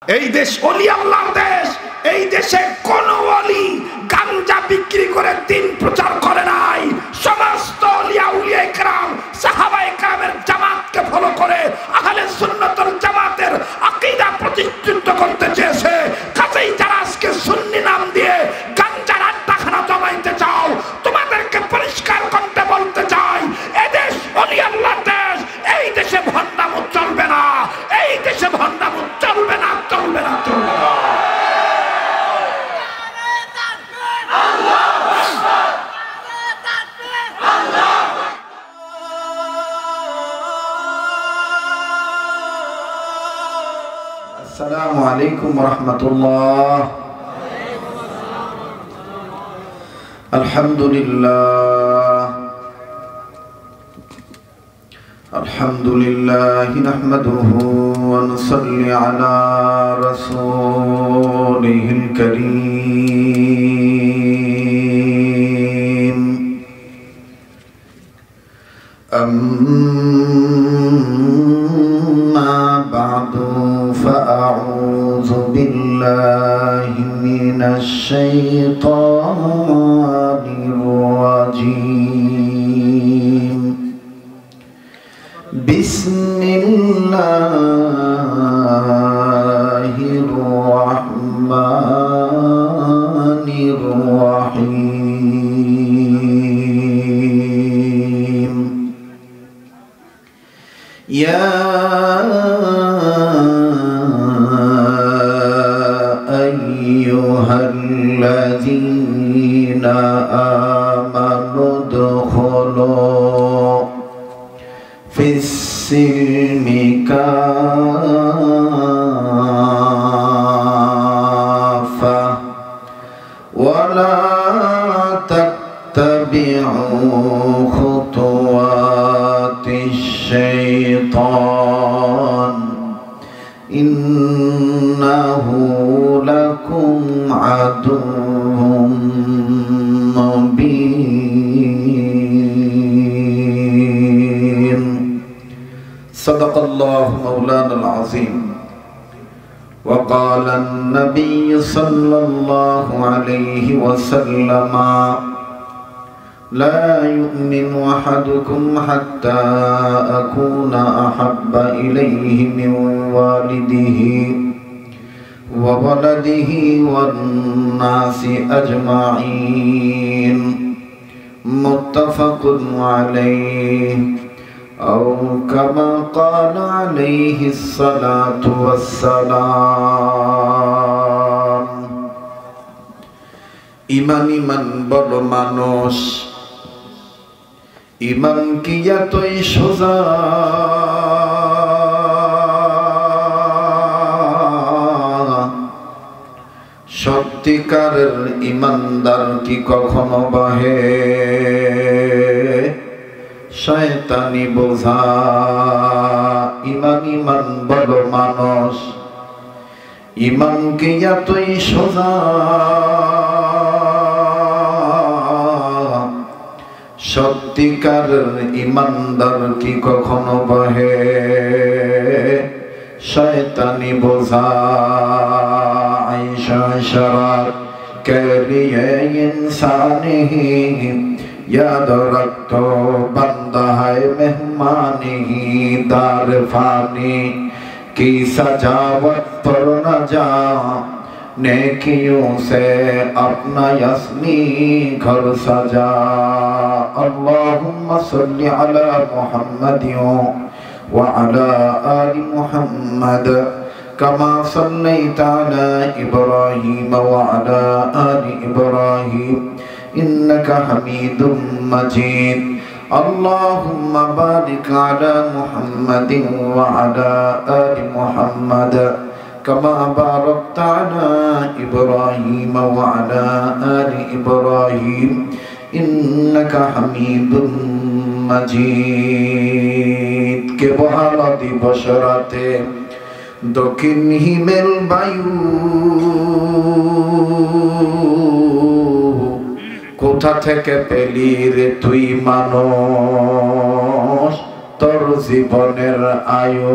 এই দেশ ওলি আল্লাহর দেশ। এই দেশে কোন ওলি গাঞ্জা বিক্রি করে দিন প্রচার করে নাই। সমস্ত ওলিয়া উলিয়া ইকরাম সাহাবায়ে কেরামের জামাতকে ফলো করে আহলে সুন্নাতুল জামাতের আকীদা প্রতিষ্ঠিত করতে চেয়েছে। কাজেই যারা আজকে সুন্নি নাম দিয়ে গাঞ্জার আড্ডাখানা জমাইতে চাও, তোমাদেরকে পরিষ্কার করতে বলতে চাই, এদেশ ওলি আল্লাহর দেশ। এই দেশে ভণ্ডামো চলবে না, এই দেশে ভণ্ডামো চলবে না, চলবে না, চলবে না। আসসালামু আলাইকুম ওয়া রাহমাতুল্লাহ। আলহামদুলিল্লাহ আলহামদুলিল্লাহ নাহমাদুহু ওয়া নুসাল্লি আলা রাসূলিহিল কারীম। আম্মা বা'দু ফাআউযু বিল্লাহি মিনাশ শাইতানির রাজীম। বিসমিল্লাহির রাহমানির রাহিম। ইয়া আইয়ুহাল্লাযীনা আমানু দুখুলু ফিস-সিলমি কাফা ওয়া লা তাত্তাবিউ খুতুওয়াতিশ শাইতান ইন্নাহু লাকুম আদুউম মুবিন। সাদাকাল্লাহু মাওলানাল আযীম। ওয়া ক্বালান নাবিয়্যু সাল্লাল্লাহু আলাইহি ওয়াসাল্লাম لا يؤمن أحدكم حتى أكون أحب إليه من والده وولده والناس أجمعين متفق عليه أو كما قال عليه الصلاة والسلام। ইমান বলো মানুষ, ইমান কি এতই সোজা? সত্যিকারের ইমানদার কি কখনো বাহে শয়তানি বোঝা? ইমান বলো মানুষ, ইমান কি এতই সোজা? সত্যিকারের ইমানদার কি কখনো বাহে শয়তানি বোঝা? আয়েশা শরাত কে লিয়ে ইনসানি याद रखो बंदा है मेहमानी दार फानी की सजावट पर न जा नेकियों से अपना यसनी घर सजा। अल्लाहुम्मा सल्ली अला मुहम्मद व अला आलि मुहम्मद कमा सल्लैता अला इब्राहीम व अला आलि इब्राहीम इन्नका हमीदुम मजीद। अल्लाहुम्मा बारिक अला मुहम्मदिन व अला आलि मुहम्मद कमा बारकता अला इब्राहीम व अला आलि इब्राहीम इन्नका हमीदुम मजीद। के बहाना दिवस राते दक्षिण हिमेल बायु কোথা থেকে পেলি রে তুই মানুষ তোর জীবনের আয়ু?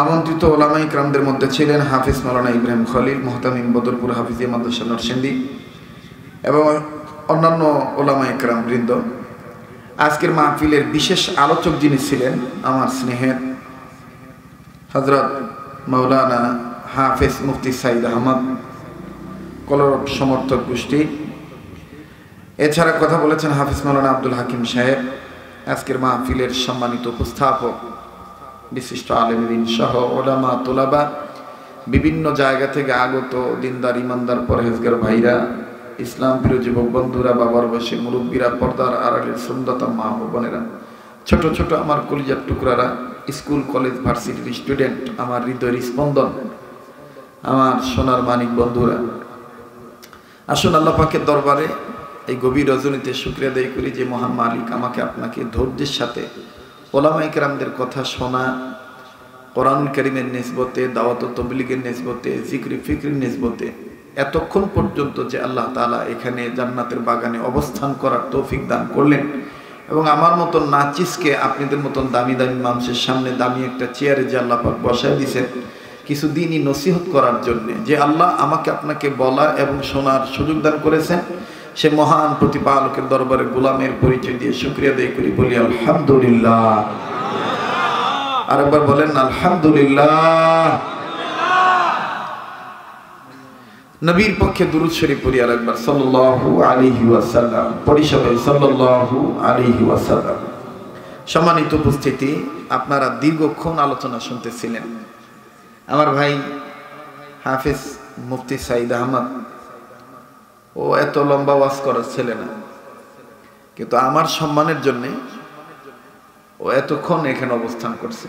আমন্ত্রিত ওলামা ইকরামদের মধ্যে ছিলেন হাফিজ মাওলানা ইব্রাহিম খলিল, মুহতামিম বদরপুর হাফিজিয়া মাদ্রাসা নরসিংদী এবং অন্যান্য ওলামা ইকরাম বৃন্দ। আজকের মাহফিলের বিশেষ আলোচক যিনি ছিলেন আমার স্নেহের হযরত মাওলানা হাফিজ মুফতি সাইদ আহমদ কলরব সমর্থক গোষ্ঠী। এছাড়া কথা বলেছেন হাফিজ মাওলানা আব্দুল হাকিম সাহেব। আজকের মাহফিলের সম্মানিত উপস্থাপক, বিশিষ্ট আলেম দ্বীন সহ ওলামা তোলাবা, বিভিন্ন জায়গা থেকে আগত দিনদার ইমানদার পরহেজগার ভাইরা, ইসলাম প্রিয় যুবক বন্ধুরা, বাবার বয়সী মুরব্বীরা, পর্দার আড়ালের সুন্দর মা ও বোনেরা, ছোট ছোট আমার কলিজার টুকরারা, স্কুল কলেজ ভার্সিটির স্টুডেন্ট, আমার হৃদয়ের স্পন্দন, আমার সোনার মানিক বন্ধুরা, আসুন আল্লাহ পাকের দরবারে এই গভীর রজনীতে শুকরিয়া আদায় করি যে মহান মালিক আমাকে আপনাকে ধৈর্যের সাথে ওলামা ইকরামদের কথা শোনা, কোরআনুল কারীমের নিসবতে, দাওয়াত ও তাবলীগের নিসবতে, জিকরি ফিকরির নিসবতে এতক্ষণ পর্যন্ত যে আল্লাহ তাআলা এখানে জান্নাতের বাগানে অবস্থান করার তৌফিক দান করলেন এবং আমার মতন নাচিসকে আপনাদের মতন দামি দামি মানুষের সামনে দামি একটা চেয়ারে যে আল্লাহ পাক বসায় দিয়েছেন কিছু দিনই নসিহত করার জন্য, যে আল্লাহ আমাকে আপনাকে বলা এবং শোনার সুযোগ দান করেছেন, সে মহান প্রতিপালকের দরবারে গোলামের পরিচয় দিয়ে শুকরিয়া আদায় করি, বলি আলহামদুলিল্লাহ। আরেকবার বলেন আলহামদুলিল্লাহ। নবীর পক্ষে দুরূদ শরীফ পড়ি আরেকবার, সাল্লাল্লাহু আলাইহি ওয়াসাল্লাম। পড়ি সবাই সাল্লাল্লাহু আলাইহি ওয়াসাল্লাম। সম্মানিত উপস্থিতি, আপনারা দীর্ঘক্ষণ আলোচনা শুনতেছিলেন। আমার ভাই হাফিজ মুফতি সাইদ আহমদ, ও এত লম্বা ওয়াজ করার ছেলে না, কিন্তু আমার সম্মানের জন্যে ও এতক্ষণ এখানে অবস্থান করছে।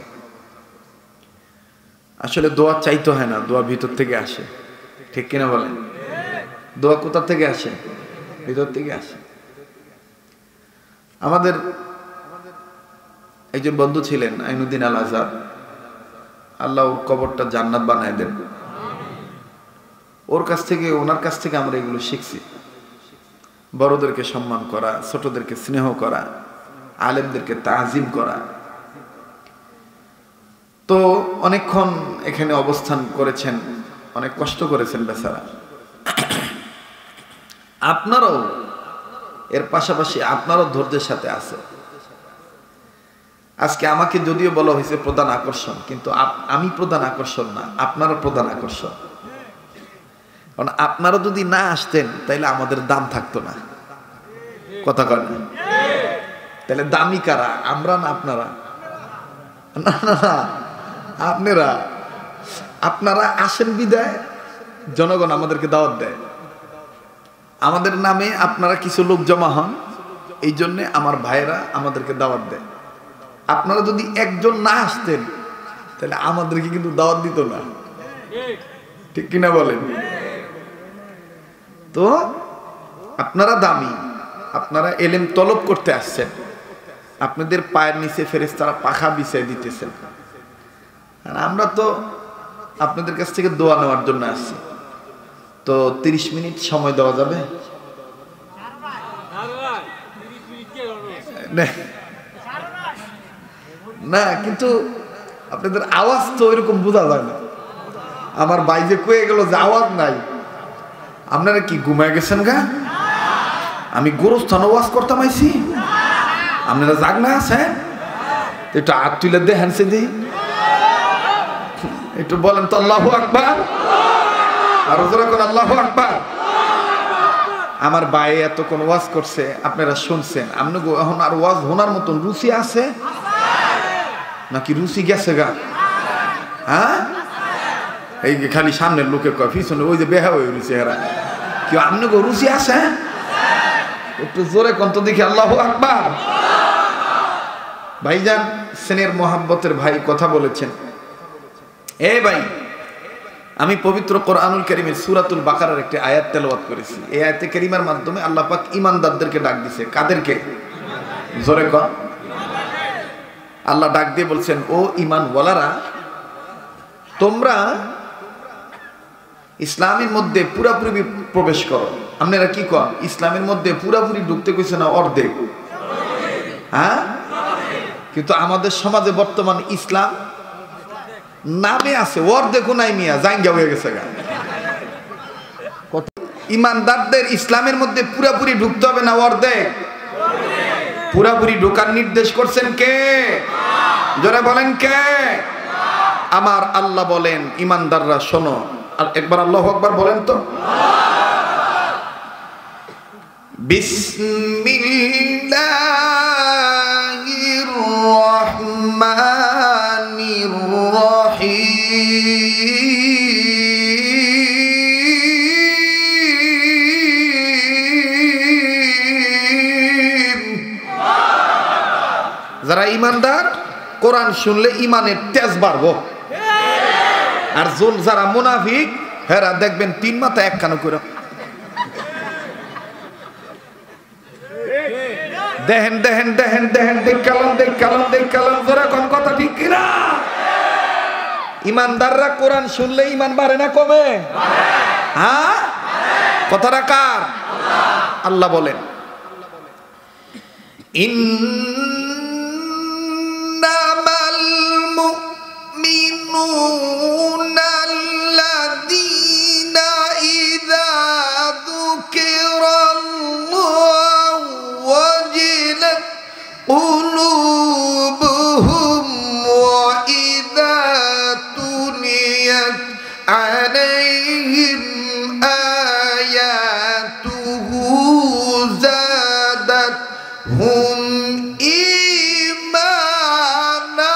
আসলে দোয়া চাইতে হয় না, দোয়া ভিতর থেকে আসে, ঠিক কিনা বলেন? দোয়া কোথা থেকে আসে? ভিতর থেকে আসে। আমাদের একজন বন্ধু ছিলেন আইনুদ্দিন আল আজাদ, আল্লাহ ওর কবরটা জান্নাত বানায় দেন। ওনার কাছ থেকে আমরা এগুলো শিখছি, বড়দেরকে সম্মান করা, ছোটদেরকে স্নেহ করা, আলেমদেরকে তাজিম করা। তো অনেকক্ষণ এখানে অবস্থান করেছেন, অনেক কষ্ট করেছেন বেচারা। আপনারাও এর পাশাপাশি আপনারও ধৈর্যের সাথে আছে। আজকে আমাকে যদিও বলা হয়েছে প্রধান আকর্ষণ, কিন্তু আমি প্রধান আকর্ষণ না, আপনারা প্রধান আকর্ষণ। কারণ আপনারা যদি না আসতেন তাহলে আমাদের দাম থাকতো না, কথা কয় না? তাহলে দামি কারা, আমরা না আপনারা? না না না, আপনারা আসেন বিদায় জনগণ আমাদেরকে দাওয়াত দেয়, আমাদের নামে আপনারা কিছু লোক জমা হন, এই জন্যে আমার ভাইরা আমাদেরকে দাওয়াত দেয়। আপনারা যদি একজন না আসতেন তাহলে আমাদেরকে কিন্তু দাওয়াত দিত না, ঠিক কিনা বলেন? তো আপনারা দামি, আপনারা এলেম তলব করতে আসছেন, আপনাদের পায়ের নিচে ফেরেশতারা পাখা বিছাই দিতেছেন, আর আমরা তো আপনাদের কাছ থেকে দোয়া নেওয়ার জন্য আসছি। তো 30 মিনিট সময় দেওয়া যাবে? না, কিন্তু আপনাদের আওয়াজ তো ওইরকম বোঝা যায় না। আমার বাইরে কয়ে গেল যে আওয়াজ নাই, আপনারা কি ঘুমায় গেছেন গা? আমি গোরস্থান ওয়াজ করতাম আইছি, আপনারা জাগ না আছেন? একটু হাত তুলে দে, হ্যান্ডসে দিই, একটু বলেন তো আল্লাহু আকবার, আর জোরে কোন আল্লাহু আকবার। আমার ভাই এত কোন ওয়াজ করছে, আপনারা শুনছেন, আপনি এখন আর ওয়াজ শোনার মতন রুচি আছে নাকি রুচি গেছে গা? হ্যাঁ, এই খালি সামনের লোকে কয়, পিছনে ওই যে বেহা হয়ে রুচি, এরা কেউ আপনি গো রুচি আছে? একটু জোরে কন্ত দেখি আল্লাহু আকবার। ভাইজান স্নেহের মোহাব্বতের ভাই কথা বলেছেন। এ ভাই, আমি পবিত্র কোরআনুল কারীমের সূরাতুল বাকারার একটি আয়াত তেলাওয়াত করেছি। এই আয়াতে কারীমার মাধ্যমে আল্লাহ পাক ঈমানদারদেরকে ডাক দিয়েছে। কাদেরকে? জোরে কর। আল্লাহ ডাক দিয়ে বলছেন, ও ঈমানওয়ালারা, তোমরা ইসলামের মধ্যে পুরাপুরি প্রবেশ করো। আপনারা কি কন? ইসলামের মধ্যে পুরাপুরি ঢুকতে কইছে না অর্ধেক? হ্যাঁ, কিন্তু আমাদের সমাজে বর্তমান ইসলাম নামে আছে, অর্ধেকও নাই মিয়া, জাঙ্গা হয়ে গেছে গা। ইমানদারদের ইসলামের মধ্যে পুরাপুরি ঢুকতে হবে না অর্ধেক? পুরাপুরি ঢোকার নির্দেশ করছেন কে? জোরে বলেন কে? আমার আল্লাহ বলেন, ইমানদাররা শোনো। আর একবার আল্লাহু আকবার বলেন তো। বিসমিল্লাহির রহমানির রহিম। যারা ইমানদার, কোরআন শুনলে ইমানের তেজ বাড়বো। আর যারা মুনাফিক, হেরা দেখবেন 3 মাথা এক কানো করে দেখেন দেখেন দেখেন দেখেন দেখলাম জোরে কোন কথা ঠিক কিনা? ইমানদাররা কোরআন শুনলে ইমান বাড়ে না কমে? হ্যাঁ, কথাটা কার? আল্লাহ বলেন, ইন্নামাল মুমিনুনা আল্লাযীনা ইযা যুকিরাল্লাহু ওয়াজিলাত কুলুবুহুম ওয়া ইযা তুলিয়াত আলাইহিম আয়াতুহু জাদাতহুম ঈমানা।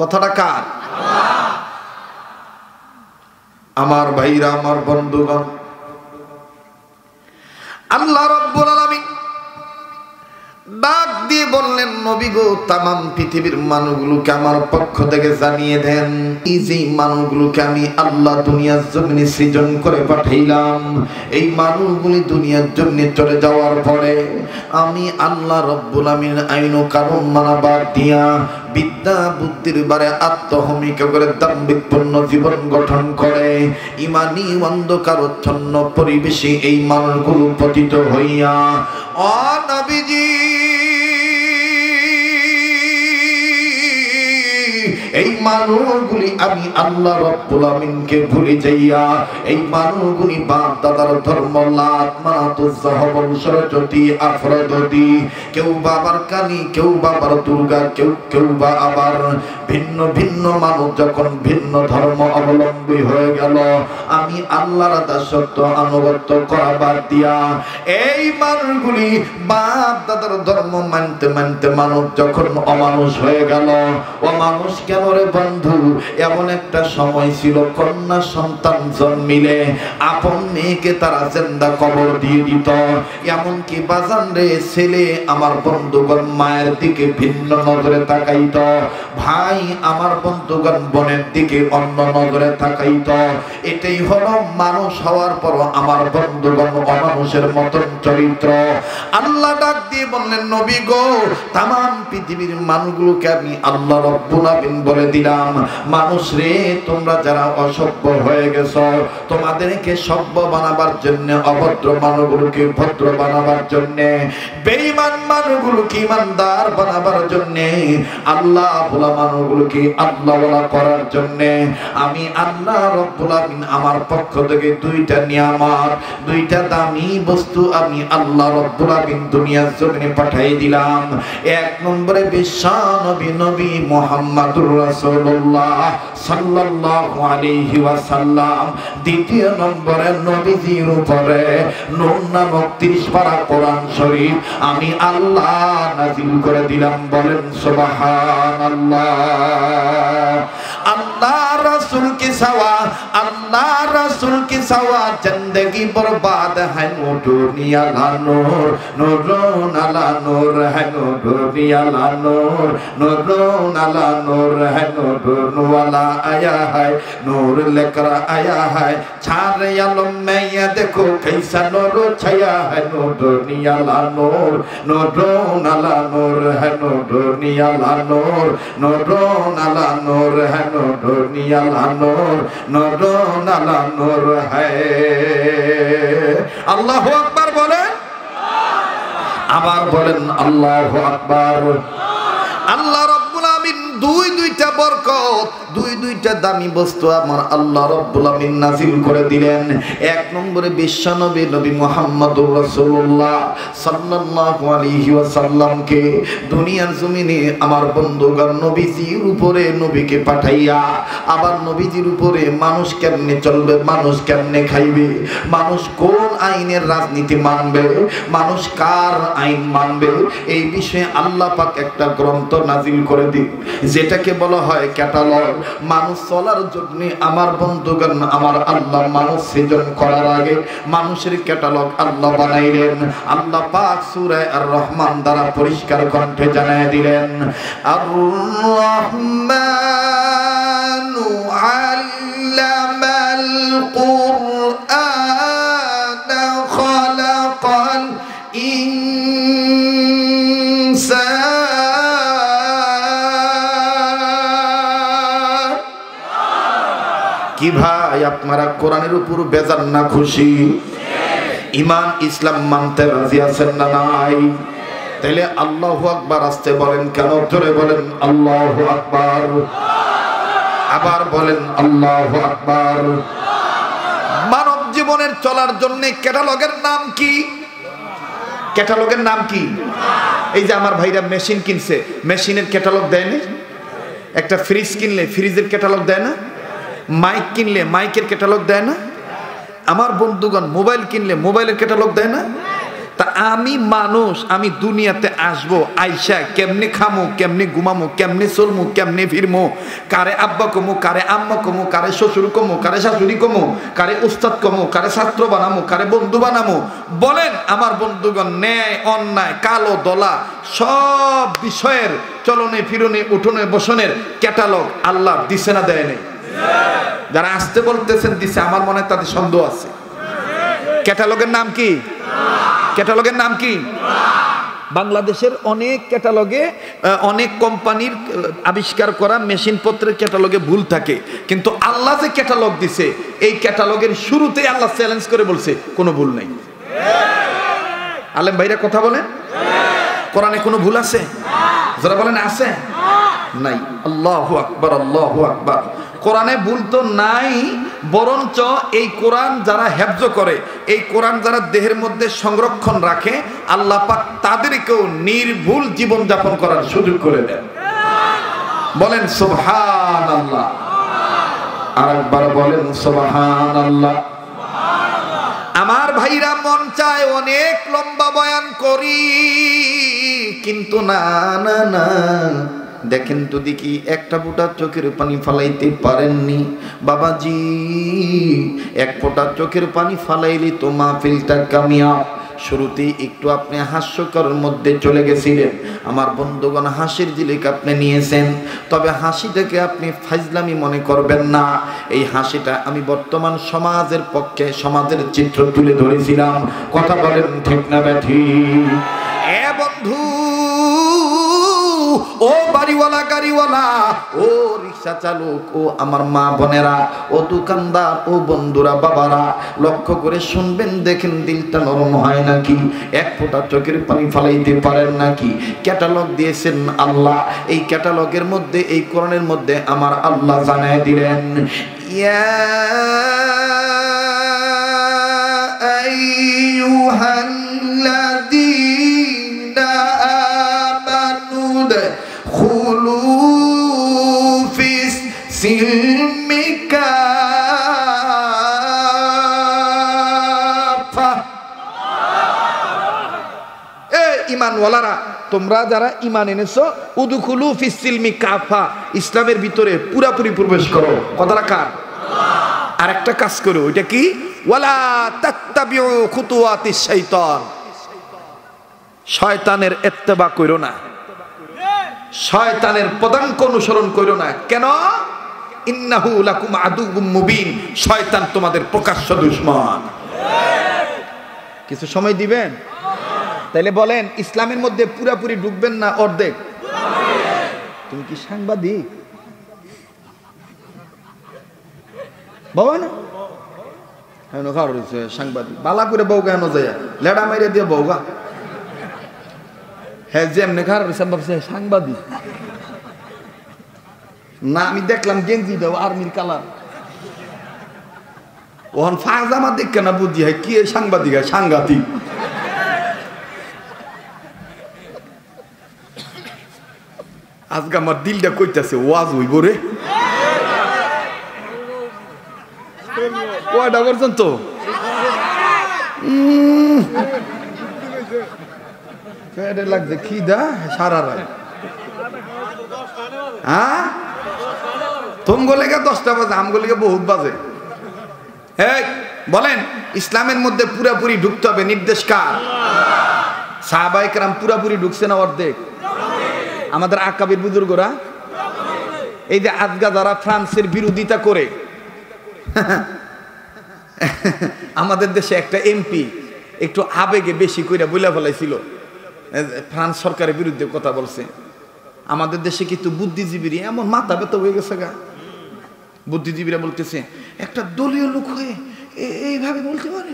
কথাটা কার? আমার ভাইরা, আমার বন্ধুগণ, আল্লাহ রাব্বুল আলামিন ডাক দিয়ে বললেন, নবী গো, তামাম পৃথিবীর মানুষগুলোকে আমার পক্ষ থেকে জানিয়ে দেন, এই যে মানুষগুলোকে আমি আল্লাহ দুনিয়ার জমিনে সৃজন করে পাঠাইলাম, এই মানুষগুলি দুনিয়ার জমিনে চলে যাওয়ার পরে আমি আল্লাহ রাব্বুল আলামিন আইন ও কানুন মানা বাদ দিয়া বিদ্যা বুদ্ধির বারে আত্মহমিকা করে দাম্ভিকপূর্ণ জীবন গঠন করে ইমানি অন্ধকারচ্ছন্ন পরিবেশে এই মানুষগুলো পতিত হইয়া, ও নবীজি, এই মানুষগুলি আমি আল্লাহ রাব্বুল আমিনকে ভুলে যাইয়া, এই মানুষগুলি বাপ দাদার ধর্ম লাত মানাতুজ্জাহ বংশরজ্যোতি আফরোদী, কেউ বাবার কালী, কেউ বাবার দুর্গা, কেউ বা আবার ভিন্ন ভিন্ন মানুষ যখন ভিন্ন ধর্ম অবলম্বী হয়ে গেল, আমি আল্লাহর দাসত্ব আনুগত্য করা বাদ দিয়া এই মানুষগুলি বাপ দাদার ধর্ম মানতে মানতে মানুষ যখন অমানুষ হয়ে গেল, অমানুষ কেন রে বন্ধু? এমন একটা সময় ছিল, কন্যা সন্তান জন্মিলে আপন মেয়েকে তারা জিন্দা কবর দিয়ে দিত। এমনকি বাজান রে, ছেলে আমার বন্ধুগণ মায়ের দিকে ভিন্ন নজরে তাকাইত, ভাই আমার বন্ধুগণ বোনের দিকে অন্য নজরে তাকাইত। এটাই হলো মানুষ হওয়ার পর আমার বন্ধুগণ অমানুষের মতন চরিত্র। আল্লাহ ডাক দিয়ে বললেন, নবী গো, তামাম পৃথিবীর মানুষগুলোকে আমি আল্লাহ রাব্বুল আমিন বলে দিলাম, মানুষ রে, তোমরা যারা অসভ্য হয়ে গেছো, তোমাদেরকে সভ্য বানাবার জন্য, অভদ্র মানুষগুলোকে ভদ্র বানাবার জন্য, বেঈমান মানুষগুলোকে ইমানদার বানাবার জন্য, আল্লাহ ভোলা মানুষগুলোকে আল্লাহওয়ালা করার জন্য আমি আল্লাহ রাব্বুল আমিন আমার পক্ষ থেকে দুইটা নিয়ামত, দুইটা দামি বস্তু আমি আল্লাহ রাব্বুল আমিন দুনিয়ার জমিনে পাঠিয়ে দিলাম। এক নম্বরে বিশ্ব নবী, নবী মুহাম্মদুর রাসূলুল্লাহ সাল্লাল্লাহু আলাইহি ওয়াসাল্লাম। দ্বিতীয় নম্বরে নবীজির উপরে নূর নামক 30 পারা কোরআন শরীফ আমি আল্লাহ নাযিল করে দিলাম। বলেন সুবহানাল্লাহ। अल्लाह रसूल की सवा, अल्लाह रसूल की सवा जिंदगी बर्बाद है। दुनिया ला नूर, नूरून अला नूर है। दुनिया ला नूर, नूरून अला नूर है। नूर वाला आया है, नूर लेकर आया है। छारे आलम में ये देखो कैसा नूर छाया है। दुनिया ला नूर, नूरून अला नूर है। दुनिया ला नूर, नूरून अला नूर है। दुनिया ला नूर, नूरून अला नूर है। अल्लाहु अकबर बोले। আবার বলেন আল্লাহু আকবার। আল্লাহ রাব্বুল আমিন দুইটা বরকত, দুইটা দামি বস্তু আমার আল্লাহ রাব্বুল আমিন নাযিল করে দিলেন। এক নম্বরে বিশ্ব নবী নবী মুহাম্মদুর রাসূলুল্লাহ সাল্লাল্লাহু আলাইহি ওয়াসাল্লামকে দুনিয়ার জমিনে আমার বন্ধুগণ নবীজির উপরে নবীকে পাঠাইয়া, আবার নবীজির উপরে মানুষ কেমনে চলবে, মানুষ কেমনে খাইবে, মানুষ কোন আইনের রাজনীতি মানবে, মানুষ কার আইন মানবে, এই বিষয়ে আল্লাহ পাক একটা গ্রন্থ নাযিল করে দিন, যেটাকে বলা হয় ক্যাটালগ। মানুষ চলার জন্য আমার বন্ধুগণ আমার আল্লাহ মানুষ সৃজন করার আগে মানুষের ক্যাটালগ আল্লাহ বানাইলেন। আল্লাহ পাক সূরা আর রহমান দ্বারা পরিষ্কার কণ্ঠে জানায় দিলেন, আর রহমানু আল্লামাল কুরআন খালাকাল ইনসান। কি ভাই আপনারা কোরআনের উপর বেজার না খুশি? ঈমান ইসলাম মানতে রাজি আছেন না নাই? তাহলে আল্লাহু আকবার আসতে বলেন কেন? জোরে বলেন আল্লাহু আকবার। আবার বলেন আল্লাহু আকবার। মানব জীবনের চলার জন্য ক্যাটালগের নাম কি? ক্যাটালগের নাম কি? এই যে আমার ভাইরা মেশিন কিনছে, মেশিনের ক্যাটালগ দেয় না? একটা ফ্রিজ কিনলে ফ্রিজের ক্যাটালগ দেয় না? মাইক কিনলে মাইকের ক্যাটালগ দেয় না? আমার বন্ধুগণ মোবাইল কিনলে মোবাইলের ক্যাটালগ দেয় না? তা আমি মানুষ, আমি দুনিয়াতে আসবো, আইসা কেমনে খামু, কেমনে ঘুমামু, কেমনে চলমু, কেমনে ফিরমু, কারে আব্বা কমু, কারে আম্মা কমু, কারে শ্বশুর কমু, কারে শাশুড়ি কমু, কারে উস্তাদ কমু, কারে ছাত্র বানামু, কারে বন্ধু বানামু, বলেন আমার বন্ধুগণ, ন্যায় অন্যায় কালো দলা সব বিষয়ের চলনে ফিরনে উঠোনে বসনের ক্যাটালগ আল্লাহ দিছে না দেয় নাই? যারা আসতে বলতেছেন দিছে, আমার মনে তাদের সন্দেহ আছে। ক্যাটালগের নাম কি? ক্যাটালগের নাম কি? বাংলাদেশের অনেক ক্যাটালগে অনেক কোম্পানির আবিষ্কার করা মেশিনপত্রের ক্যাটালগে ভুল থাকে, কিন্তু আল্লাহ যে ক্যাটালগ দিছে এই ক্যাটালগের শুরুতেই আল্লাহ চ্যালেঞ্জ করে বলছে কোনো ভুল নাই। আলেম ভাইরা কথা বলেন, কোরআনে কোনো ভুল আছে? যারা বলেন আছে, নাই। আল্লাহু আকবার, আল্লাহু আকবার। কোরআনে ভুল তো নাই, বরঞ্চ এই কোরআন যারা হেফজ করে, এই কোরআন যারা দেহের মধ্যে সংরক্ষণ রাখে, আল্লাহ পাক তাদেরকেও নির্ভুল জীবন যাপন করার সুযোগ করে দেন। বলেন সুবহানাল্লাহ। আরেকবার বলেন সুবহানাল্লাহ। আমার ভাইরা মন চায় অনেক লম্বা বয়ান করি, কিন্তু না না না, দেখেন তো দেখি একটা ফোঁটা চোখের পানি ফালাইতে পারেননি বাবাজি। এক ফোঁটা চোখের পানি ফালাইলি তো মাহফিলটা কামিয়াব। শুরুতেই একটু আপনি হাস্যকর মধ্যে চলে গেছিলেন, আমার বন্ধুগণ হাসির জিলিক আপনি নিয়েছেন, তবে হাসিটাকে আপনি ফাজলামি মনে করবেন না। এই হাসিটা আমি বর্তমান সমাজের পক্ষে সমাজের চিত্র তুলে ধরেছিলাম। কথা বলেন ঠিক না ব্যাঠিক? এ বন্ধু, ও বাড়িওয়ালা গাড়িওয়ালা, ও রিক্সা চালক, ও আমার মা বোনেরা, ও দোকানদার, ও বন্ধুরা, বাবারা, লক্ষ্য করে শুনবেন, দেখেন দিলটা নরম হয় নাকি? এক ফোঁটা চোখের পানি ফালাইতে পারেন নাকি? ক্যাটালগ দিয়েছেন আল্লাহ, এই ক্যাটালগের মধ্যে এই কোরআনের মধ্যে আমার আল্লাহ জানায় দিলেন, ইয়া আইয়ুহাল্লাযীনা খুলু ফিস সিলমি কাফা। এ ঈমানওয়ালারা, তোমরা যারা ঈমান এনেছো, উদখুলু ফিস সিলমি কাফা, ইসলামের ভিতরে পুরোপুরি প্রবেশ করো। কথাটা কার? আর একটা কাজ করো, ওইটা কি? ওয়ালা তাত্তাবিউ খুতুওয়াতিশ শাইতান, শয়তানের ইত্তেবা করো না, শয়তানের পদাঙ্ক অনুসরণ করো না। কেন? ইন্নাহু লাকুম আদুউম মুবিন, শয়তান তোমাদের প্রকাশ্য দুশমন। কিছু সময় দিবেন? তাইলে বলেন, ইসলামের মধ্যে পুরোপুরি ঢুকবেন না অর্ধেক? তুমি কি সাংবাদিক বাবা? না সাংবাদিক বালা করে বউগা এনো যায় লেডা মাইরে দিয়ে বউগা, হ্যাঁ যেমনি খারাপ ভাবছে সাংবাদিক না, আমি দেখলাম গেঞ্জিটা আর্মির কালার, ওখান ফাজামা দেখে না বুঝি হয় কি সাংবাদিক, হয় সাংঘাতিক। আজকে আমার দিলটা কইতাছে ওয়াজ হইব রে, কয়টা পর্যন্ত লাগছে খিদা সারা রাত। হ্যাঁ তোমগো লেগে 10টা বাজে, আমগো লেগে বহুত বাজে। এই বলেন ইসলামের মধ্যে পুরাপুরি ঢুকতে হবে, নির্দেশ কার? সাহাবায়ে কেরাম পুরাপুরি ঢুকছে না অর্ধেক? আমাদের আকাবির বুজুর্গরা এই যে আজগা যারা ফ্রান্সের বিরোধিতা করে, আমাদের দেশে একটা এমপি একটু আবেগে বেশি কইরা বইলা ফেলাইছিল, ফ্রান্স সরকারের বিরুদ্ধে কথা বলছে। আমাদের দেশে কিন্তু বুদ্ধিজীবীরা এমন মাথা ব্যথা হয়ে গেছে গা, বুদ্ধিজীবীরা বলতেছে একটা দলীয় লোক হয়ে এইভাবে বলতে পারে,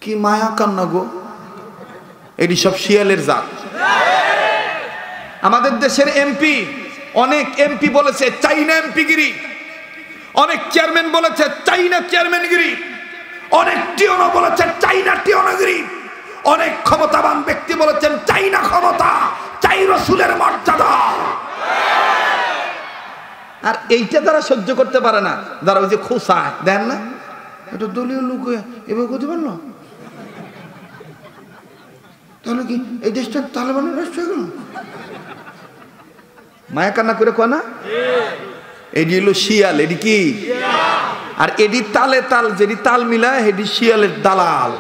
কি মায়া কান্না গো, এটি সব শিয়ালের জাত। আমাদের দেশের এমপি, অনেক এমপি বলেছে চাইনা এমপিগিরি, অনেক চেয়ারম্যান বলেছে চাইনা চেয়ারম্যানগিরি, অনেক টিওনো বলেছে চাইনা টিওনোগিরি, অনেক ক্ষমতাবান ব্যক্তি বলেছেন চাইনা ক্ষমতা, চাই রাসূলের মর্যাদা। আর এইটা তারা সহ্য করতে পারে না, যারা ওই যে খোসা দেন না, এটা দলীয় লোক এভাবে করতে পারলো, তাহলে কি এই দেশটা তালেবানের রাষ্ট্র হয়ে গেল? মায়া কান্না করে কয় না, এটি হলো শিয়াল, এটি কি? আর এটি তালে তাল, যেটি তাল মিলায় এটি শিয়ালের দালাল।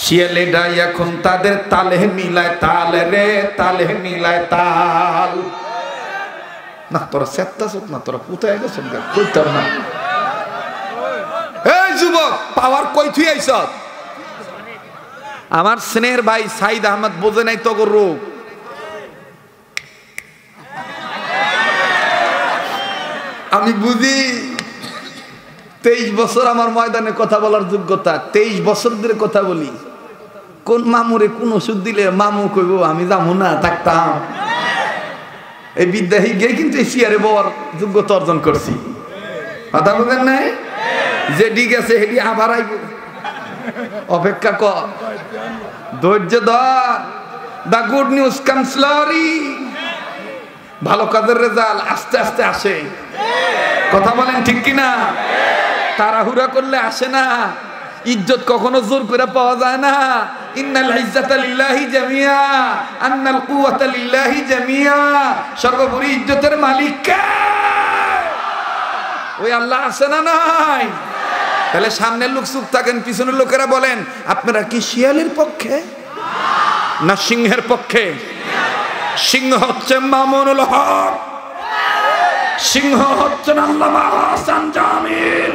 শিয়ালেরা এখন তাদের তালে মিলায় তাল রে, তালে মিলায় তাল। না তোরা সেত্তাছ না, তোরা কোথায় গেছ কইতাম না। এই যুবক পাওয়ার কই থুই আইছ? আমার স্নেহের ভাই সাইদ আহমদ বোঝে নাই তগর রোগ। আমি বুঝি 23 বছর আমার ময়দানে কথা বলার যোগ্যতা, 23 বছর ধরে কথা বলি। কোন মামুরে কোন ওষুধ দিলে মামু কইব আমি যাবো না, থাকতাম। এই বিদ্যা গিয়ে কিন্তু এই চেয়ারে বওয়ার যোগ্যতা অর্জন করছি, কথা বলেন নাই? যে ঠিক আছে হেডি আবার আইব, অপেক্ষা কর, ধৈর্য ধর। দা গুড নিউজ কামস স্লোলি, ভালো কাজের রেজাল্ট আস্তে আস্তে আসে, কথা বলেন ঠিক কিনা? তাড়াহুড়া করলে আসে না, ইজ্জত কখনো জোর করে পাওয়া যায় না। ইন্নাল ইজ্জাতা লিল্লাহি জামিয়া, আন্নাল কুওয়াতা লিল্লাহি জামিয়া, সর্বোপরি ইজ্জতের মালিক কে? ওই আল্লাহ আছে না নাই? তাহলে সামনের লোক চুপ থাকেন, পিছনের লোকেরা বলেন আপনারা কি শিয়ালের পক্ষে না সিংহের পক্ষে? সিংহ হচ্ছে মামুনুল হক, সিংহ হচ্ছেন আল্লামা হাসান জামিল,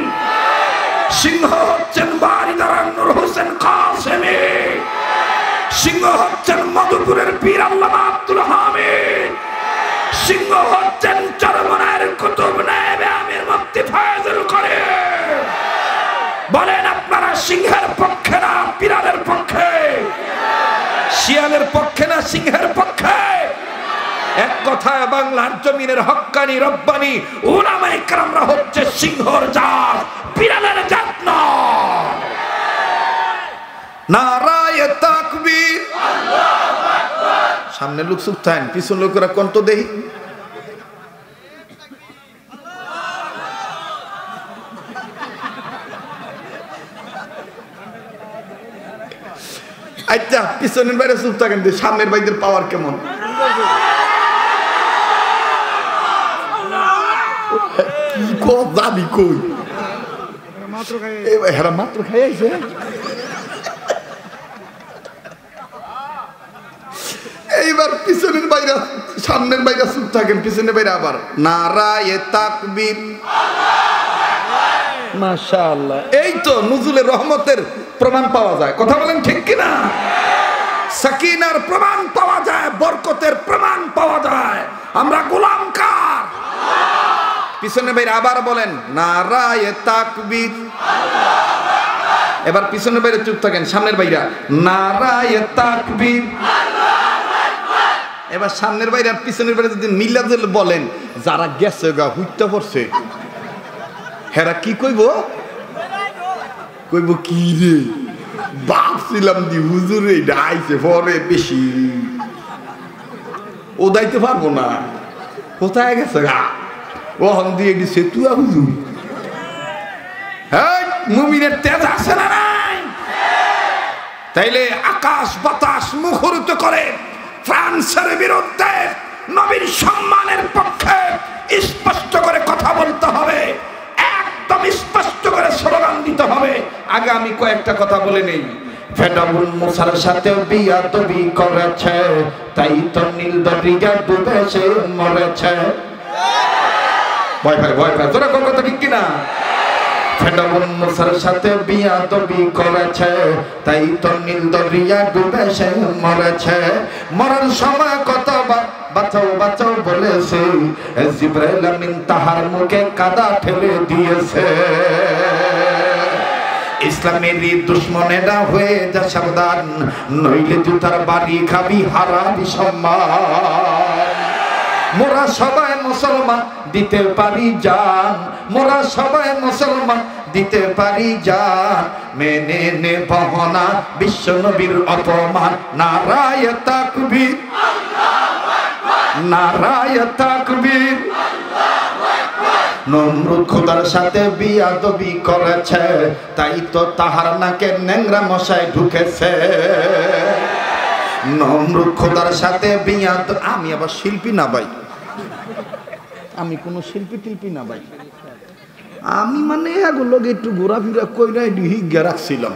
সিংহ হচ্ছেন বারিদার নূর হোসেন কাসেমি, সিংহ হচ্ছেন মধুপুরের পীর আল্লামা আব্দুল হামিদ, সিংহ হচ্ছেন চরমনায়ের কুতুব নায়েবে আমির মুফতি ফয়জুল করিম। বলেন আপনারা সিংহের পক্ষে না বিড়ালের পক্ষে? শিয়ালের পক্ষে না সিংহের পক্ষে? এক কথায় বাংলার জমিনের হক্কানি রব্বানি উলামায়ে কেরামরা হচ্ছে সিংহর জাত, বিড়ালের জাত নয়। নারায়ে তাকবীর, আল্লাহু আকবার। সামনে লোক চুপ থাকেন, পিছন লোকেরা কণ্ঠ দেই। আচ্ছা পিছনের বাইরে চুপ থাকেন, সামনের বাইদের পাওয়ার কেমন? দাবি কই মাত্র খাই আইছে। এইবার পিছনের বাইরে সামনের বাইরে চুপ থাকেন, পিছনের বাইরে আবার নারায়ে তাকবীর, মাশাআল্লাহ। এই তো নুজুলের রহমতের প্রমাণ পাওয়া যায়, কথা বলেন ঠিক কিনা? সাকিনার প্রমাণ পাওয়া যায়, বরকতের প্রমাণ পাওয়া যায়। আমরা গোলাম কার? পিছনে ভাই আবার বলেন নারায়ে তাকবীর, আল্লাহু আকবার। এবার পিছনের বাইরে চুপ থাকেন, সামনের বাইরা নারায়ে তাকবীর। এবার সামনের বাইরে আর পিছনের বাইরে যদি মিলাদুল বলেন, যারা গেছে গা হুইটা পড়ছে হেরা কি কইব? কইব কি রে ভাবছিলাম দি হুজুরে আইছে পরে বেশি ও দাইতে পারবো না, কোথায় গেছে গা ওহন দিয়ে গেছে তুই হুজুর। হ্যাঁ মুমিনের তেজ আছে না নাই? তাইলে আকাশ বাতাস মুখরিত করে ফ্রান্সের বিরুদ্ধে নবীর সম্মানের পক্ষে স্পষ্ট করে কথা বলতে হবে, একদম স্পষ্ট করে স্লোগান দিতে হবে। আগে আমি কয়েকটা কথা বলে নেই। ফেরাউন মুসার সাথে বিয়াদবি করেছে, তাই তো নীল দরিয়া ডুবে সে মরেছে। ভয় ভয় তোরা কথা ঠিক কিনা? ফেরাউন মুসার সাথে বিয়াদবি করেছে, তাই তো নীল দরিয়া ডুবে সে মরেছে। মরার সময় কত বাঁচাও বাঁচাও বলেছে, জিবরাইল আমিন তাহার মুখে কাদা ঠেলে দিয়েছে। ইসলামেরই দুশ্মনেরা হয়ে যা সাবধান, নইলে জুতার বাড়ি খাবি হারাবি সম্মান। মোরা সবাই মুসলমান দিতে পারি জান, মোরা সবাই মুসলমান দিতে পারি জান, মেনে নে বহনা বিশ্ব নবীর অপমান। নারায়ে তাকবীর, নারায়ে তাকবীর। নমরুদ খোদার সাথে বিয়াদবি করেছে, তাই তো তাহার নাকে ন্যাংরা মশাই ঢুকেছে। নমরুদ খোদার সাথে বিয়াদ, আমি আবার শিল্পী না ভাই, আমি কোনো শিল্পী টিল্পী না ভাই, আমি মানে এগুলো একটু ঘোরাফেরা কইরা হিগা রাখছিলাম।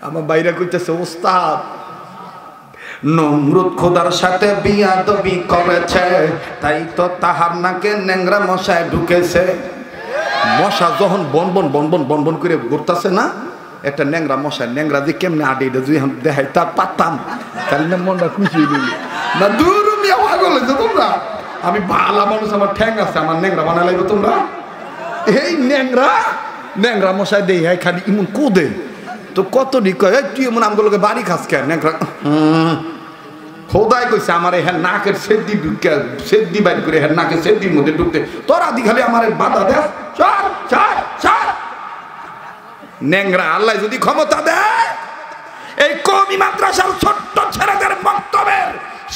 আমার বাইরে কইতেছে ওস্তাদ নমরুদ খোদার সাথে বিয়াদবি করেছে, তাই তো তাহার নাকে ন্যাংরা মশায় ঢুকেছে। মশা যখন বনবন বনবন বনবন করে ঘুরতেছে না, একটা ন্যাংরা মশা, ন্যাংরা যে কেমনে আডে এটা যদি দেখাই তা পারতাম, তাহলে না মনটা খুশি হইল না। দূর মিয়া পাগল হয়েছে তোমরা, আমি ভালো মানুষ, আমার ঠ্যাং আছে, আমার ন্যাংরা বানা লাগবে তোমরা। এই ন্যাংরা মশাই দেই হ্যাঁ খালি ইমন কোদে তো কত দিক তুই এমন আমগুলোকে বাড়ি খাস কেন? ন্যাংরা খোদাই কইছে আমার হ্যাঁ নাকের সেদ্দি ঢুকে সেদ্দি বাইর করে হ্যাঁ নাকের সেদ্দির মধ্যে ঢুকতে, তোর আদি খালি আমার বাধা দেয়। চল চল চল ন্যাংরা, আল্লাহ যদি ক্ষমতা দেয় এই কওমি মাদ্রাসার ছোট্ট ছেলেদের বক্তব্যের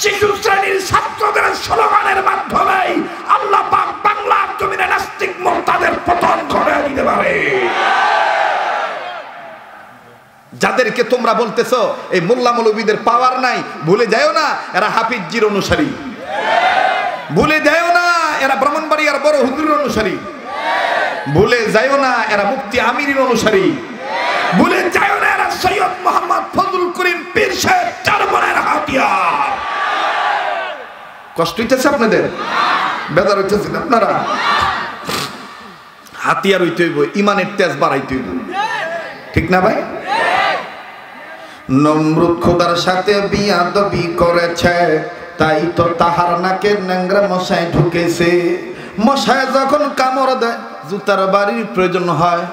শিশু শ্রেণীর ছাত্রদের স্লোগানের মাধ্যমে আল্লাহ পাক বাংলার জমিনে নাস্তিক মুরতাদের পতন ঘটিয়ে দিতে পারে। যাদেরকে তোমরা বলতেছো এই মোল্লা মৌলবীদের পাওয়ার নাই, ভুলে যাও না এরা হাফিজজির অনুসারী, ভুলে যাও না এরা ব্রাহ্মণবাড়িয়ার বড় হুজুরের অনুসারী, ভুলে যাও না এরা মুফতি আমিরের অনুসারী, ভুলে যাও না এরা সৈয়দ মোহাম্মদ ফজলুল করিম পীর সাহেব চারবনের হাতিয়ার। কষ্ট হইতেছে আপনাদের? বেদার হইতেছেন আপনারা? হাতিয়ার হইতে হইব, ইমানের তেজ বাড়াইতে হইব, ঠিক না ভাই? নমরুদ খোদার সাথে বিয়াদবি করেছে, তাই তো তাহার নাকে ন্যাংরা মশাই ঢুকেছে। মশায় যখন কামড় দেয় জুতার বাড়ির প্রয়োজন হয়।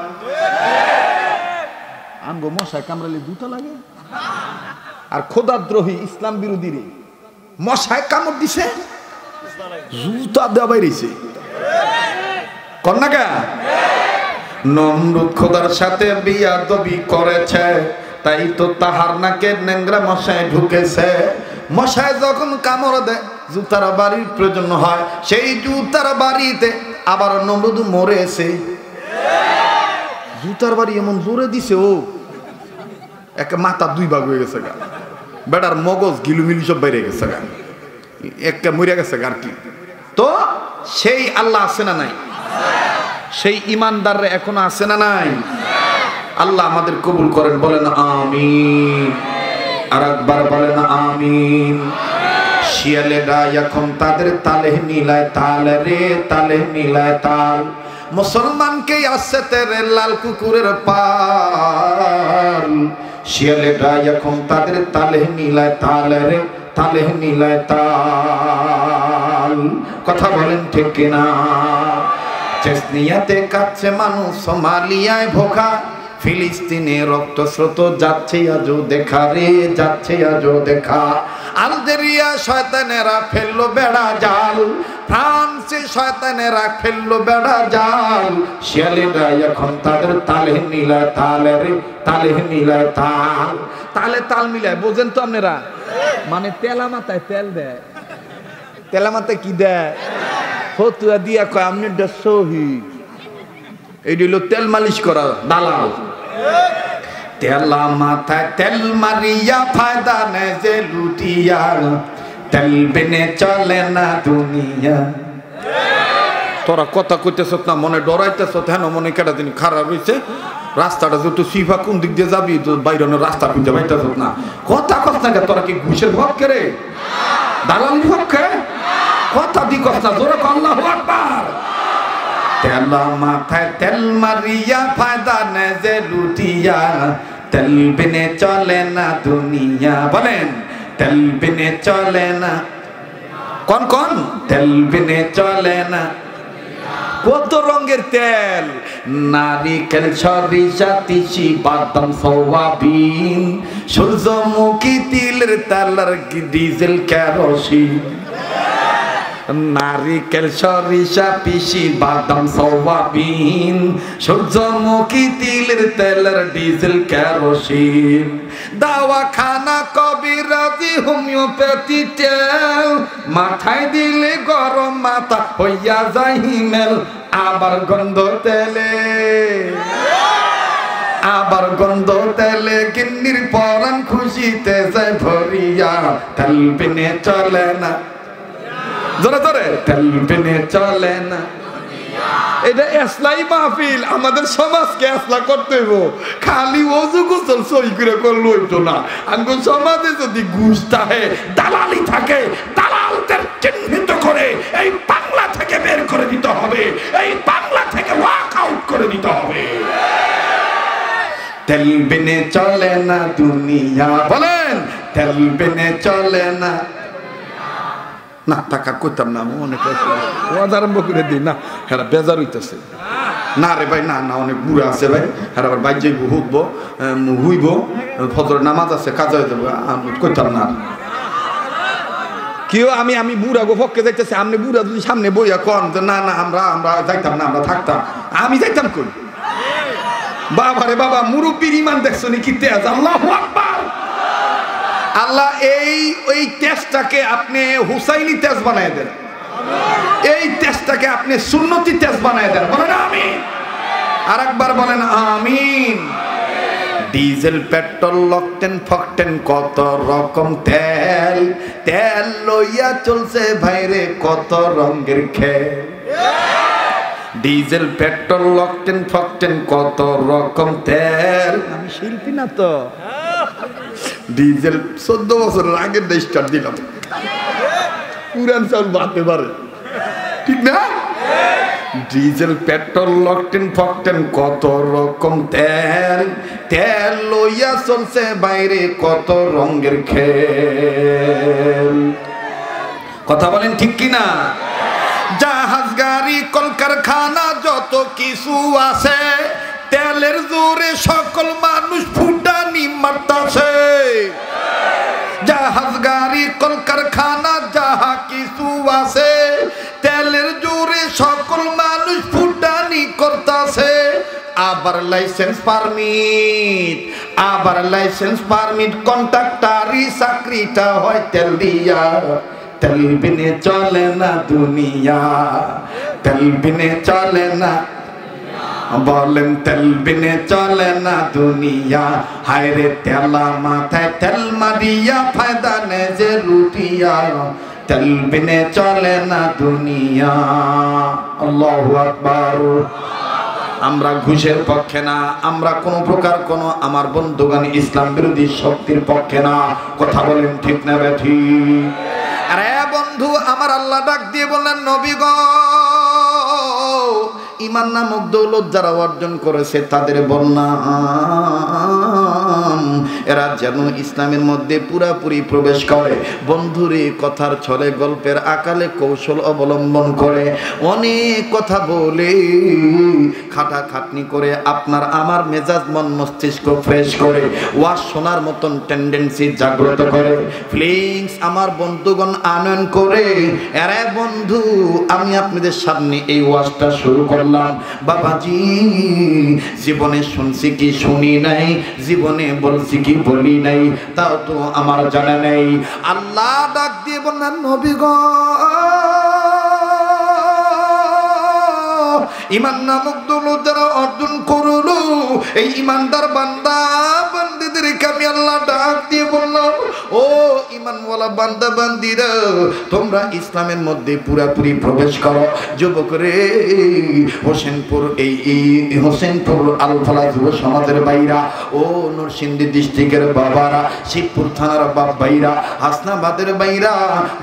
আমগো মশায় কামড়ালে জুতা লাগে? আর খোদাদ্রোহী ইসলাম বিরোধী রে মশায় কামড় দিছে জুতা দেওয়া বাইরেছে কন্যাকা। নমরুদ খোদার সাথে বিয়াদবি করেছে, তাই তো তাহার নাকে ন্যাংরা মশায় ঢুকেছে। মশায় যখন কামড় দেয় জুতার বাড়ির প্রয়োজন হয়, সেই জুতার বাড়িতে আবার নমরুদ মরেছে। জুতার বাড়ি এমন জোরে দিছে ও একে মাথা দুই ভাগ হয়ে গেছে গা, বেটার মগজ গিলুমিলু সব বাইরে গেছে গা, একে মরে গেছে গা। আর কি তো সেই আল্লাহ আছে না নাই? সেই ইমানদাররা এখনো আছে না নাই? আল্লাহ আমাদের কবুল করেন, বলেন আমিন। আর একবার বলেন আমিন। শিয়ালেরা এখন তাদের তালে নিলায় তাল রে, তালে নিলায় তাল। মুসলমানকে আসছে তেরে লাল কুকুরের পাল। শিয়ালেরা এখন তাদের তালে নিলায় তাল রে, তালে নিলায় তাল। কথা বলেন ঠিক কিনা? চেচনিয়াতে কাচ্ছে মানুষ, সোমালিয়ায় ভোকা, ফিলিস্তিনে রক্ত স্রোত যাচ্ছে আজও দেখা রে, যাচ্ছে আজও দেখা। আলজেরিয়া শয়তানেরা ফেললো বেড়া জাল, ফ্রান্সে শয়তানেরা ফেললো বেড়া জাল, শিয়ালেরা এখন তাদের তালে মিলায় তাল রে, তালে মিলায় তাল। তালে তাল মিলায় বোঝেন তো আপনারা? মানে তেলা মাথায় তেল দেয়, তেলা মাথায় কি দেয়? ফতুয়া দিয়া কয় আপনি শহীদ। এইটা হলো তেল মালিশ করা দালাল। তেলা মাথায় তেল মারিয়া ফায়দা নেই যে লুটিয়া, তেল বিনে চলে না দুনিয়া। তোরা কথা কইতেছ না, মনে ডরাইতেছ, হেন মনে কেটা দিন খারাপ হয়েছে, রাস্তাটা যেহেতু সিফা কোন দিক দিয়ে যাবি তো বাইরনের রাস্তা খুঁজে পাইতেছ না। কথা কথা না, তোরা কি ঘুষের ভক্ত রে, দালালি ভক্ত? কথা দি কথা জোরে আল্লাহু আকবার। তেলা মাথায় তেল মারিয়া ফায়দা নেই যে লুটিয়া, তেল বিনে চলে না দুনিয়া। বলেন তেল বিনে চলে না, কোন কোন? তেল বিনে চলে না। কত রঙের তেল? নারিকেল, সরিষা, তিসি, বাদাম, সয়াবিন, সূর্যমুখী, তিলের তেল, ডিজেল, কেরোসিন। নারিকেল, সরিষা, তিসি, বাদাম, সয়াবিন, সূর্যমুখী, তিলের তেল, ডিজেল, কেরোসিন। দাওয়াখানা, কবিরাজি, হোমিওপ্যাথি তেল, মাথায় দিলে গরম মাথা হইয়া যায় হিমেল। আবার গন্ধ তেলে, আবার গন্ধ তেলে গিন্নির পরাণ খুশিতে যায় ভরিয়া, তেল বিনে চলে না। জোরে জোরে, তেল বিনে চলে না। এটা এসলাই মাহফিল, আমাদের সমাজকে এসলা করতে হইব। খালি ওযু গোসল সই করে করলে হইতো না। আমাদের সমাজে যদি ঘুষ থাকে, দালালি থাকে, দালালদের চিহ্নিত করে এই বাংলা থেকে বের করে দিতে হবে, এই বাংলা থেকে ওয়াক আউট করে দিতে হবে। তেল বিনে চলে না দুনিয়া। বলেন তেল বিনে চলে না। না টাকা কইতাম না, অনেক ওয়াজ আরম্ভ করে দিই না, হ্যাঁ বেজার হইতেছে না রে ভাই, না না অনেক বুড়া আছে ভাই, হ্যাঁ আবার বাইর যাইব, হুকবো, হুইব, ফজর নামাজ আছে, কাজা হয়ে যাবো, কইতাম না। কেউ আমি আমি বুড়া গো পক্ষে যাইতেছে, আপনি বুড়া যদি সামনে বইয়া কন যে না না আমরা আমরা যাইতাম না, আমরা থাকতাম, আমি যাইতাম কই? বাবা রে বাবা, মুরব্বীর ইমান দেখছো নি কি তেজ! আল্লাহু আকবার। আল্লাহ এই তেজটাকে আপনি হুসাইনি তেজ বানায় দেন, এই তেজটাকে আপনি সুন্নতি তেজ বানায় দেন। বলেন আমিন। আর একবার বলেন আমিন। ডিজেল, পেট্রোল, লকটেন ফকটেন, কত রকম তেল, তেল লইয়া চলছে ভাইরে কত রঙের খেল। ডিজেল, পেট্রোল, লকটেন ফকটেন, কত রকম তেল। আমি শিল্পী না তো। ডিজেল 14 বছরের আগের স্টার্ট দিলাম, পুরান চাল বাড়তে পারে, ঠিক না? ডিজেল, পেট্রোল, লকটেন ফকটেন, কত রকম তেল, তেল লইয়া চলছে বাইরে কত রঙের খেল। কথা বলেন ঠিক কিনা? জাহাজ, গাড়ি, কলকারখানা, যত কিছু আছে, তেলের জোরে সকল মানুষ ফুটানি মারতাছে। জাহাজ, গাড়ি, কলকারখানা, যাহা কিছু আছে, তেলের জোরে সকল মানুষ ফুটানি করতাছে। আবার লাইসেন্স পারমিট, আবার লাইসেন্স পারমিট, কন্ট্রাক্টারি চাকরিটা হয় তেল দিয়া। তেল বিনে চলে না দুনিয়া, তেল বিনে চলে না। বলেন তেল বিনে চলে না দুনিয়া। হায়রে তেলা মাথায় তেল মারিয়া ফায়দা নে যে লুটিয়া, তেল বিনে চলে না দুনিয়া। আল্লাহু আকবার। আমরা ঘুষের পক্ষে না, আমরা কোন প্রকার কোন আমার বন্ধুগণ ইসলাম বিরোধী শক্তির পক্ষে না। কথা বলেন ঠিক না বেঠিক? আরে বন্ধু আমার, আল্লাহ ডাক দিয়ে বললেন নবী গো, ঈমান নামক দৌলত যারা অর্জন করেছে তাদের বললাম এরা যেন ইসলামের মধ্যে পুরাপুরি প্রবেশ করে। বন্ধুরে কথার ছলে গল্পের আকালে কৌশল অবলম্বন করে অনেক কথা বলে খাটাখাটনি করে আপনার আমার মেজাজ মন মস্তিষ্ক ফ্রেশ করে ওয়াজ শোনার মতন টেন্ডেন্সি জাগ্রত করে ফিলিংস আমার বন্ধুগণ আনয়ন করে। এরা বন্ধু আমি আপনাদের সামনে এই ওয়াজটা শুরু করলাম বাবাজি, জীবনে শুনছি কি শুনি নাই, জীবনে বলছি কি বলি নাই, তাও তো আমার জানা নেই। আল্লাহ ডাক দিয়ে বললেন নবী গো ইমান নামক দৌলত যারা অর্জন করলো এই ইমানদার বান্দা বান্দিদেরকে আমি আল্লাহ ডাক দিয়ে বললাম ও ইমানওয়ালা বান্দা বান্দিরা তোমরা ইসলামের মধ্যে পুরাপুরি প্রবেশ করো। যুবক রে হোসেনপুর এই হোসেনপুর আলফালা যুব সমাজের বাইরা ও নরসিংদী ডিস্ট্রিক্টের বাবারা, শিবপুর থানার বাপ বাইরা, হাসনাবাদের বাইরা,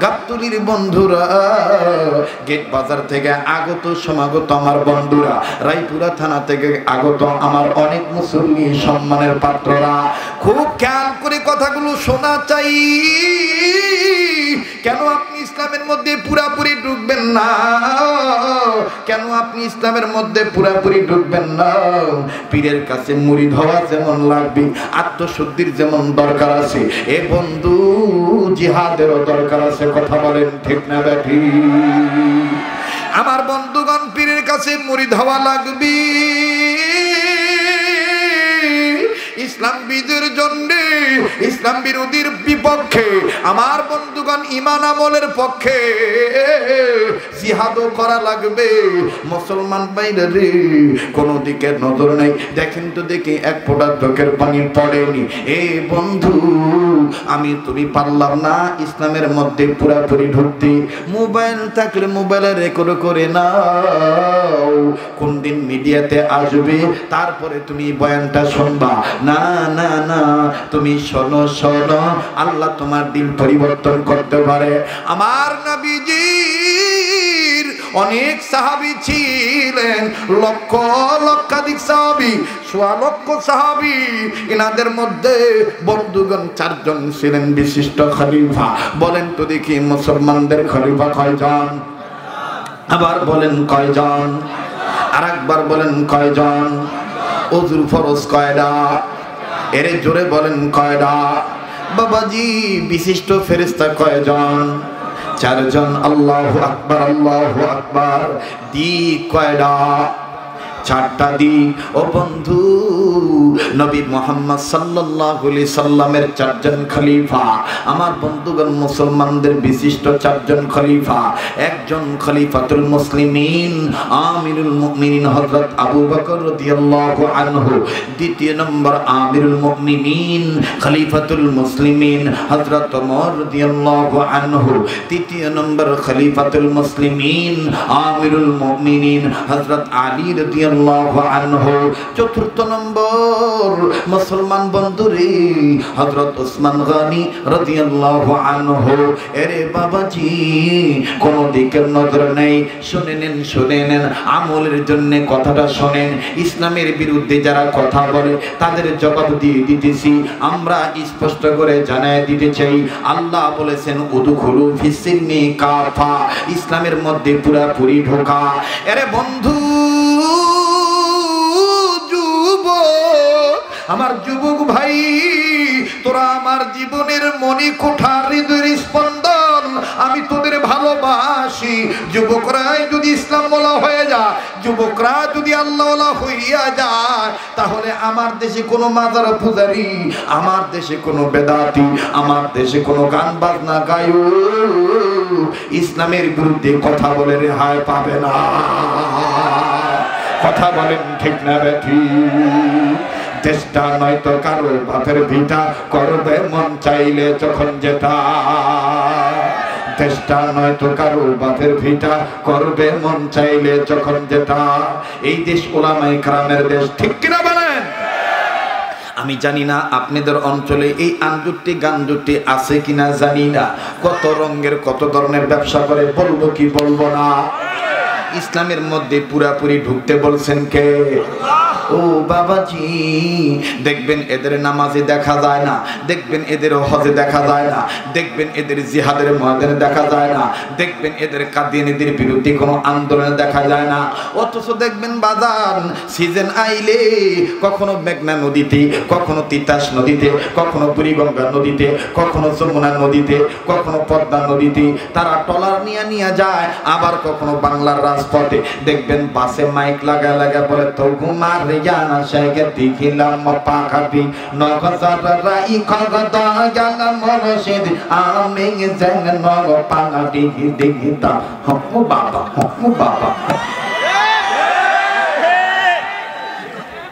গাবতলির বন্ধুরা, গেট বাজার থেকে আগত সমাগত আমার বন্ধুরা, রায়পুরা থানা থেকে আগত আমার অনেক মুসল্লি সম্মানের পাত্ররা, খুব খেয়াল করে কথাগুলো শোনা চাই। কেন আপনি ইসলামের মধ্যে পুরাপুরি ঢুকবেন না? কেন আপনি ইসলামের মধ্যে পুরাপুরি ঢুকবেন না? পীরের কাছে মুরিদ হওয়া যেমন লাগবে, আত্মশুদ্ধির যেমন দরকার আছে, এ বন্ধু জিহাদেরও দরকার আছে। কথা বলেন ঠিক না বেঠি? আমার বন্ধুগণ পীরের কাছে মুরিদ হওয়া লাগবে ইসলাম বিজয়ের জন্য, ইসলাম বিরোধীর বিপক্ষে। আমার বন্ধুগণ ঈমান আমলের পক্ষে জিহাদও করা লাগবে। মুসলমান ভাইরা রে কোন দিকে নজর নেই, দেখেন তো দেখি এক ফোঁটা চোখের পানি পড়েনি। এ বন্ধু আমি তুমি পারলাম না ইসলামের মধ্যে পুরাপুরি ঢুকতে। মোবাইল থাকলে মোবাইলে রেকর্ড করে নাও, কোন দিন মিডিয়াতে আসবে তারপরে তুমি বয়ানটা শুনবা। না না না, তুমি শোনো শোনো, আল্লাহ তোমার দিল পরিবর্তন করতে পারে। আমার নবীজির অনেক সাহাবী ছিলেন, লক্ষ লক্ষাধিক সাহাবী, সোয়া লক্ষ সাহাবী। এনাদের মধ্যে বন্ধুগণ চারজন ছিলেন বিশিষ্ট খলিফা। বলেন তো দেখি মুসলমানদের খলিফা কয়জন? আবার বলেন কয়জন? আরেকবার বলেন কয়জন? ওযুর ফরজ কয়টা? এরে জোরে বলেন কয়টা? বাবাজি বিশিষ্ট ফেরেশতা কয়জন? চারজন। আল্লাহু আকবার আল্লাহু আকবার। দিক কয়টা? চারটা দিক। ও বন্ধু নবী মুহাম্মদ সাল্লাল্লাহু আলাইহি সাল্লামের চারজন খলিফা। আমার বন্ধুগণ মুসলমানদের বিশিষ্ট চারজন খলিফা। একজন খলিফাতুল মুসলিমিন আমিরুল মুমিনিন হযরত আবু বকর রাদিয়াল্লাহু আনহু। দ্বিতীয় নম্বর আমিরুল মুমিনিন খলিফাতুল মুসলিমিন হযরত ওমর রাদিয়াল্লাহু আনহু। তৃতীয় নম্বর খলিফাতুল মুসলিমিন আমিরুল মুমিনিন হযরত আলী রাদিয়াল্লাহু আনহু। চতুর্থ নম্বর মুসলমান বন্ধুরে হযরত ওসমান গনি রাদিয়াল্লাহু আনহু। এরে বাবাজি কোন দিকের নজর নেই, শুনে নেন আমলের জন্য কথাটা শোনেন। ইসলামের বিরুদ্ধে যারা কথা বলে তাদের জবাব দিয়ে দিতেছি, আমরা স্পষ্ট করে জানায় দিতে চাই। আল্লাহ বলেছেন উদখুলু ফিসসিলমি কাফা, ইসলামের মধ্যে পুরাপুরি ঢোকা। এরে বন্ধু আমার যুবক ভাই, তোরা আমার জীবনের মনি কোঠা, হৃদয়ের স্পন্দন, আমি তোদের ভালোবাসি। যুবকরা যদি ইসলাম ওয়ালা হয়ে যায়, যুবকরা যদি আল্লাহ ওয়ালা হইয়া যায়, তাহলে আমার দেশে কোনো মাজার পূজারি, আমার দেশে কোনো বেদাতি, আমার দেশে কোনো গান বাজনা গায়ক ইসলামের বিরুদ্ধে কথা বলে রেহাই পাবে না। কথা বলেন ঠিক না বেঠি? চেষ্টা নয়তো কারো বাপের ভিটা, করবে মন চাইলে যখন যেটা। চেষ্টা নয়তো কারো বাপের ভিটা, করবে মন চাইলে যখন যেটা। এই দেশ উলামায়ে কেরামের দেশ, ঠিক কিনা বলেন? আমি জানি না আপনাদের অঞ্চলে এই আঞ্জুরটি গাঞ্জুরটি আছে কিনা জানি না। কত রঙের কত ধরনের ব্যবসা করে, বলবো কি বলবো না? ইসলামের মধ্যে পুরাপুরি ঢুকতে বলছেন কে? ও বাবাজি, দেখবেন এদের নামাজে দেখা যায় না, দেখবেন এদের হজে দেখা যায় না, দেখবেন এদের জিহাদের ময়দানে দেখা যায় না, দেখবেন এদের কাদিয়ানীদের বিরুদ্ধে কোনো আন্দোলনে দেখা যায় না। অথচ দেখবেন বাজান সিজন আইলে কখনো মেঘনা নদীতে, কখনো তিতাস নদীতে, কখনো বুড়িগঙ্গা নদীতে, কখনো যমুনা নদীতে, কখনো পদ্মা নদীতে তারা ট্রলার নিয়ে নিয়ে যায়। আবার কখনো বাংলার রাজপথে দেখবেন বাসে মাইক লাগা লাগা বলে তো ঘুমার জানা শেখে দেখিলাম পাখাবি নগরাই খগদা গেল মরশিদ আমি জেন নগ পাগাটি দেখিতা হম বাবা হম বাবা।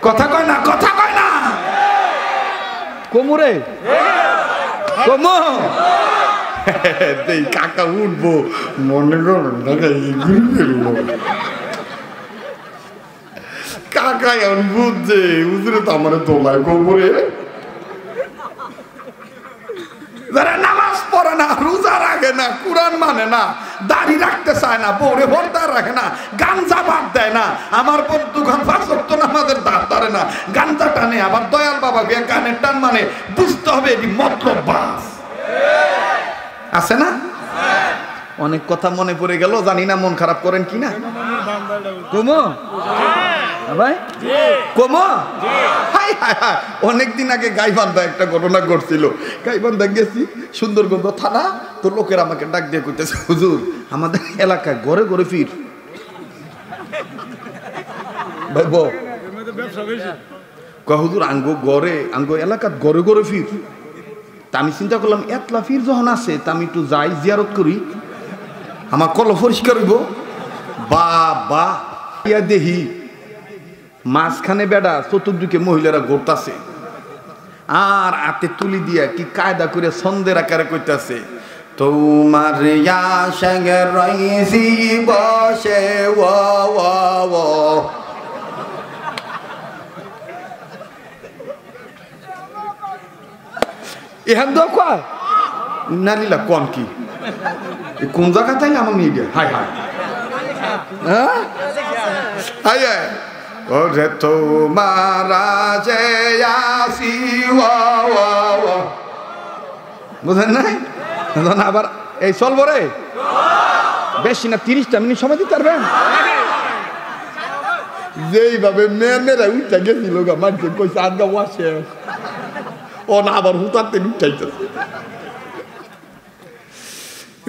কথা কয় না, কথা কয় না। কোমরে কোমো কাকা উঠবো মনে করো কাকা এখন বুঝছে বুঝলে তো আমার তোলায় কোমরে যারা নামাজ পড়ে না, রোজা রাখে না, কোরআন মানে না, দাড়ি রাখতে চায় না, বউরে ভর্তা রাখে না, গাঞ্জা বাদ দেয় না, আমার বন্ধু গান ফাঁসক্ত নামাজের দাঁত ধরে না, গাঞ্জা টানে, আবার দয়াল বাবা গানের টান মানে বুঝতে হবে এটি মতলব বাস আছে না। অনেক কথা মনে পড়ে গেল, জানি না মন খারাপ করেন কিনা। কোমো ভাই কোমো অনেকদিন আগে গাইবান্ধা একটা ঘটনা ঘটছিল। গাইবান্ধা গেছি সুন্দরগঞ্জ থানা, তো লোকের আমাকে ডাক দিয়ে করতেছে হুজুর আমাদের এলাকায় ঘরে ঘরে ফির ভাই বউ হুজুর আঙ্গো ঘরে আঙ্গো এলাকার ঘরে ঘরে ফির। তা আমি চিন্তা করলাম এতলা ফির যখন আছে তা আমি একটু যাই জিয়ারত করি, আমার কল পরিষ্কার হইব। বাবা ইয়া দেহি মাঝখানে বেড়া চতুর্দিকে মহিলারা ঘুরতাছে আর হাতে তুলি দিয়া কি কায়দা করে ছন্দের আকারে কইতাছে তোমার সঙ্গে রইছি বসে এখান তো কয় নালিলা কম কি কোন জায়গা তাইলে আমার মেয়ে হাই হাই হ্যাঁ হাই হাই ওরে তোমারা যে আসি বুঝেন নাই আবার এই চলবো রে বেশি না 30টা মিনিট সময় দিতে পারবেন। যেইভাবে মেয়েরা উঠা গেছিল গা মানুষের কইছে আজগা ওয়াসে ও না আবার হুতাতে উঠাইতেছে।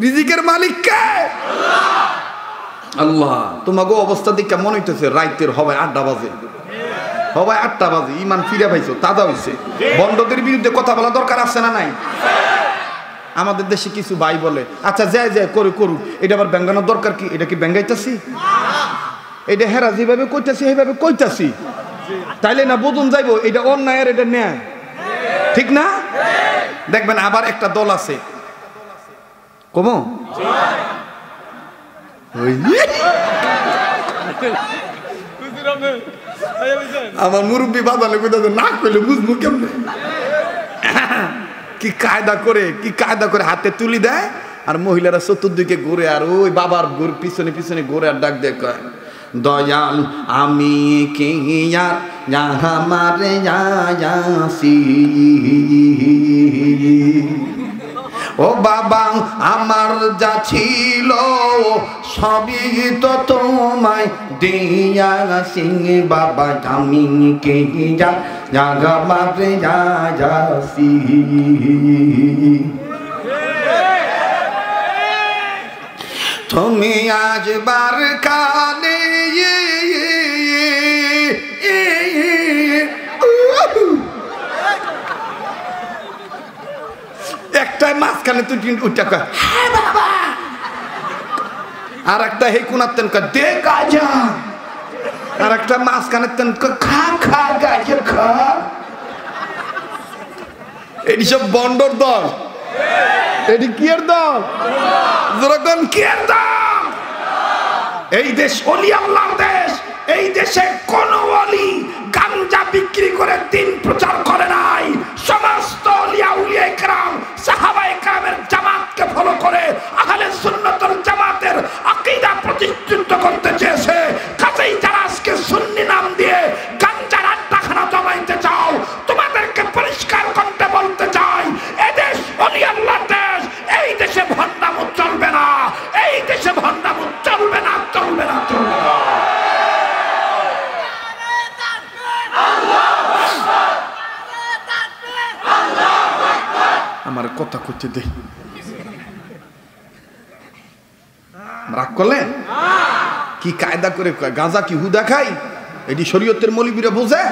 রিজিকের মালিক কে? আল্লাহ। তোমাকে অবস্থা দেখে মনে হইতেছে রাইতের হবে 8টা বাজে, হবে 8টা বাজে, ইমান ফিরে পাইছো, তাজা হইছে। বন্ধদের বিরুদ্ধে কথা বলা দরকার আছে না নাই? আমাদের দেশে কিছু ভাই বলে আচ্ছা যায় যায় করে করুক, এটা আবার ব্যাঙ্গানোর দরকার কি? এটা কি ব্যাঙ্গাইতেছি? এটা হেরা যেভাবে কইতাছি সেইভাবে কইতাছি, তাইলে না বোঝন যাইব এটা অন্যায় আর এটা ন্যায়, ঠিক না? দেখবেন আবার একটা দল আছে কমো আমার মুরব্বী বাদালে কইতাছে না কইলে বুঝবো কেমনে। কি কায়দা করে হাতে তুলি দেয় আর মহিলারা চতুর্দিকে ঘুরে আর ওই বাবার পিছনে পিছনে ঘুরে আর ডাক দেয় কয় দয়াল আমি কে মারে যাসি ও বাবা আমার যা ছিল সবই তো তোমায় দিয়াছি বাবা আমি কে মারে যাসি। তুমি আজবার কালে একটাই মাঝখানে তুই উঠা কয় হ্যাঁ বাবা, আর একটা হে কোনাতেন কয় দে গাজা, আর একটা মাঝখানে তেন খা খা গাজা খা। এটি সব বন্ডর দল, এটি কি এর দল? যেরকম কি এর দল? এই দেশ ওলি আল্লাহর দেশ, এই দেশে কোন ওলি গাঞ্জা বিক্রি করে দিন প্রচার করে নাই। সমস্ত ওলিয়া উলিয়া ইকরাম সাহাবায়ে কেরামের জামাতকে ফলো করে আহলে সুন্নাত ওয়াল জামাতের আকীদা প্রতিষ্ঠিত করতে চেয়েছে। কাজেই যারা আজকে সুন্নি নাম দিয়ে গাঞ্জার একটু দেই রাগ করলেন কি কায়দা করে কয় গাঁজা কি হুদা খাই এটি শরীয়তের মৌলবীরা বোঝে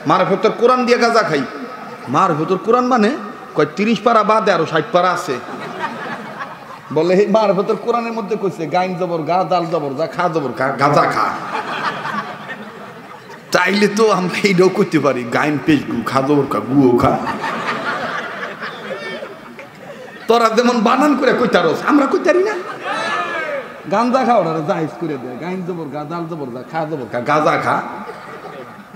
মার ভেতর কোরআন দিয়ে গাঁজা খাই মার ভেতর কোরআন মানে কয় 30 পারা বাদে আরো 60 পারা আছে বলে এই মার ভেতর কোরআনের মধ্যে কইছে গাইন জবর গা দাল জবর যা খা জবর খা গাঁজা খা চাইলে তো আমরা এইটাও করতে পারি গাইন পেশ গু খা জবর খা গুও খা তোরা যেমন বানান করে কইতারস আমরা কইতারি না গাঁজা খা ওরা জাহিজ করে দেয় গাইন জবর গা দাল জবর যা খা জবর খা গাঁজা খা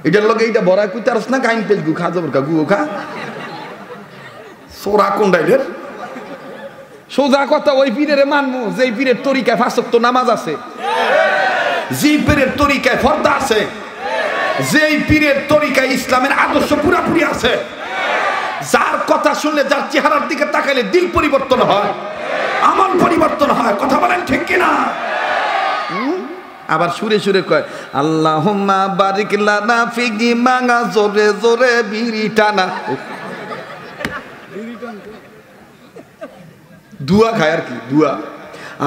এটার লগে এইটা বড়াই কইতারস না গাইন পেশ গু খা জবর খা গুও খা সোরা কোনডাইলের সোজা কথা ওই পীরের মানমু যেই পীরের তরিকায় 5 ওয়াক্ত নামাজ আছে যেই পীরের তরিকায় ফরদা আছে যেই পীরের তরিকায় ইসলামের আদর্শ পুরাপুরি আছে যার কথা শুনলে যার চেহারার দিকে তাকাইলে দিল পরিবর্তন হয় আমল পরিবর্তন হয় কথা বলেন ঠিক কিনা আবার সুরে সুরে কয় আল্লাহুম্মা বারিক লানা ফিগি মাঙ্গা জোরে জোরে বিড়ি টানা দুয়া খায় আর কি দুয়া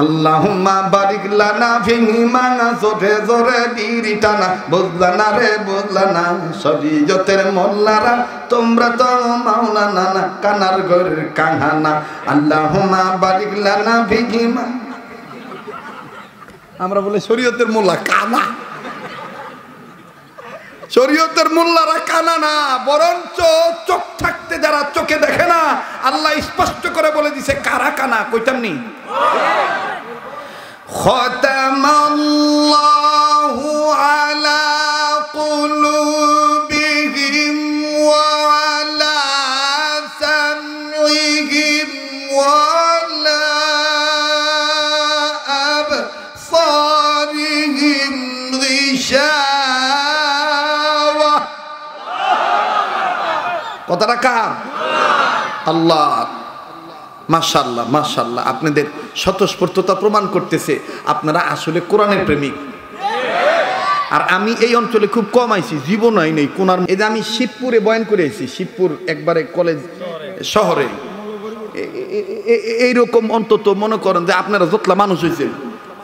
আল্লাহুম্মা বারিক লানা ফিহি মানা জোরে জোরে বিড়ি টানা বুঝলানা রে বুঝলানা শরীয়তের মোল্লারা তোমরা তো মাওলানা না কানার ঘরের কাহানা আল্লাহুম্মা বারিক লানা ফিহি আমরা বলে শরীয়তের মোল্লা কানা শরীয়তের মোল্লারা কানা না বরঞ্চ চোখ থাকতে যারা চোখে দেখে না আল্লাহ স্পষ্ট করে বলে দিছে কারা কানা কইতাম নি খাতামাল্লাহু আলা কুলুবিহিম ওয়া আলা সামইহিম ওয়া আলা আবসারিহিম গিশাওয়া কথাটা কার আল্লাহ মাশাআল্লাহ মাশাআল্লাহ আপনাদের স্বতঃস্ফূর্ততা প্রমাণ করতেছে আপনারা আসলে কোরআনের প্রেমিক আর আমি এই অঞ্চলে খুব কম আইছি জীবন হয় নেই কোনার এই যে আমি শিবপুরে বয়ান করে আইছি শিবপুর একবারে কলেজ শহরে এইরকম অন্তত মনে করেন যে আপনারা যতলা মানুষ হয়েছেন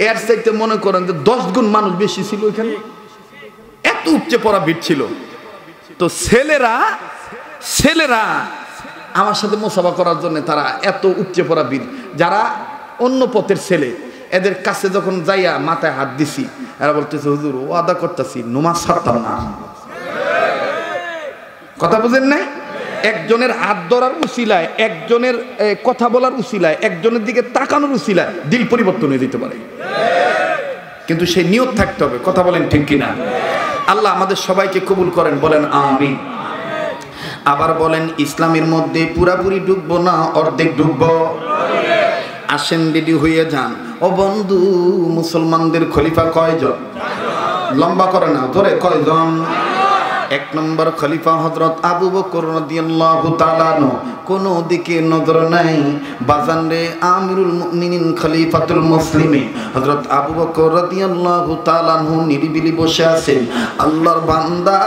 এর চাইতে মনে করেন যে 10 গুণ মানুষ বেশি ছিল এখানে এত উপচে পড়া ভিড় ছিল তো ছেলেরা আমার সাথে মোসাফা করার জন্য তারা এত উপচে পড়া ভিড় যারা অন্য পথের ছেলে এদের কাছে যখন যাইয়া মাথায় হাত দিছি এরা বলতেছে হুজুর ওয়াদা করতেছি নামাজ ছাড়তাম না কথা বুঝেন নাই একজনের হাত ধরার উসিলায় একজনের কথা বলার উসিলায় একজনের দিকে তাকানোর উসিলায় দিল পরিবর্তন হয়ে যেতে পারে কিন্তু সেই নিয়ত থাকতে হবে কথা বলেন ঠিক কিনা আল্লাহ আমাদের সবাইকে কবুল করেন বলেন আমিন আবার বলেন ইসলামের মধ্যে পুরাপুরি ঢুকবো না অর্ধেক ঢুকবো আসেন রেডি হয়ে যান ও বন্ধু মুসলমানদের খলিফা কয়জন লম্বা করে না ধরে কয়জন এক নম্বর খলিফা হযরত আবু বকর রাদিয়াল্লাহু তাআলা কোন দিকে নজর নাই বাজান রে আমিরুল মুমিনিন খলিফাতুল মুসলিমিন হযরত আবু বকর রাদিয়াল্লাহু তাআলা নিরিবিলি বসে আছেন আল্লাহর বান্দা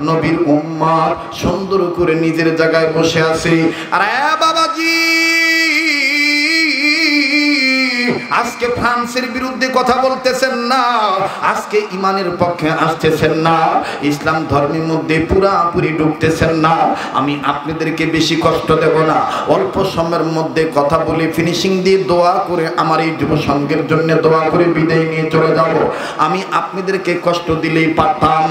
নবীর উম্মত সুন্দর করে নিজের জায়গায় বসে আছে আরে বাবাজি আজকে ফ্রান্সের বিরুদ্ধে কথা বলতেছেন না আজকে ইমানের পক্ষে আসতেছেন না ইসলাম ধর্মের মধ্যে পুরাপুরি ঢুকতেছেন না আমি আপনাদেরকে বেশি কষ্ট দেব না অল্প সময়ের মধ্যে কথা বলে ফিনিশিং দিয়ে দোয়া করে আমার এই যুব সংঘের জন্য দোয়া করে বিদায় নিয়ে চলে যাব আমি আপনাদেরকে কষ্ট দিলেই পারতাম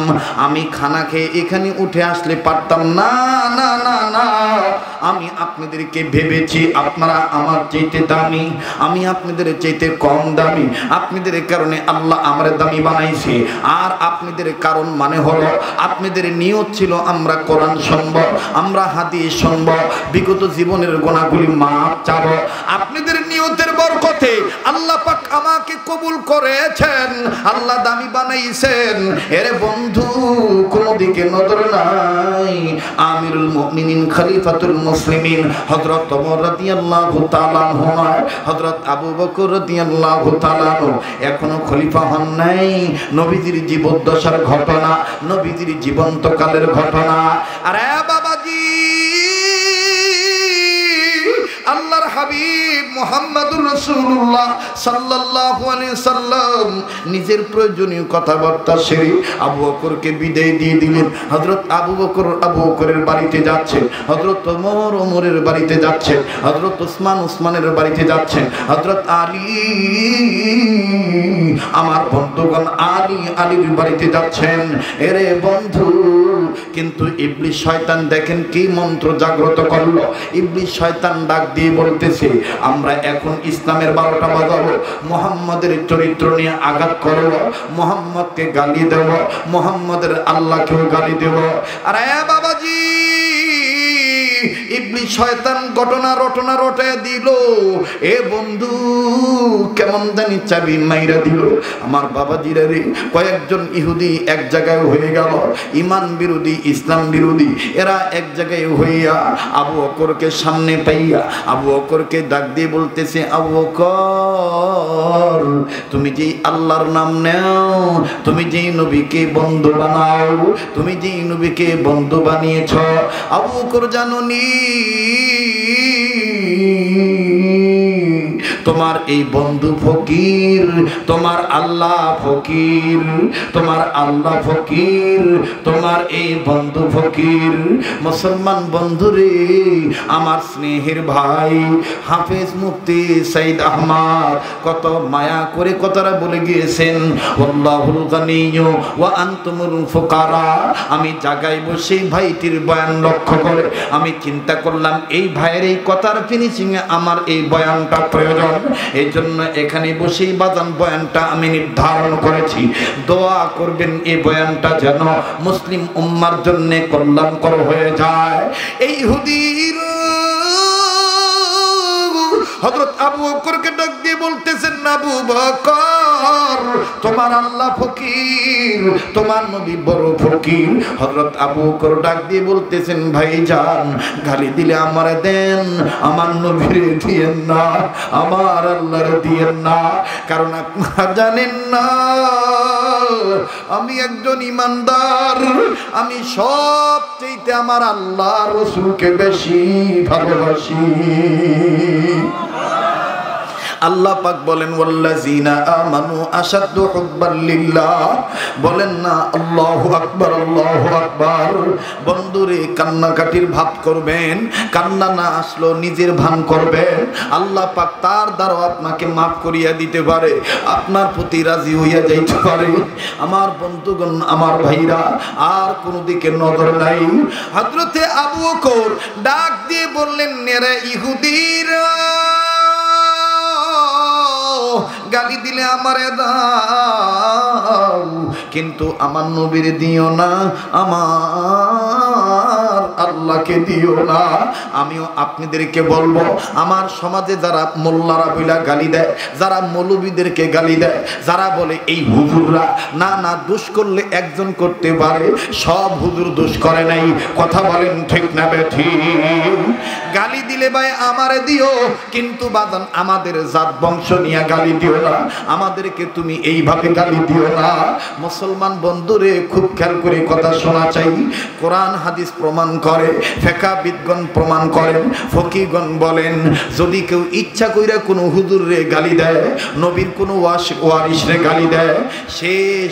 আমি খানা খেয়ে এখানে উঠে আসলে পারতাম না না না না আমি আপনাদেরকে ভেবেছি আপনারা আমার চাইতে দামি আমি আপনাদের চাইতে কম দামি আপনাদের কারণে আল্লাহ আমার দামি বানাইছে আর আপনাদের কারণ মানে হলো আপনাদের নিয়ত ছিল আমরা কোরআন শুনব আমরা হাদিস শুনব বিগত জীবনের গুনাহগুলি মাফ চাব আপনাদের নিয়তের বরকতে আল্লাহ পাক আমাকে কবুল করেছেন আল্লাহ দামি বানাইছেন এর বন্ধু কোন দিকে নজর নাই আমিরুল মুমিনিন খলিফাতুল মুসলিমিন হযরত ওমর রাদিয়াল্লাহু তাআলা আনহু হযরত আবু বকর রাদিয়াল্লাহু তাআলা এখনো খলিফা হন নাই নবীজির জীবদ্দশার ঘটনা নবীজির জীবন্তকালের ঘটনা আরে বাবাজি আল্লাহর হাবিব মুহাম্মদুর রাসূলুল্লাহ সাল্লাল্লাহু আলাইহি সাল্লাম নিজের প্রয়োজনীয় কথাবার্তা সেরে আবু বকরকে বিদায় দিয়ে দিলেন। হযরত আবু বকরের বাড়িতে যাচ্ছে, হযরত ওমরের বাড়িতে যাচ্ছে, হযরত উসমানের বাড়িতে যাচ্ছে, হযরত আলী আমার বন্ধুগণ আলীর বাড়িতে যাচ্ছেন। এরে বন্ধু, কিন্তু ইবলিস শয়তান দেখেন কি মন্ত্র জাগ্রত করলো। ইবলিস শয়তান ডাক দিয়ে বলতেছে, আমরা এখন ইসলামের 12টা বাজাবো, মুহাম্মাদের চরিত্র নিয়ে আঘাত করব, মুহাম্মদকে গালি দেব, মুহাম্মাদের আল্লাহকেও গালি দেব। আরে বাবাজি, ইবলিস শয়তান ঘটনা রটায় দিল। এ বন্ধু, কেমন জানি চাবি মাইরা দিল। আমার বাবাজিরা রে, কয়েকজন ইহুদি এক জায়গায় হয়ে গেল, ইমান বিরোধী, ইসলাম বিরোধী, এরা এক জায়গায় হইয়া আবু বকরকে সামনে পাইয়া আবু বকরকে ডাক দিয়ে বলতেছে, আবু বকর, তুমি যেই আল্লাহর নাম নাও, তুমি যেই নবীকে বন্ধু বানাও, তুমি যেই নবীকে বন্ধু বানিয়েছ, আবু বকর জানোনি তোমার এই বন্ধু ফকির, তোমার আল্লাহ ফকির, তোমার আল্লাহ ফকির, তোমার এই বন্ধু ফকির। মুসলমান বন্ধুরে, আমার স্নেহের ভাই হাফেজ মুফতি সাইদ আহমদ কত মায়া করে কথাটা বলে গিয়েছেন, আল্লাহুল গানিয়্যু ওয়া আনতুমুল ফুকারা। আমি জায়গায় বসে ভাইটির বয়ান লক্ষ্য করে আমি চিন্তা করলাম, এই ভাইয়ের এই কথার ফিনিশিং এ আমার এই বয়ানটা প্রয়োজন। এই জন্য এখানে বসেই বাজান বয়ানটা আমি নির্ধারণ করেছি। দোয়া করবেন এই বয়ানটা যেন মুসলিম উম্মার জন্য কল্যাণকর হয়ে যায়। এই ইহুদির হযরত আবু বকরকে ডাক দিয়ে বলতেছেন, আবু বকর, তোমার আল্লাহ ফকির, তোমার নবী বড় ফকির। হযরত আবু বকর ডাক দিয়ে বলতেছেন, ভাইজান, গালি দিলে আমারে দেন, আমার নবীরে দিয়েন না, আমার আল্লাহরে দিয়েন না। কারণ আপনারা জানেন না, আমি একজন ইমানদার, আমি সবচেয়ে আমার আল্লাহ রাসূলকে বেশি ভালোবাসি। আল্লাহ পাক বলেন, ওয়াল্লাযিনা আমানু আশাদ্দু হুব্বান লিল্লাহ। বলেন না আল্লাহু আকবার, আল্লাহু আকবার। বন্ধুরে, কান্নাকাটির ভাব করবেন, কান্না না আসলো নিজের ভান করবেন। আল্লাহ পাক তার দ্বারা আপনাকে মাফ করিয়া দিতে পারে, আপনার প্রতি রাজি হইয়া যাইতে পারে। আমার বন্ধুগণ, আমার ভাইরা, আর কোন দিকে নজর নাই। হযরতে আবু বকর ডাক দিয়ে বললেন, এরা ইহুদিরা গালি দিলে আমারে দাও, কিন্তু আমার নবীর দিও না, আমার আল্লাহকে দিও না। আমিও আপনাদেরকে বলবো, আমার সমাজে যারা মোল্লারা বইলা গালি দেয়, যারা মৌলবীদেরকে গালি দেয়, যারা বলে এই হুজুররা, না না, দোষ করলে একজন করতে পারে, সব হুজুর দোষ করে নাই। কথা বলেন ঠিক না বেঠিক? গালি দিলে ভাই আমারে দিও, কিন্তু বাদান আমাদের জাত বংশ নিয়ে গালি দিও না, আমাদেরকে তুমি এইভাবে গালি দিও না। মুসলমান বন্ধুরে, খুব খেয়াল করে কথা শোনা চাই। কোরআন হাদিস প্রমাণ করে, ফিকহবিদগণ প্রমাণ করেন, ফকিহগণ বলেন, যদি কেউ ইচ্ছা কইরা কোনো হুজুরে গালি দেয়, নবীর কোনো ওয়ারিসরে গালি দেয়,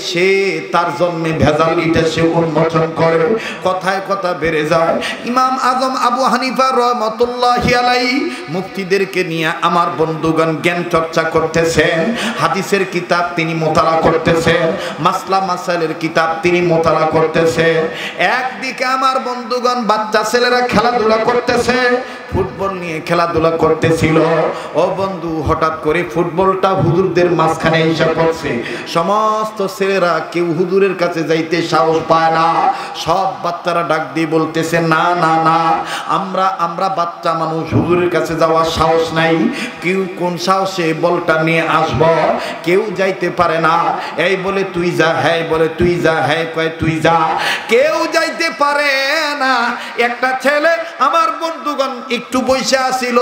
সে তার জন্মে ভেজাল ইটা সে উন্মোচন করে, কথায় কথা বেড়ে যায়। ইমাম আজম আবু হানিফা রাহমাতুল্লাহি আলাইহি মুফতিদেরকে নিয়ে আমার বন্ধুগণ জ্ঞান চর্চা করতেছেন, হাদিসের কিতাব তিনি মোতালা করতেছেন, মাসলা মাসাইলের কিতাব তিনি মোতালা করতেছেন। একদিকে আমার বন্ধুগণ বাচ্চা ছেলেরা খেলাধুলা করতেছে, ফুটবল নিয়ে খেলাধুলা করতেছিল। ও বন্ধু, হঠাৎ করে ফুটবলটা হুজুরদের মাঝখানে এসে পড়ছে। সমস্ত ছেলেরা কেউ হুজুরের কাছে যাইতে সাহস পায় না। সব বাচ্চারা ডাক দিয়ে বলতেছে, না না না, আমরা বাচ্চা মানুষ, হুজুরের কাছে যাওয়ার সাহস নাই। কেউ কোন সাহসে বলটা নিয়ে আসব, কেউ যাইতে পারে না। এই বলে তুই যা, হ্যাঁ বলে তুই যা, হ্যাঁ কয় তুই যা, কেউ যাইতে পারে না। একটা ছেলে আমার বন্ধুগণ একটু বসে আসিল,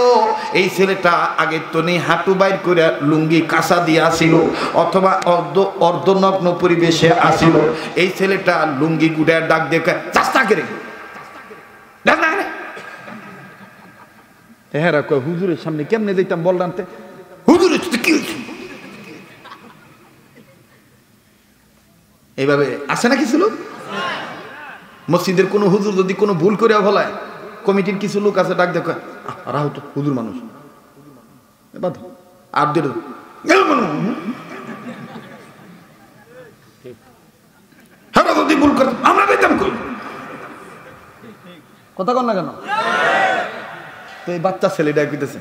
এই ছেলেটা আগে তো নেই হাঁটু বাইর করে লুঙ্গি কাঁচা দিয়ে আসিল, অথবা অর্ধনগ্ন পরিবেশে আসিল। এই ছেলেটা লুঙ্গি গুড়ায় ডাক দিয়ে চাস্তা করে হ্যাঁ কয় হুজুরের সামনে কেমনে যেতাম বল রানতে, হুজুরের কি হয়েছে এইভাবে আসে না কিছু লোক। মসজিদের কোনো হুজুর যদি কোনো ভুল করে ফেলায়, কমিটির কিছু লোক আছে ডাক দেখো, রাহু তো হুজুর মানুষ আর যদি ভুল করে আমরা দিতাম কই, কথা কন না কেন? তো এই বাচ্চা ছেলে ডাক দিতেছে,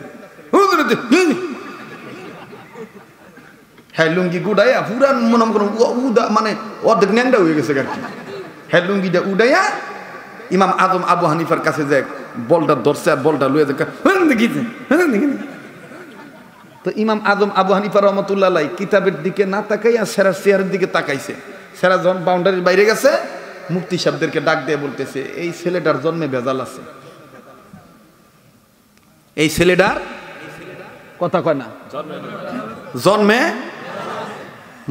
হ্যাঁ লুঙ্গি গুড়াইয়া পুরান মনে মানে অর্ধেক ন্যাংটা হয়ে গেছে আর কি। হ্যাঁ লুঙ্গিটা উড়াইয়া ইমাম আজম আবু হানিফার কাছে যায়, বলটা ধরছে আর বলটা লুয়ে যায়। তো ইমাম আজম আবু হানিফা রহমতুল্লাহ কিতাবের দিকে না তাকাইয়া সেরা চেয়ারের দিকে তাকাইছে। সেরা যখন বাউন্ডারির বাইরে গেছে, মুফতি সাহেবদেরকে ডাক দিয়ে বলতেছে, এই ছেলেটার জন্মে ভেজাল আছে, এই ছেলেটার কথা কয় না জন্মে।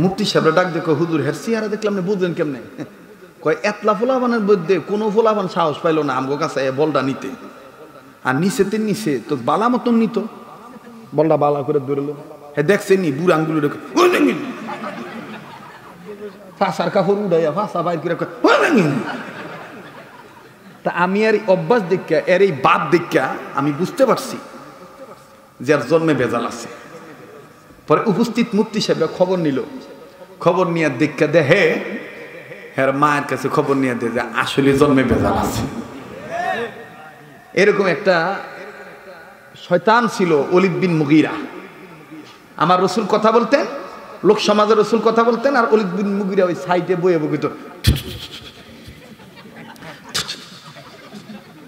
মুফতি সাহেবরা ডাক দেখো, হুজুর হের চেহারা দেখলাম না, বুঝলেন কেমনে? কয় এতলা ফোলাবানের মধ্যে কোনো ফোলাবান সাহস পাইল না আমগো কাছে বলটা নিতে, আর নিচেতে নিচে তো বালা মতন নিত, বলটা বালা করে ধরলো। হ্যাঁ দেখছে নি বুড়া আঙ্গুলো রেখে ফাঁসার কাপড় উড়াইয়া ফাঁসা বাইর করে। তা আমি আর অভ্যাস দেখা, এর এই বাপ দেখা আমি বুঝতে পারছি যে আর জন্মে ভেজাল আছে। পরে উপস্থিত মুফতি সাহেব খবর নিল, খবর নিয়ে দেখা দেখে হ্যাঁ মায়ের কাছে খবর নিয়ে দে যে আসলে জন্মে ভেজাল আছে। এরকম একটা শয়তান ছিল ওলীদ বিন মুগীরা। আমার রসুল কথা বলতেন, লোক সমাজের রসুল কথা বলতেন, আর ওলীদ বিন মুগীরা ওই সাইডে বয়ে বকিত।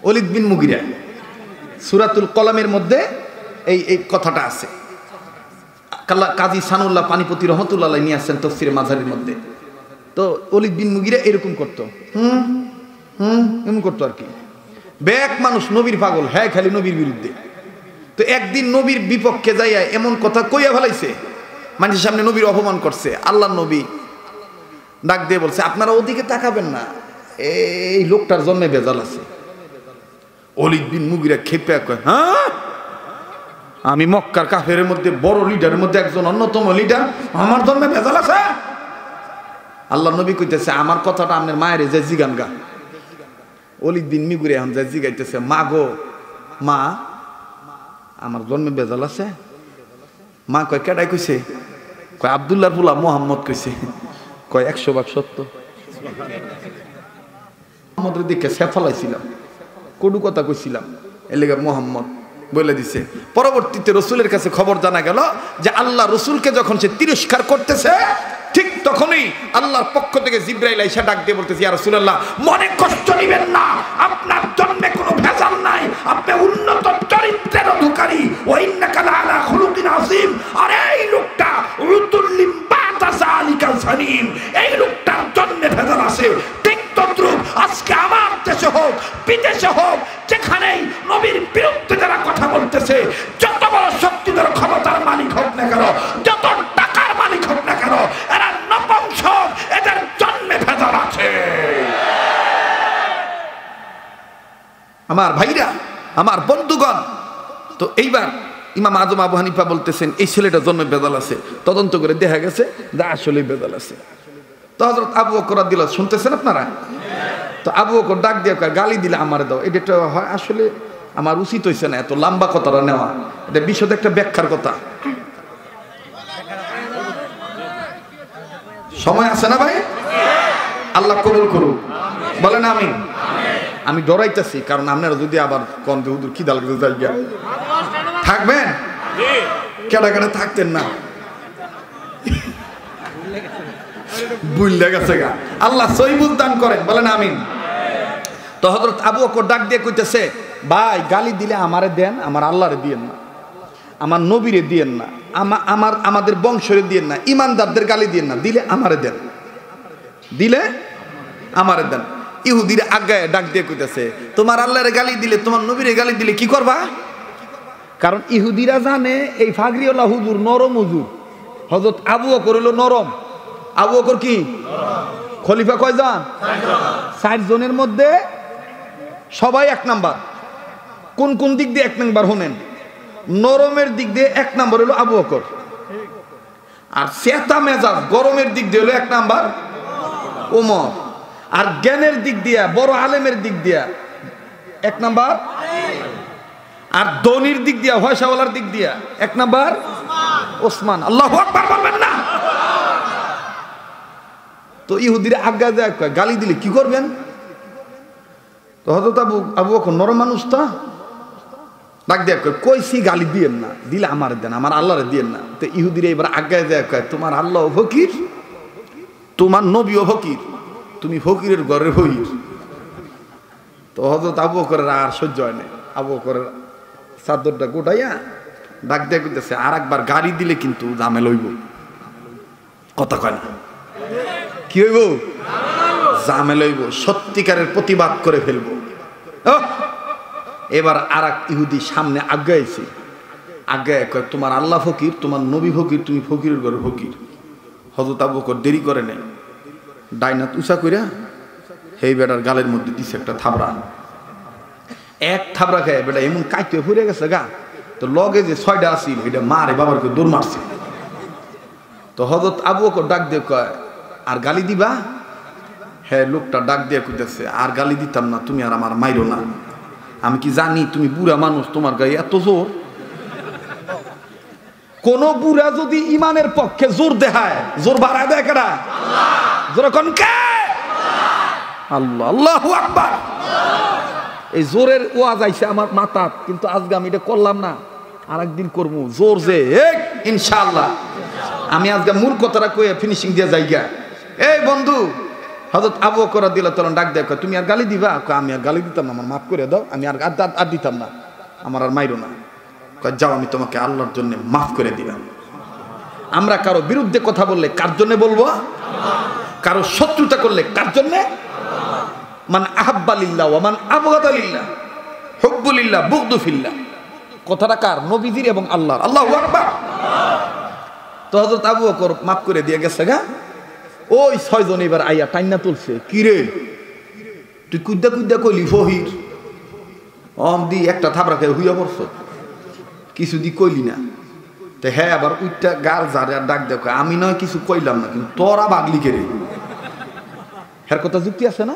ওলীদ বিন মুগীরা সূরাতুল কলমের মধ্যে এই কথাটা আছে। কাজী সানুল্লাহ পানিপতি রহমতুল্লাহ নিয়ে আসছেন তফসিরে মাঝারির মধ্যে। তো ওলীদ বিন মুগীরা এরকম করতো, এমন করতো আর কি। ব্যাক মানুষ, নবীর পাগল, হ্যাঁ খালি নবীর বিরুদ্ধে। তো একদিন নবীর বিপক্ষে যাইয়া এমন কথা কইয়া ফেলাইছে, মানুষের সামনে নবীর অপমান করছে। আল্লাহ নবী ডাক দিয়ে বলছে, আপনারা ওদিকে তাকাবেন না, এই লোকটার জন্মে ভেজাল আছে। ওলীদ বিন মুগীরা খেপে কয়, হ্যাঁ আমি মক্কার কাফেরের মধ্যে বড় লিডারের মধ্যে একজন, অন্যতম লিডার, আমার জন্মে ভেজাল আছে? আল্লাহ নবী কইতেছে, আমার কথাটা আপনার মায়ের যে জিগান গা। ওলীদ বিন মুগীরা এখন যে জিগাইতেছে, মা গো মা আমার জন্মে ভেজাল আছে? মা কয় কেডাই কইছে? কয় আব্দুল্লাহর পোলা মোহাম্মদ কইছে। কয় 100 ভাগ সত্য। মোহাম্মদের দিকে সেফালাইছিলাম, কটু কথা কইছিলাম, এর লেগে মোহাম্মদ বলে দিছে। পরবর্তীতে রসুলের কাছে খবর জানা গেল যে আল্লাহ রসুলকে যখন সে তিরস্কার করতেছে, ঠিক তখনই আল্লাহর পক্ষ থেকে জিবরাইল আইসা ডাক দিয়ে বলতেছে, ইয়া রাসূলুল্লাহ মনে কষ্ট নেবেন না, আপনার জন্মে কোনো ভেজাল নাই, আপনি উন্নত চরিত্রের অধিকারী, ওয়া ইন্নাকা লাআলা খুলুকিন আযীম। আর এই লোকটা উতুল্লিম বাতা যালিকা সানিম, এই লোকটার জন্মে ভেজাল আছে। ঠিক তদ্রুপ আজকে আমার দেশে হোক বিদেশে হোক, যেখানেই নবীর বিরুদ্ধে যারা কথা বলতেছে, যত বড় শক্তিধর ক্ষমতার মালিক হোক না কেন, যত টাকার মালিক হোক না কেন, এরা নপুংসক, এদের জন্মে ভেজাল আছে। আমার ভাইরা, আমার বন্ধুগণ, তো এইবার ইমাম আজম আবু হানিফা বলতেছেন এই ছেলেটার জন্মে ভেজাল আছে। তদন্ত করে দেখা গেছে যে আসলে ভেজাল আছে। তো হযরত আবু বকর রাদিয়াল্লাহু শুনতেছেন আপনারা? তো আবু বকর ডাক দিয়ে গালি দিলে আমারে দাও, এটা হয় আসলে আমার উচিত হইছে না এত লম্বা কথাটা নেওয়া, এটা বিশদ একটা ব্যাখ্যার কথা। সময় আছে না ভাই? আল্লাহ কবুল করুক, বলেন আমিন। আমি ডরাইতেছি, কারণ আপনারা যদি আবার কোন হুজুর কি দালকে যাই থাকবেন, কেডা কেডা থাকতেন না, বুঝলে গেছে গা। আল্লাহ সহিবুল দান করেন, বলেন আমিন। তো হযরত আবু বকর ডাক দিয়ে কইতেছে, ভাই গালি দিলে আমারে দেন, আমার আল্লাহরে দিয়েন না, আমার নবীরে দিয়েন না, আমাদের বংশরে দিয়েন না, ইমানদারদের গালি দিয়েন না, দিলে আমারে দেন, দিলে আমারে দেন। ইহুদিরা আগায় ডাক দিয়ে কইতেছে, তোমার আল্লাহরে গালি দিলে, তোমার নবীরে গালি দিলে কি করবা? কারণ ইহুদিরা জানে এই ফাগরিওয়ালা হুজুর নরম হুজুর। হযরত আবু বকর হলো নরম। আবু বকর কি খলিফা কয়জন? 4 জনের মধ্যে সবাই 1 নাম্বার, কোন কোন দিক দিয়ে 1 নাম্বার শোনেন? নরমের দিক দিয়ে 1 নাম্বার হলো আবু বকর, আর চেতা মেজাজ গরমের দিক দিয়ে হলো 1 নাম্বার ওমর, আর জ্ঞানের দিক দিয়া বড় আলেমের দিক দিয়া 1 নাম্বার, আর ধনির দিক দিয়া পয়সাওয়ালার দিক দিয়া 1 নাম্বার ওসমান। আল্লাহু আকবার বলবেন না? তো ইহুদিরা আজ্ঞা দেয়, গালি দিলে কি করবেন? তো হযরত আবু বকর নরম মানুষ, তা ডাক দেয়া কইছি গালি দিয়েন না, দিলে আমার দেন, আমার আল্লাহরে দিয়েন না। তো ইহুদিরা এবার আজ্ঞা দেয়, তোমার আল্লাহ ফকির, তোমার নবীও ফকির, তুমি ফকিরের ঘরের ফকির। তো হযরত আবু বকরের আর সহ্য হয় না, আবু বকরের চাদরটা গোটাইয়া ডাক দেয়া কইতেছে, আর একবার গালি দিলে কিন্তু জামেল হইব। কথা কয় না? কি হইব? জামেল হইব, সত্যিকারের প্রতিবাদ করে ফেলবো। এবার আর এক ইহুদি সামনে আজ্ঞাইছে, আজ্ঞায় কয় তোমার আল্লাহ ফকির, তোমার নবী ফকির, তুমি ফকিরের ঘরে ফকির। হযরত আবু বকর দেরি করে নেই, ডাইনাত উঁচা কইরা সেই বেটার গালের মধ্যে দিছে একটা থাবড়া। এক থাবড়া খায় বেটা এমন কাইতে ফুরে গেছে গা, তো লগে যে 6টা আসিল এটা মারে বাবারকে দৌড় মারছে। তো হযরত আবু বকর ডাক দিয়ে কয়, আর গালি দিবা? হ্যাঁ, লোকটা ডাক দিয়ে কইতেছে, আর গালি দিতাম না, তুমি আর আমার মাইরো না। আমি কি জানি তুমি বুড়া মানুষ, তোমার গায়ে এত জোর? কোন বুড়া যদি ইমানের পক্ষে জোর দেখায়, জোর বাড়ায় দেয় কেডা? জোর কোন কে? আল্লাহ। আল্লাহু আকবার। এই জোরের ওয়াজ আইছে আমার মাথা, কিন্তু আজকে আমি এটা করলাম না, আরেকদিন করবো। জোর যে ইনশাআল্লাহ। আমি আজকে মূল কথাটা কয়ে ফিনিশিং দিয়ে যাইগা। এই বন্ধু, হযরত আবু বকর রাদিয়াল্লাহু তাআলা ডাক দেয়, তুমি আর গালি দিবা? আমি আর গালি দিতাম না, আমার মাফ করে দাও, আমি আর দিতাম না, আমার আর মাইরো না। যাও, আমি তোমাকে আল্লাহর জন্য মাফ করে দিলাম। আমরা কারো বিরুদ্ধে কথা বললে কার জন্য বলবো? কারো শত্রুতা করলে কার জন্য? মান আহাব্বা লিল্লাহ ওয়া মান আবগাদা লিল্লাহ, হুব্বু লিল্লাহ বুগদু ফিল্লাহ। কথাটা কার? নবীজির এবং আল্লাহর। আল্লাহু আকবার। তো হযরত আবু বকর মাফ করে দিয়ে গেছে গা। ওই 6 জন এবার আইয়া টাইনা তুলছে, কি রে তুই কুদ্দা কুদ্দা কইলি ফহির, দি একটা থাবড়া খেয়ে হুইয়া পড়ছ, কিছু দি কইলি না। তো হ্যাঁ, আবার উইটা গাল জারে ডাক দেখ, আমি নয় কিছু কইলাম না, কিন্তু তোরা বাগলি কে রে? হ্যার কথা যুক্তি আছে না?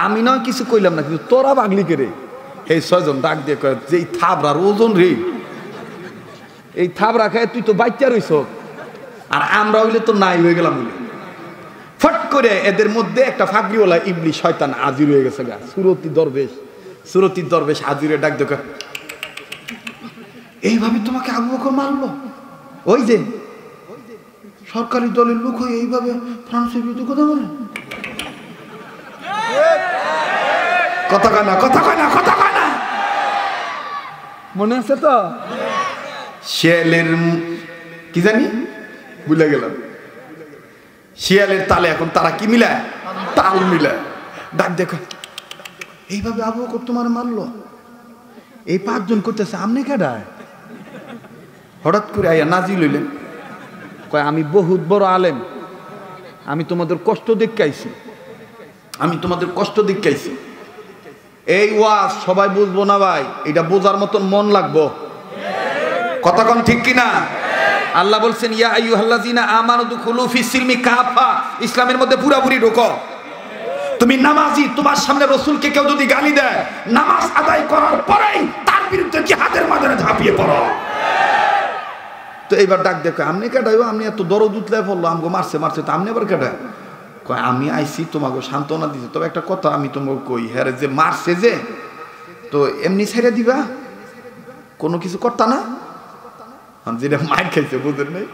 আমি নয় কিছু কইলাম না, কিন্তু তোরা বাগলি কে রে? এই 6 জন ডাক দিয়ে কয়, যে এই থাবড়ার ওজন রে, এই থাবড়া খায় তুই তো বাচ্চা রইছ, আর আমরা হইলে তো নাই হয়ে গেলাম। হইলে ফট করে এদের মধ্যে একটা ফাগরিওয়ালা ইবলিশ শয়তান হাজির হয়ে গেছে গা। সুরতি দরবেশ হাজিরে ডাক দেখ, এইভাবে তোমাকে আবু বকর মারলো? ওই যে সরকারি দলের লোক হয়ে এইভাবে ফ্রান্সের বিরুদ্ধে কথা বলে? কথা কয় না, কথা কয় না, কথা কয় না। মনে আছে তো? শিয়ালের কি জানি ভুলে গেলাম, শিয়ালের তালে এখন তারা কি মিলায়? তাল মিলায়। ডাক দেখো, এইভাবে আবু বকর তোমার মারলো? এই 5 জন করতেছে, আমনে কেডায়? হঠাৎ করে আইয়া নাজিল হইলেন, কয় আমি বহুত বড় আলেম, আমি তোমাদের কষ্ট দেখাইছি, আমি তোমাদের কষ্ট দেখাইছি। এই ওয়াজ সবাই বুঝবো না ভাই, এটা বোঝার মতন মন লাগবো। কথা কোন ঠিক কিনা? আল্লাহ বলছেন, ইয়া আইয়ুহাল্লাযিনা আমানু দুখুলু ফিস সিলমি কাফা, ইসলামের মধ্যে পুরোপুরি ঢোকো। তুমি নামাজি, তোমার সামনে রাসূলকে কেউ যদি গালি দেয়, নামাজ আদায় করার পরেই তার বিরুদ্ধে জিহাদের ময়দানে ঝাঁপিয়ে পড়ো। তো এইবার ডাক দেখো, আমনে কেডাইও? আপনি এত দরদ উতলায় পড়লো, আমগো মারছে মারছে, তো আপনি আবার কেডা? কয় আমি আইছি তোমাকে সান্ত্বনা দিতে, তবে একটা কথা আমি তোমাকে কই, হ্যাঁ যে মারছে যে, তো এমনি ছেড়ে দিবা? কোনো কিছু করতা না? যেটা মাইর খাইছে বুঝেন নাই?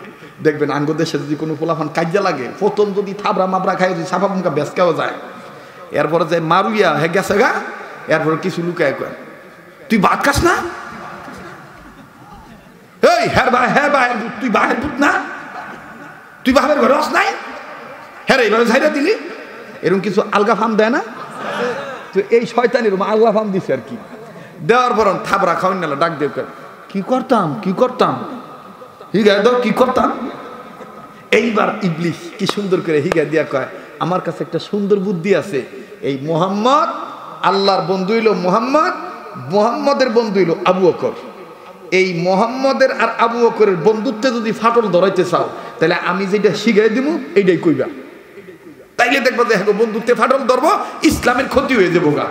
দেখবেন আঙ্গ দেশে যদি কোনো পোলাফান কাজে লাগে, প্রথম যদি থাবড়া মাবড়া খাই, যদি সাফা মুখা বেসকাও যায়, এরপরে যে মারুইয়া হে গেছে গা, এরপরে কিছু লুকায় কয়, তুই ভাত খাস না? এই হ্যাঁ বাহের ভূত, তুই বাহের ভূত না? তুই বাহের ঘরে রস নাই? হ্যাঁ এইভাবে ঝাইরা দিলি? এরকম কিছু আলগা ফাম দেয় না? তো এই শয়তানের আলগা ফাম দিছে আর কি। দেওয়ার পর থাবড়া খাওয়ান নিল, ডাক দিয়ে কি করতাম হিগা দাও, কি করতাম? এইবার ইবলিশ কি সুন্দর করে হিগা দিয়া কয়, আমার কাছে একটা সুন্দর বুদ্ধি আছে। এই মুহাম্মদ, আল্লাহর বন্ধু হইল মুহাম্মদ, মুহাম্মদের বন্ধু হইল আবু বকর। এই মুহাম্মদের আর আবু বকরের বন্ধুত্বে যদি ফাটল ধরাইতে চাও তাহলে আমি যেটা শিখাই দিব এইটাই কইবা, তাইলে দেখবো যে হ্যাঁ বন্ধুত্বে ফাটল ধরবো, ইসলামের ক্ষতি হয়ে যাবো গা।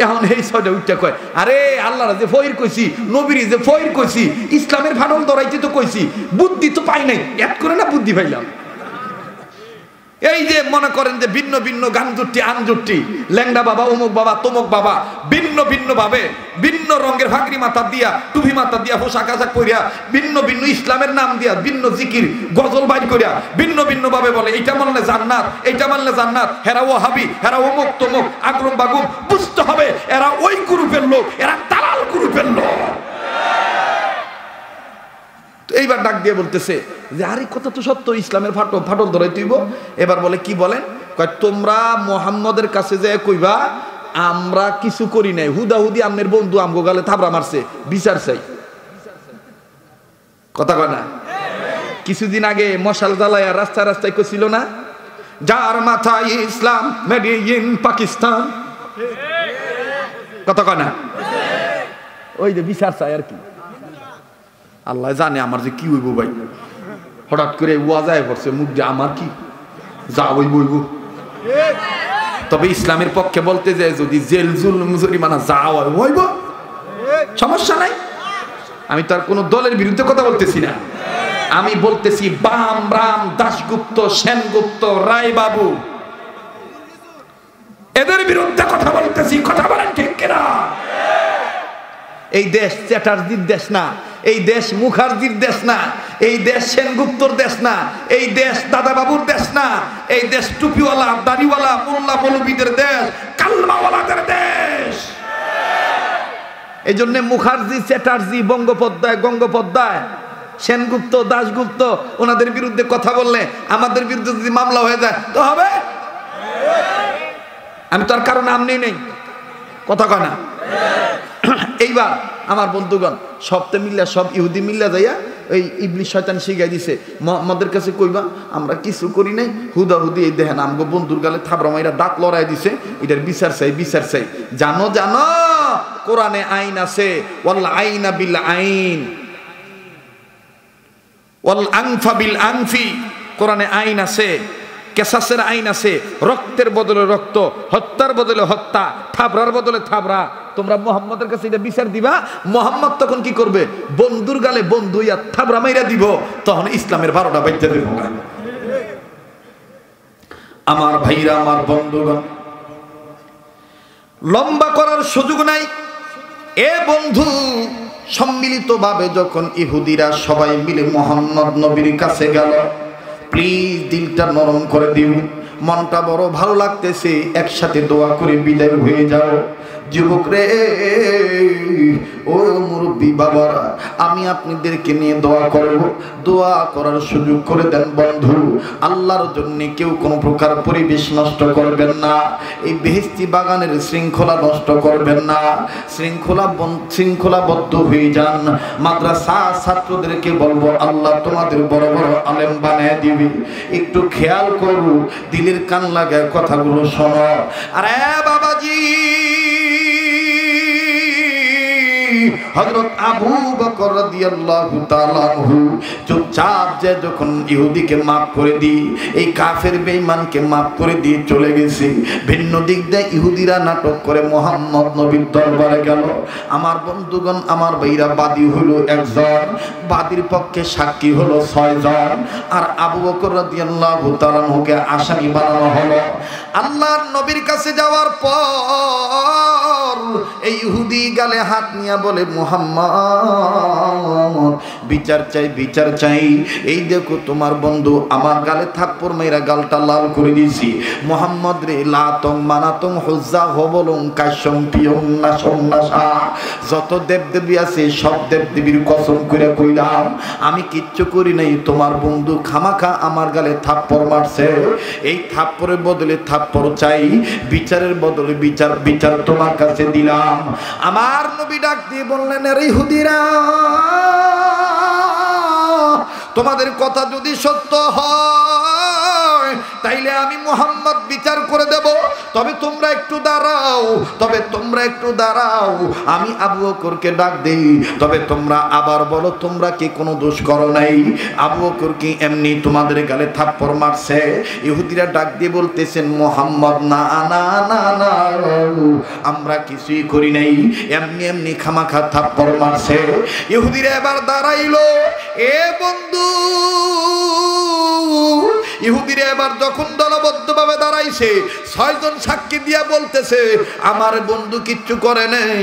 এখন এই ছয়টা উঠটা কয় আরে আল্লাহর যে ফয়র কইছি, নবীর যে ফয়র কইছি, ইসলামের ফাটল ধরাইতে তো কইছি, বুদ্ধি তো পাই নাই, এক করে না বুদ্ধি পাইলাম। এই যে মনে করেন যে ভিন্ন ভিন্ন গান জুটটি আন জুটটি, ল্যাংড়া বাবা অমুক বাবা তমুক বাবা ভিন্ন ভিন্ন ভাবে ভিন্ন রঙের ভাগরি মাথা দিয়া টুপি মাথা দিয়া পোশাক আশাক করিয়া ভিন্ন ভিন্ন ইসলামের নাম দিয়া ভিন্ন জিকির গজল বাইর করিয়া ভিন্ন ভিন্ন ভাবে বলে এইটা মানলে জান্নাত, এইটা মানলে জান্নাত, হেরা ওয়াহাবি, হেরা অমুক তমুক আগরম বাগুম। বুঝতে হবে এরা ওই গ্রুপের লোক, এরা দালাল গ্রুপের লোক। এইবার ডাক দিয়ে বলতেছে যে আরে কথা তো সত্য, ইসলামের ফাটল ধরে তুইব। এবার বলে কি বলেন, কয় তোমরা মুহাম্মদের কাছে যে কইবা আমরা কিছু করি নাই, হুদাহুদি আমনের বন্ধু আমগো গালে থাবড়া মারছে, বিচার চাই। কথা কয় না? কিছুদিন আগে মশাল জ্বালায়া রাস্তায় রাস্তায় কইছিল না, যার মাথায় ইসলাম মেড ইন পাকিস্তান। কথা কয় না? ওই যে বিচার চাই আর কি। আল্লাহ জানে আমার যে কি হইব ভাই, হঠাৎ করে ওয়াজায় পড়ছে মুখ দিয়ে, আমার কি যা হইব হইব। তবে ইসলামের পক্ষে বলতে যায় যদি জেল জুলুম জরিমানা যা হইব সমস্যা নাই। আমি তো আর কোনো দলের বিরুদ্ধে কথা বলতেছি না, আমি বলতেছি বাম রাম দাশগুপ্ত সেনগুপ্ত রায় বাবু এদের বিরুদ্ধে কথা বলতেছি। কথা বলেন ঠিক কিনা? এই দেশ চ্যাটার্জির দেশ না, এই দেশ মুখার্জির দেশ না, এই দেশ সেনগুপ্তর দেশ না, এই দেশ দাদা বাবুর দেশ না, এই দেশ টুপিওয়ালা দাড়িওয়ালা মোল্লা মৌলবীদের দেশ, কালমাওয়ালাদের দেশ। এই জন্য মুখার্জি চ্যাটার্জি গঙ্গোপাধ্যায় সেনগুপ্ত দাশগুপ্ত ওনাদের বিরুদ্ধে কথা বললে আমাদের বিরুদ্ধে যদি মামলা হয়ে যায় তো হবে। আমি তো আর কারো নাম নেই, কথা কয় না। এইবার আমার বন্ধুগণ সবতে মিল্লা সব ইহুদি মিল্লা যাইয়া ওই ইবলিশ শয়তান শিখাই দিছে আমাদের কাছে কইবা আমরা কিছু করি নাই, হুদাহুদি এই দেখেন আমগো বন্ধুর গালে থাবড়া মাইরা দাঁত লড়াই দিছে, এটার বিচার চাই বিচার চাই। জানো জানো কোরআনে আইন আছে, ওয়াল আইনা বিল আইন ওয়াল আনফা বিল আনফি। কোরআনে আইন আছে, কেসাসের আইন আছে, রক্তের বদলে রক্ত, হত্যার বদলে হত্যা, থাবড়ার বদলে থাবড়া। তোমরা মুহাম্মদের কাছে এটা বিচার দিবা, মুহাম্মদ তখন কি করবে? বন্ধুর গালে বন্ধু ইয়া থাবড়া মাইরা দিব, তখন ইসলামের 12টা বাজতে দেব। আমার ভাইরা আমার বন্ধুগণ, লম্বা করার সুযোগ নাই। এ বন্ধু সম্মিলিতভাবে যখন ইহুদিরা সবাই মিলে মুহাম্মদ নবীর কাছে গেল, প্লিজ দিলটা নরম করে দিও, মনটা বড় ভালো লাগতেছে, একসাথে দোয়া করে বিদায় হয়ে যাও। যুবক রে, ও মুরব্বী বাবারা, আমি আপনাদেরকে নিয়ে দোয়া করব, দোয়া করার সুযোগ করে দেন বন্ধু। আল্লাহর জন্য কেউ কোনো প্রকার পরিবেশ নষ্ট করবেন না, এই বেহেশতি বাগানের শৃঙ্খলা নষ্ট করবেন না, শৃঙ্খলাবদ্ধ হয়ে যান। মাদ্রাসা ছাত্রদেরকে বলবো আল্লাহ তোমাদের বড় বড় আলেম বানিয়ে দিবে, একটু খেয়াল করো, দিলের কান লাগায় কথাগুলো শোনো। আরে বাবাজি, হযরত আবু বকর রাদিয়াল্লাহু তাআলা আনহু চুপচাপ যে যখন ইহুদিকে মাফ করে দি, এই কাফের বেঈমানকে মাফ করে দিয়ে চলে গেছে, ভিন্ন দিক দিয়ে ইহুদিরা নাটক করে মুহাম্মদ নবীর দরবারে গেল। আমার বন্ধুগণ, আমার ভাইরা, বাদী হলো একজন, বাদীর পক্ষে সাক্ষী হলো 6 জন, আর আবু বকর রাদিয়াল্লাহু তাআলা আনহুকে আসামি বানানো হলো। আল্লাহর নবীর কাছে যাওয়ার পর এই ইহুদি গালে হাত নিয়ে বলে, মুহাম্মদ বিচার চাই বিচার চাই, এই দেখো তোমার বন্ধু আমার গালে থাপ্পড় মাইরা গালটা লাল করে দিয়েছি। মুহাম্মদ রে, লাতং মানাতং হুজ্জা হবলং কাশম পিয়ং নাসং নাসা, যত দেবদেবী আছে সব দেবদেবীর কসম করে কইলাম আমি কিচ্ছু করি নাই, তোমার বন্ধু খামাখা আমার গালে থাপ্পড় মারছে, এই থাপ্পড়ের বদলে থাপ্পড় চাই, বিচারের বদলে বিচার, বিচার তোমার কাছে দিলাম। আমার নবী ডাক দিয়ে বললেন, আরে ইহুদিরা, তোমাদের কথা যদি সত্য হয় তাইলে আমি মুহাম্মদ বিচার করে দেব। তবে তোমরা একটু দাঁড়াও, আমি আবু বকরকে ডাক দেই। তবে তোমরা আবার বলো, তোমরা কি কোনো দোষ করো নাই? আবু বকর কি এমনি তোমাদের গালে থাপ্পড় মারছে? ইহুদিরা ডাক দিয়ে বলতেছেন, মুহাম্মদ না না না না, আমরা কিছুই করি নাই, এমনি এমনি খামাখা থাপ্পড় মারছে। ইহুদিরা এবার দাঁড়াইলো। এ বন্ধু, ইহুদিরা এবার যখন দলবদ্ধভাবে দাঁড়াইছে, 6 জন সাক্ষী দিয়া বলতেছে, আমার বন্ধু কিচ্ছু করে নাই,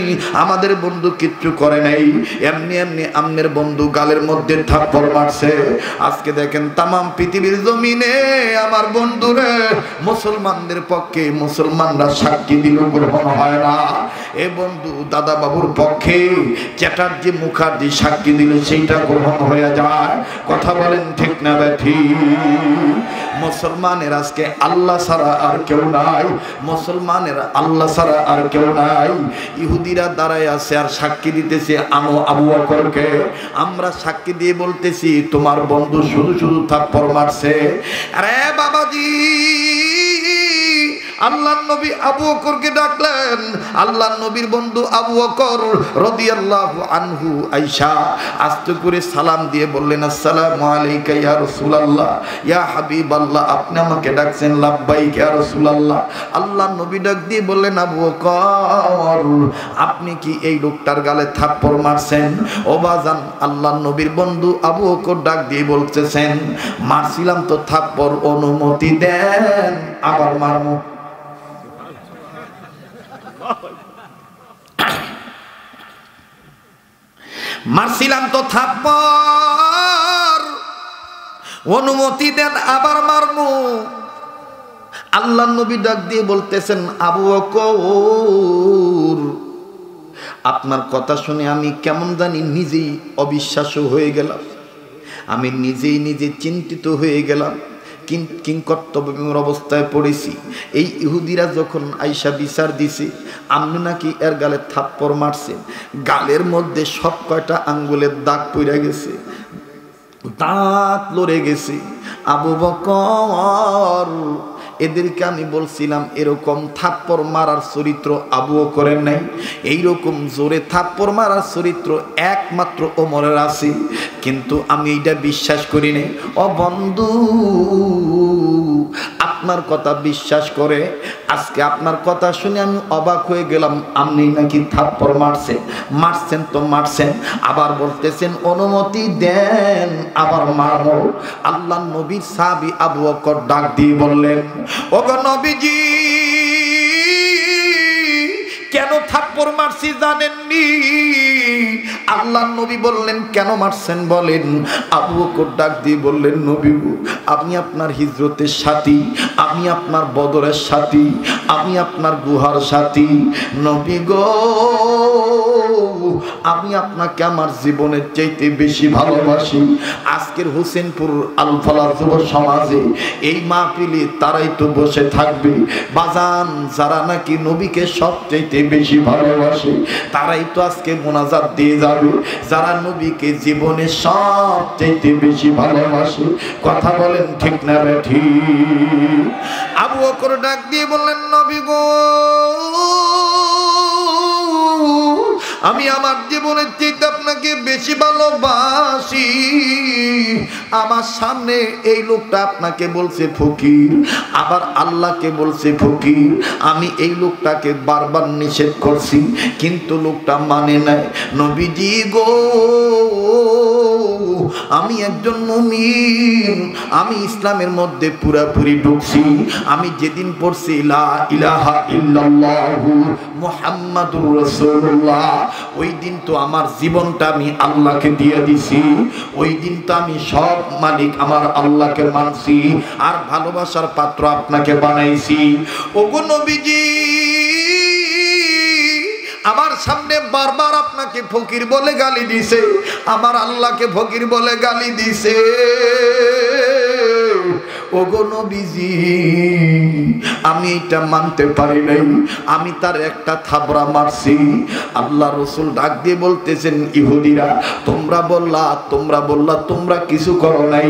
আমাদের বন্ধু কিচ্ছু করে নাই, এমনি এমনি আমনের বন্ধু গালের মধ্যে থাপ্পড় মারছে। আজকে দেখেন তামাম পৃথিবীর জমিনে আমার বন্ধুরে মুসলমানদের পক্ষে মুসলমানরা সাক্ষী দিল গ্রহণ হয় না। এ বন্ধু দাদা বাবুর পক্ষে চ্যাটার্জি মুখার্জি সাক্ষী দিলে সেইটা গ্রহণ হয়ে যায়। কথা বলেন ঠিক না বেঠি? মুসলমানের আজকে আল্লাহ ছাড়া আর কেউ নাই, মুসলমানের আল্লাহ ছাড়া আর কেউ নাই। ইহুদিরা দাঁড়ায় আছে আর সাক্ষী দিতেছে আনো আবু বকরকে। আমরা সাক্ষী দিয়ে বলতেছি, তোমার বন্ধু শুধু শুধু থাপ্পড় মারছে। আরে বাবাজি, আল্লাহর নবী আবু বকরকে ডাকলেন। আল্লাহর নবীর বন্ধু আবু বকর রাদিয়াল্লাহু আনহু আয়েশা আস্তে করে সালাম দিয়ে বললেন, আসসালামু আলাইকা ইয়া রাসূলুল্লাহ, ইয়া হাবিবাল্লাহ, আপনি আমাকে ডাকছেন? লাব্বাইক ইয়া রাসূলুল্লাহ। আল্লাহর নবী ডাক দিয়ে বললেন, আবু বকর, আপনি কি এই লোকটার গালে থাপ্পড় মারছেন? ও বাজান, আল্লাহর নবীর বন্ধু আবু বকর ডাক দিয়ে বলতেছেন, মারছিলাম তো থাপ্পড়, অনুমতি দেন আবার মারমু। মারছিলাম তো থাপ্পড়, অনুমতি দেন আবার মারমু। আল্লাহর নবী ডাক দিয়ে বলতেছেন, আবু বকর, আপনার কথা শুনে আমি কেমন জানি নিজেই অবিশ্বাস্য হয়ে গেলাম, আমি নিজেই নিজে চিন্তিত হয়ে গেলাম, কিংকর্তব্যের অবস্থায় পড়েছি। এই ইহুদিরা যখন আইসা বিচার দিছে, আপনি নাকি এর গালে থাপ্পড় মারছেন, গালের মধ্যে সব কয়টা আঙ্গুলের দাগ পড়ে গেছে, দাঁত লড়ে গেছে। আবু বকর, এদেরকে আমি বলছিলাম এরকম থাপ্পড় মারার চরিত্র আবু বকরের নাই, এইরকম জোরে থাপ্পড় মারার চরিত্র একমাত্র ওমরের আছে, কিন্তু আমি এইটা বিশ্বাস করি নাই। ও বন্ধু, আপনার কথা বিশ্বাস করে আজকে আপনার কথা শুনে আমি অবাক হয়ে গেলাম। আপনি নাকি থাপ্পড় মারছেন তো মারছেন, আবার বলতেছেন অনুমতি দেন আবার মারবো। আল্লাহর নবীর সাহাবী আবু বকর ডাক দিয়ে বললেন, ওগো নবীজি, কেন থাপ্পড় মারছি জানেননি? আল্লাহর নবী বললেন, কেন মারছেন বলেন। আবু বকর ডাক দিয়ে বললেন, নবী গো, আমি আপনার হিজরতের সাথী, আমি আপনার বদরের সাথী, আমি আপনার গুহার সাথী। নবী গো, আমি আপনাকে আমার জীবনের চাইতে বেশি ভালোবাসি। আজকের হোসেনপুর আলফালা যুব সমাজে এই মাহফিলে তারাই তো বসে থাকবে বাজান, যারা নাকি নবীকে সবচাইতে বেশি ভালোবাসে, তারাই তো আজকে মোনাজাত দিয়ে যাবে, যারা নবীকে জীবনে সবচাইতে বেশি ভালোবাসে। কথা বলেন ঠিক না ঠিক? আবু বকর ডাক দিয়ে বললেন, নবী গো, আমি আমার জীবনের চাইতে আপনাকে বেশি ভালোবাসি। আমার সামনে এই লোকটা আপনাকে বলছে ফকির, আবার আল্লাহকে বলছে ফকির। আমি এই লোকটাকে বারবার নিষেধ করছি, কিন্তু লোকটা মানে নাই। নবীজি গো, আমি একজন মুমিন, আমি ইসলামের মধ্যে পুরাপুরি ঢুকছি। আমি যেদিন পড়ছি লা ইলাহা ইল্লাল্লাহু মুহাম্মাদুর রাসূলুল্লাহ, ওই দিন তো আমার জীবনটা আমি আল্লাহকে দিয়ে দিছি, ওই দিন তো আমি সব মালিক আমার আল্লাহকে মানছি, আর ভালোবাসার পাত্র আপনাকে বানাইছি। ওগো নবীজি, আমার সামনে বারবার আপনাকে ফকির বলে গালি দিছে, আমার আল্লাহকে ফকির বলে গালি দিছে। ওগো নবীজি আমি এটা মানতে পারি নাই, আমি তার একটা থাবড়া মারছি। আল্লাহ রসুল ডাক দিয়ে বলতেছেন ইহুদিরা তোমরা বললা তোমরা কিছু করো নাই,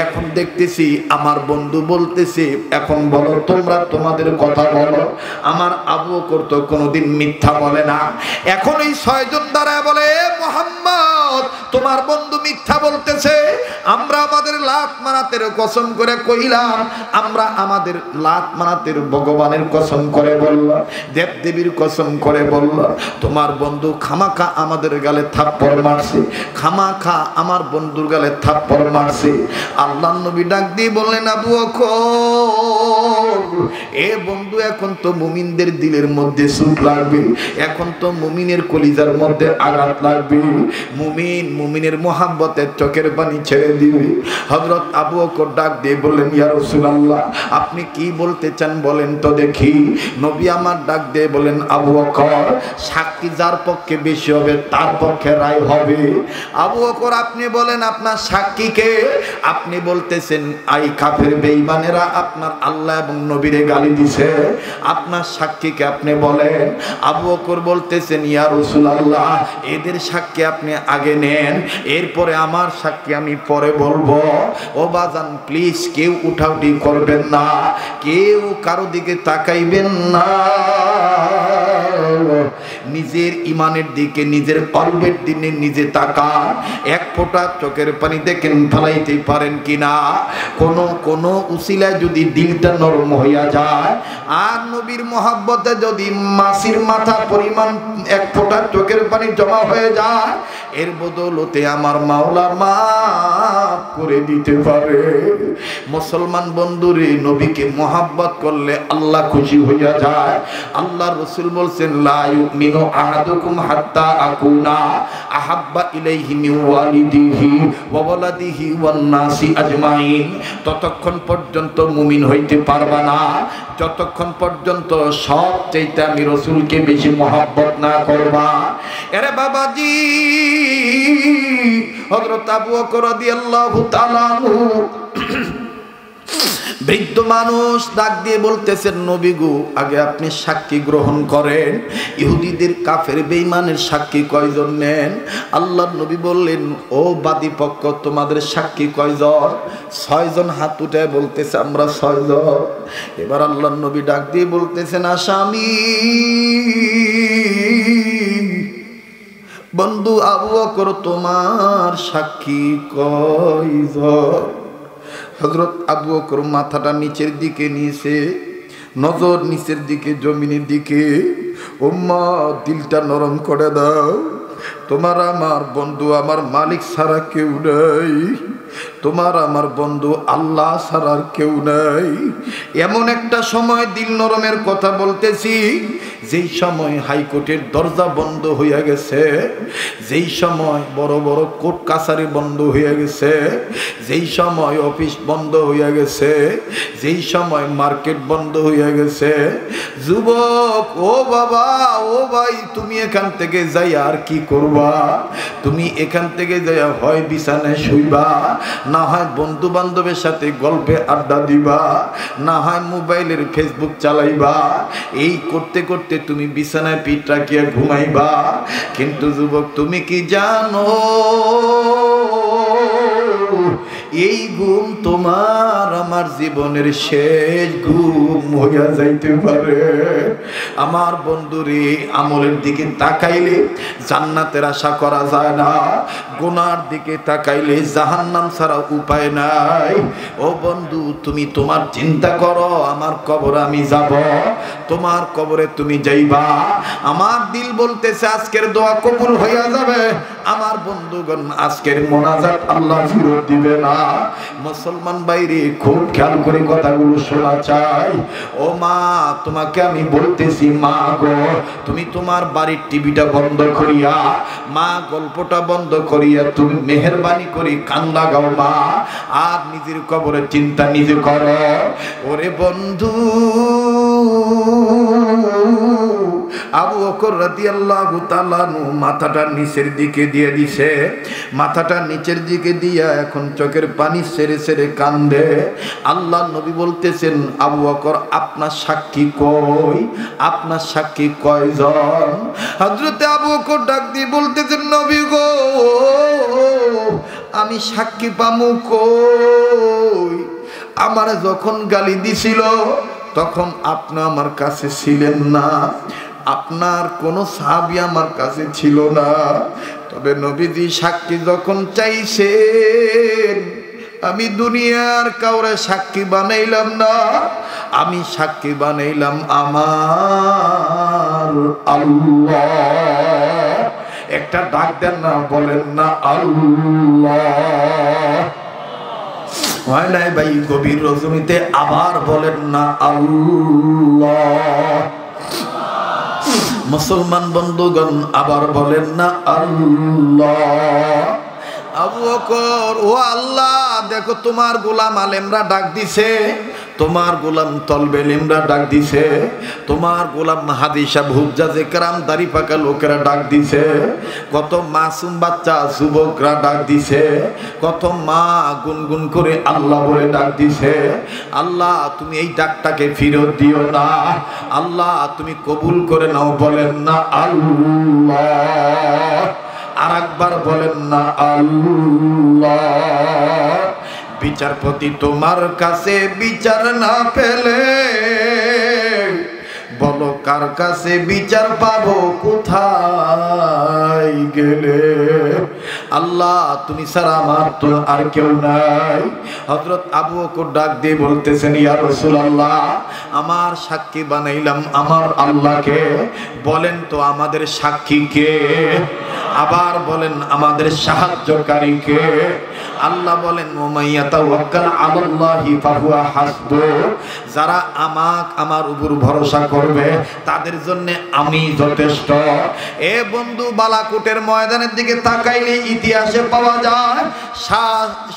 এখন দেখতেছি আমার বন্ধু বলতেছে এখন বলো তোমরা তোমাদের কথা বলো। আমার আবু বকর তো কোনোদিন মিথ্যা বলে না। এখন এই 6 জন দাঁড়ায় বলে মুহাম্মদ তোমার বন্ধু মিথ্যা বলতেছে, আমরা আমাদের লাত মানাতের কসম করে কইলাম, আমরা আমাদের লাত মানাতের ভগবানের কসম করে বললাম, দেব দেবীর কসম করে বললাম, তোমার বন্ধু খামাখা আমাদের গালে থাপ্পড় মারছে, খামাখা আমার বন্ধুর গালে থাপ্পড় মারছে। আল্লাহর নবী ডাক দিয়ে বললেন আবু বকর এ বন্ধু এখন তো মুমিনদের দিলের মধ্যে সুখ লাগবে, এখন তো মুমিনের কলিজার মধ্যে আঘাত লাগবে, মুমিনের মোহাব্বতের চোখের পানি ছেড়ে দিবে। হযরত আবু বকর ডাক দিয়ে বললেন ইয়া রাসূলুল্লাহ আপনি কি বলতে চান বলেন তো দেখি। নবী আমার ডাক দিয়ে বলেন আবু বকর সাক্ষী যার পক্ষে বেশি হবে তার পক্ষে রায় হবে। আবু বকর আপনি বলেন আপনার সাক্ষীকে, আপনি বলতেছেন আই কাফের বেঈমানেরা আপনার আল্লাহ এবং নবীরে গালি দিছে, আপনার সাক্ষীকে আপনি বলেন। আবু বকর বলতেছেন ইয়া রাসূলুল্লাহ এদের সাক্ষী আপনি আগে নেন, এরপরে আমার সাক্ষী আমি পরে বলবো। ও বাজান প্লিজ কেউ উঠাউঠি করবেন না, কেউ কারো দিকে তাকাইবেন না, নিজের ইমানের দিকে নিজের কলবের দিনে নিজে তাকান, এক ফোঁটা চোখের পানি দেখেন ফেলাইতে পারেন কিনা। কোন উসিলায় যদি দিলটা নরম হইয়া যায় আর নবীর মহাব্বতে যদি মাছির মাথা পরিমাণ এক ফোঁটা চোখের পানি জমা হয়ে যায়, এর বদৌলতে আমার মাওলা মাফ করে দিতে পারে। মুসলমান বন্ধুরে নবীকে মহাব্বত করলে আল্লাহ খুশি হইয়া যায়। আল্লাহ রাসূল বলছেন লা ইউমিনু আহাদুকুম হাত্তা আকুনা আহাব্বা ইলাইহি মিন ওয়ালিদিহি ওয়া ওয়ালাদিহি ওয়ান নাসি আজমাইন, ততক্ষণ পর্যন্ত মুমিন হইতে পারবা না যতক্ষণ পর্যন্ত সব চাইতে আমি রাসূলকে বেশি মহব্বত না করবা। আরে বাবাজি হযরত আবু বকর রাদিয়াল্লাহু তাআলা বৃদ্ধ মানুষ ডাক দিয়ে বলতেছেন নবী গো আগে আপনি সাক্ষী গ্রহণ করেন, ইহুদিদের কাফের বেঈমানের সাক্ষী কয়জন নেন। আল্লাহর নবী বললেন ও বাদী পক্ষ তোমাদের সাক্ষী কয়জন? 6 জন হাত উঠে বলতেছে আমরা 6 জন। এবার আল্লাহর নবী ডাক দিয়ে বলতেছেন আসামি বন্ধু আবু বকর তোমার সাক্ষী কয়জন? হযরত আবু বকর মাথাটা নিচের দিকে নিয়েছে, নজর নিচের দিকে জমিনের দিকে। উম্মা দিলটা নরম করে দাও, তোমার আমার বন্ধু আমার মালিক ছাড়া কেউ নাই, তোমার আমার বন্ধু আল্লাহ ছাড়া কেউ নাই। এমন একটা সময় দিল নরমের কথা বলতেছি যেই সময় হাইকোর্টের দরজা বন্ধ হইয়া গেছে, যেই সময় বড় বড় কোর্ট কাছারি বন্ধ হইয়া গেছে, যেই সময় অফিস বন্ধ হইয়া গেছে, যেই সময় মার্কেট বন্ধ হইয়া গেছে। যুবক ও বাবা ও ভাই তুমি এখান থেকে যাই আর কি করবা? তুমি এখান থেকে যাই হয় বিছানায় শুইবা, না হয় বন্ধু বান্ধবের সাথে গল্পে আড্ডা দিবা, না হয় মোবাইলের ফেসবুক চালাইবা। এই করতে করতে তুমি বিছানায় পিঠ রাখিয়া ঘুমাইবা। কিন্তু যুবক তুমি কি জানো এই ঘুম তোমার আমার জীবনের শেষ ঘুম হইয়া যাইতে পারে। আমার বন্ধুরে আমলের দিকে তাকাইলে জান্নাতের আশা করা যায় না, গুনার দিকে তাকাইলে জাহান্নাম ছাড়া উপায় নাই। ও বন্ধু তুমি তোমার চিন্তা করো আমার কবরে আমি যাব, তোমার কবরে তুমি যাইবা। আমার দিল বলতেছে আজকের দোয়া কবুল হইয়া যাবে, আমার বন্ধুগণ আজকের মোনাজাত আল্লাহ ফিরত দিবে না। মুসলমান বাইরে খুব খেয়াল করে কথাগুলো শোনা চাই। ও মা তোমাকে আমি বলতেছি মা গো তুমি তোমার বাড়ির টিভিটা বন্ধ করিয়া, মা গল্পটা বন্ধ করিয়া তুমি মেহেরবানি করে কান লাগাও মা, আর নিজের কবরের চিন্তা নিজে করো। ওরে বন্ধু আবু বকর রাদিয়াল্লাহু তাআলা আনহু মাথাটা নিচের দিকে দিয়ে দিছে, মাথাটা নিচের দিকে দিয়া এখন চোখের পানি ছেড়ে ছেড়ে কান্দে। আল্লাহ নবী বলতেছেন, আবু বকর আপনার সাক্ষী কই, আপনার সাক্ষী কয়জন? হযরতে আবু বকর ডাক দিয়ে বলতেছেন, নবী গো আমি সাক্ষী পামু কই? আমার যখন গালি দিছিল তখন আপনি আমার কাছে ছিলেন না, আপনার কোনো সাহাবী আমার কাছে ছিল না। তবে নবীজি সাক্ষী যখন চাইছেন আমি দুনিয়ার কাউরে সাক্ষী বানাইলাম না, আমি সাক্ষী বানাইলাম আমার আল্লাহ। একটা ডাক দেন না, বলেন না আল্লাহ। হয় নাই ভাই গভীর রজনীতে আবার বলেন না আল্লাহ। মুসলমান বন্ধুগণ আবার বলেন না আল্লাহ। আবু বকর, ও আল্লাহ দেখো তোমার গোলাম আলেমরা ডাক দিছে, তোমার গোলাম তলবে লিমরা ডাক দিছে, তোমার গোলাম হাদিসা হুজ্জাজে কেরাম দাড়ি পাকা লোকেরা ডাক দিছে, কত মাসুম বাচ্চা যুবকরা ডাক দিছে, কত মা গুনগুন করে আল্লাহ বলে ডাক দিছে। আল্লাহ তুমি এই ডাকটাকে ফিরত দিও না, আল্লাহ তুমি কবুল করে নাও, বলেন না আল্লাহ। আর একবার বলেন না আল্লাহ। বিচারপতি তোমার কাছে বিচার না পেলে বলো কার কাছে বিচার পাবো, কোথায় গেলে? আল্লাহ তুমি ছাড়া আমার তো আর কেউ নাই। হযরত আবু বকর ডাক দিয়ে বলতেছেন, ইয়া রাসূলুল্লাহ আমার সাক্ষী বানাইলাম আমার আল্লাহকে, বলেন তো আমাদের সাক্ষী কে? আবার বলেন আমাদের সাহায্যকারী কে? আল্লাহ বলেন, ওমাইয়া তাওয়াক্কাল আলাল্লাহি ফাহুয়া হাসবু, যারা আমার উপর ভরসা করবে তাদের জন্য আমি যথেষ্ট। এ বন্ধু বালাকোটের ময়দানের দিকে তাকাইলে ইতিহাসে পাওয়া যায়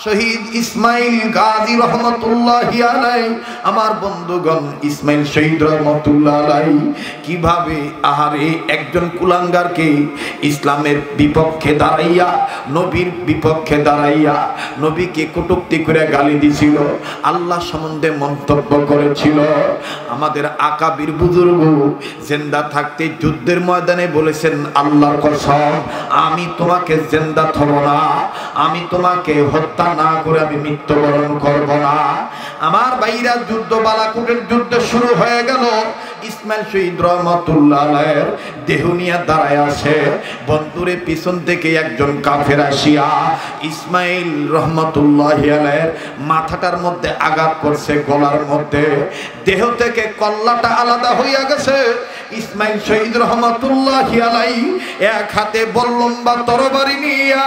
শহীদ ইসমাইল গাজী রহমতুল্লাহি আলাইহি, আমার বন্ধুগণ ইসমাইল শহীদ রহমতুল্লাহ আলাইহি কিভাবে আহারে একজন কুলাঙ্গারকে ইসলামের বিপক্ষে দাঁড়াইয়া, নবীর বিপক্ষে দাঁড়াইয়া নবীকে কটূক্তি করে গালি দিছিল, আল্লাহ সম্বন্ধে মন্তব্য করেছিল। আমাদের আকাবির বুজুর্গ জিন্দা থাকতে যুদ্ধের ময়দানে বলেছেন, আল্লাহর কসম আমি তোমাকে জিন্দা থব না, আমি তোমাকে হত্যা না করে আমি মৃত্যুবরণ করব না। আমার ভাইরা যুদ্ধ বালাকোটের যুদ্ধ শুরু হয়ে গেল। ইসমাইল শহীদ রহমতুল্লাহ আলাইহির দেহ নিয়ে দাঁড়ায় আছে, বন্ধুরে পিছন থেকে একজন কাফের আসিয়া ইসমাইল রহমতুল্লাহি আলাইহির মাথাটার মধ্যে আঘাত করছে, গলার মধ্যে, দেহ থেকে কল্লাটা আলাদা হইয়া গেছে। ইসমাইল শহীদ রহমতুল্লাহি আলাইহি এক হাতে বল্লম্বা তরবারি নিয়া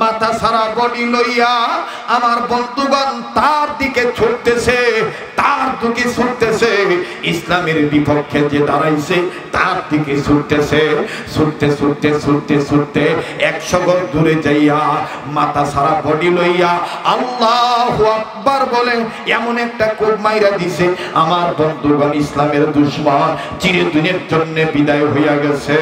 মাথা সারা বডি লইয়া আমার বন্ধুগণ তার দিকে ছুটতেছে, তার দিকে ছুটতেছে, ইসলামের বিপক্ষে যে দাঁড়াইছে তার দিকে ছুটতেছে, ছুটতে ছুটতে ছুটতে ছুটতে 100 গজ দূরে যাইয়া মাথা সারা বডি লইয়া আল্লাহু আকবার বলে এমন একটা কোপ মাইরা দিছে, আমার বন্ধুগণ ইসলামের দুশমন চিরদিনের জন্য বিদায় হইয়া গেছে।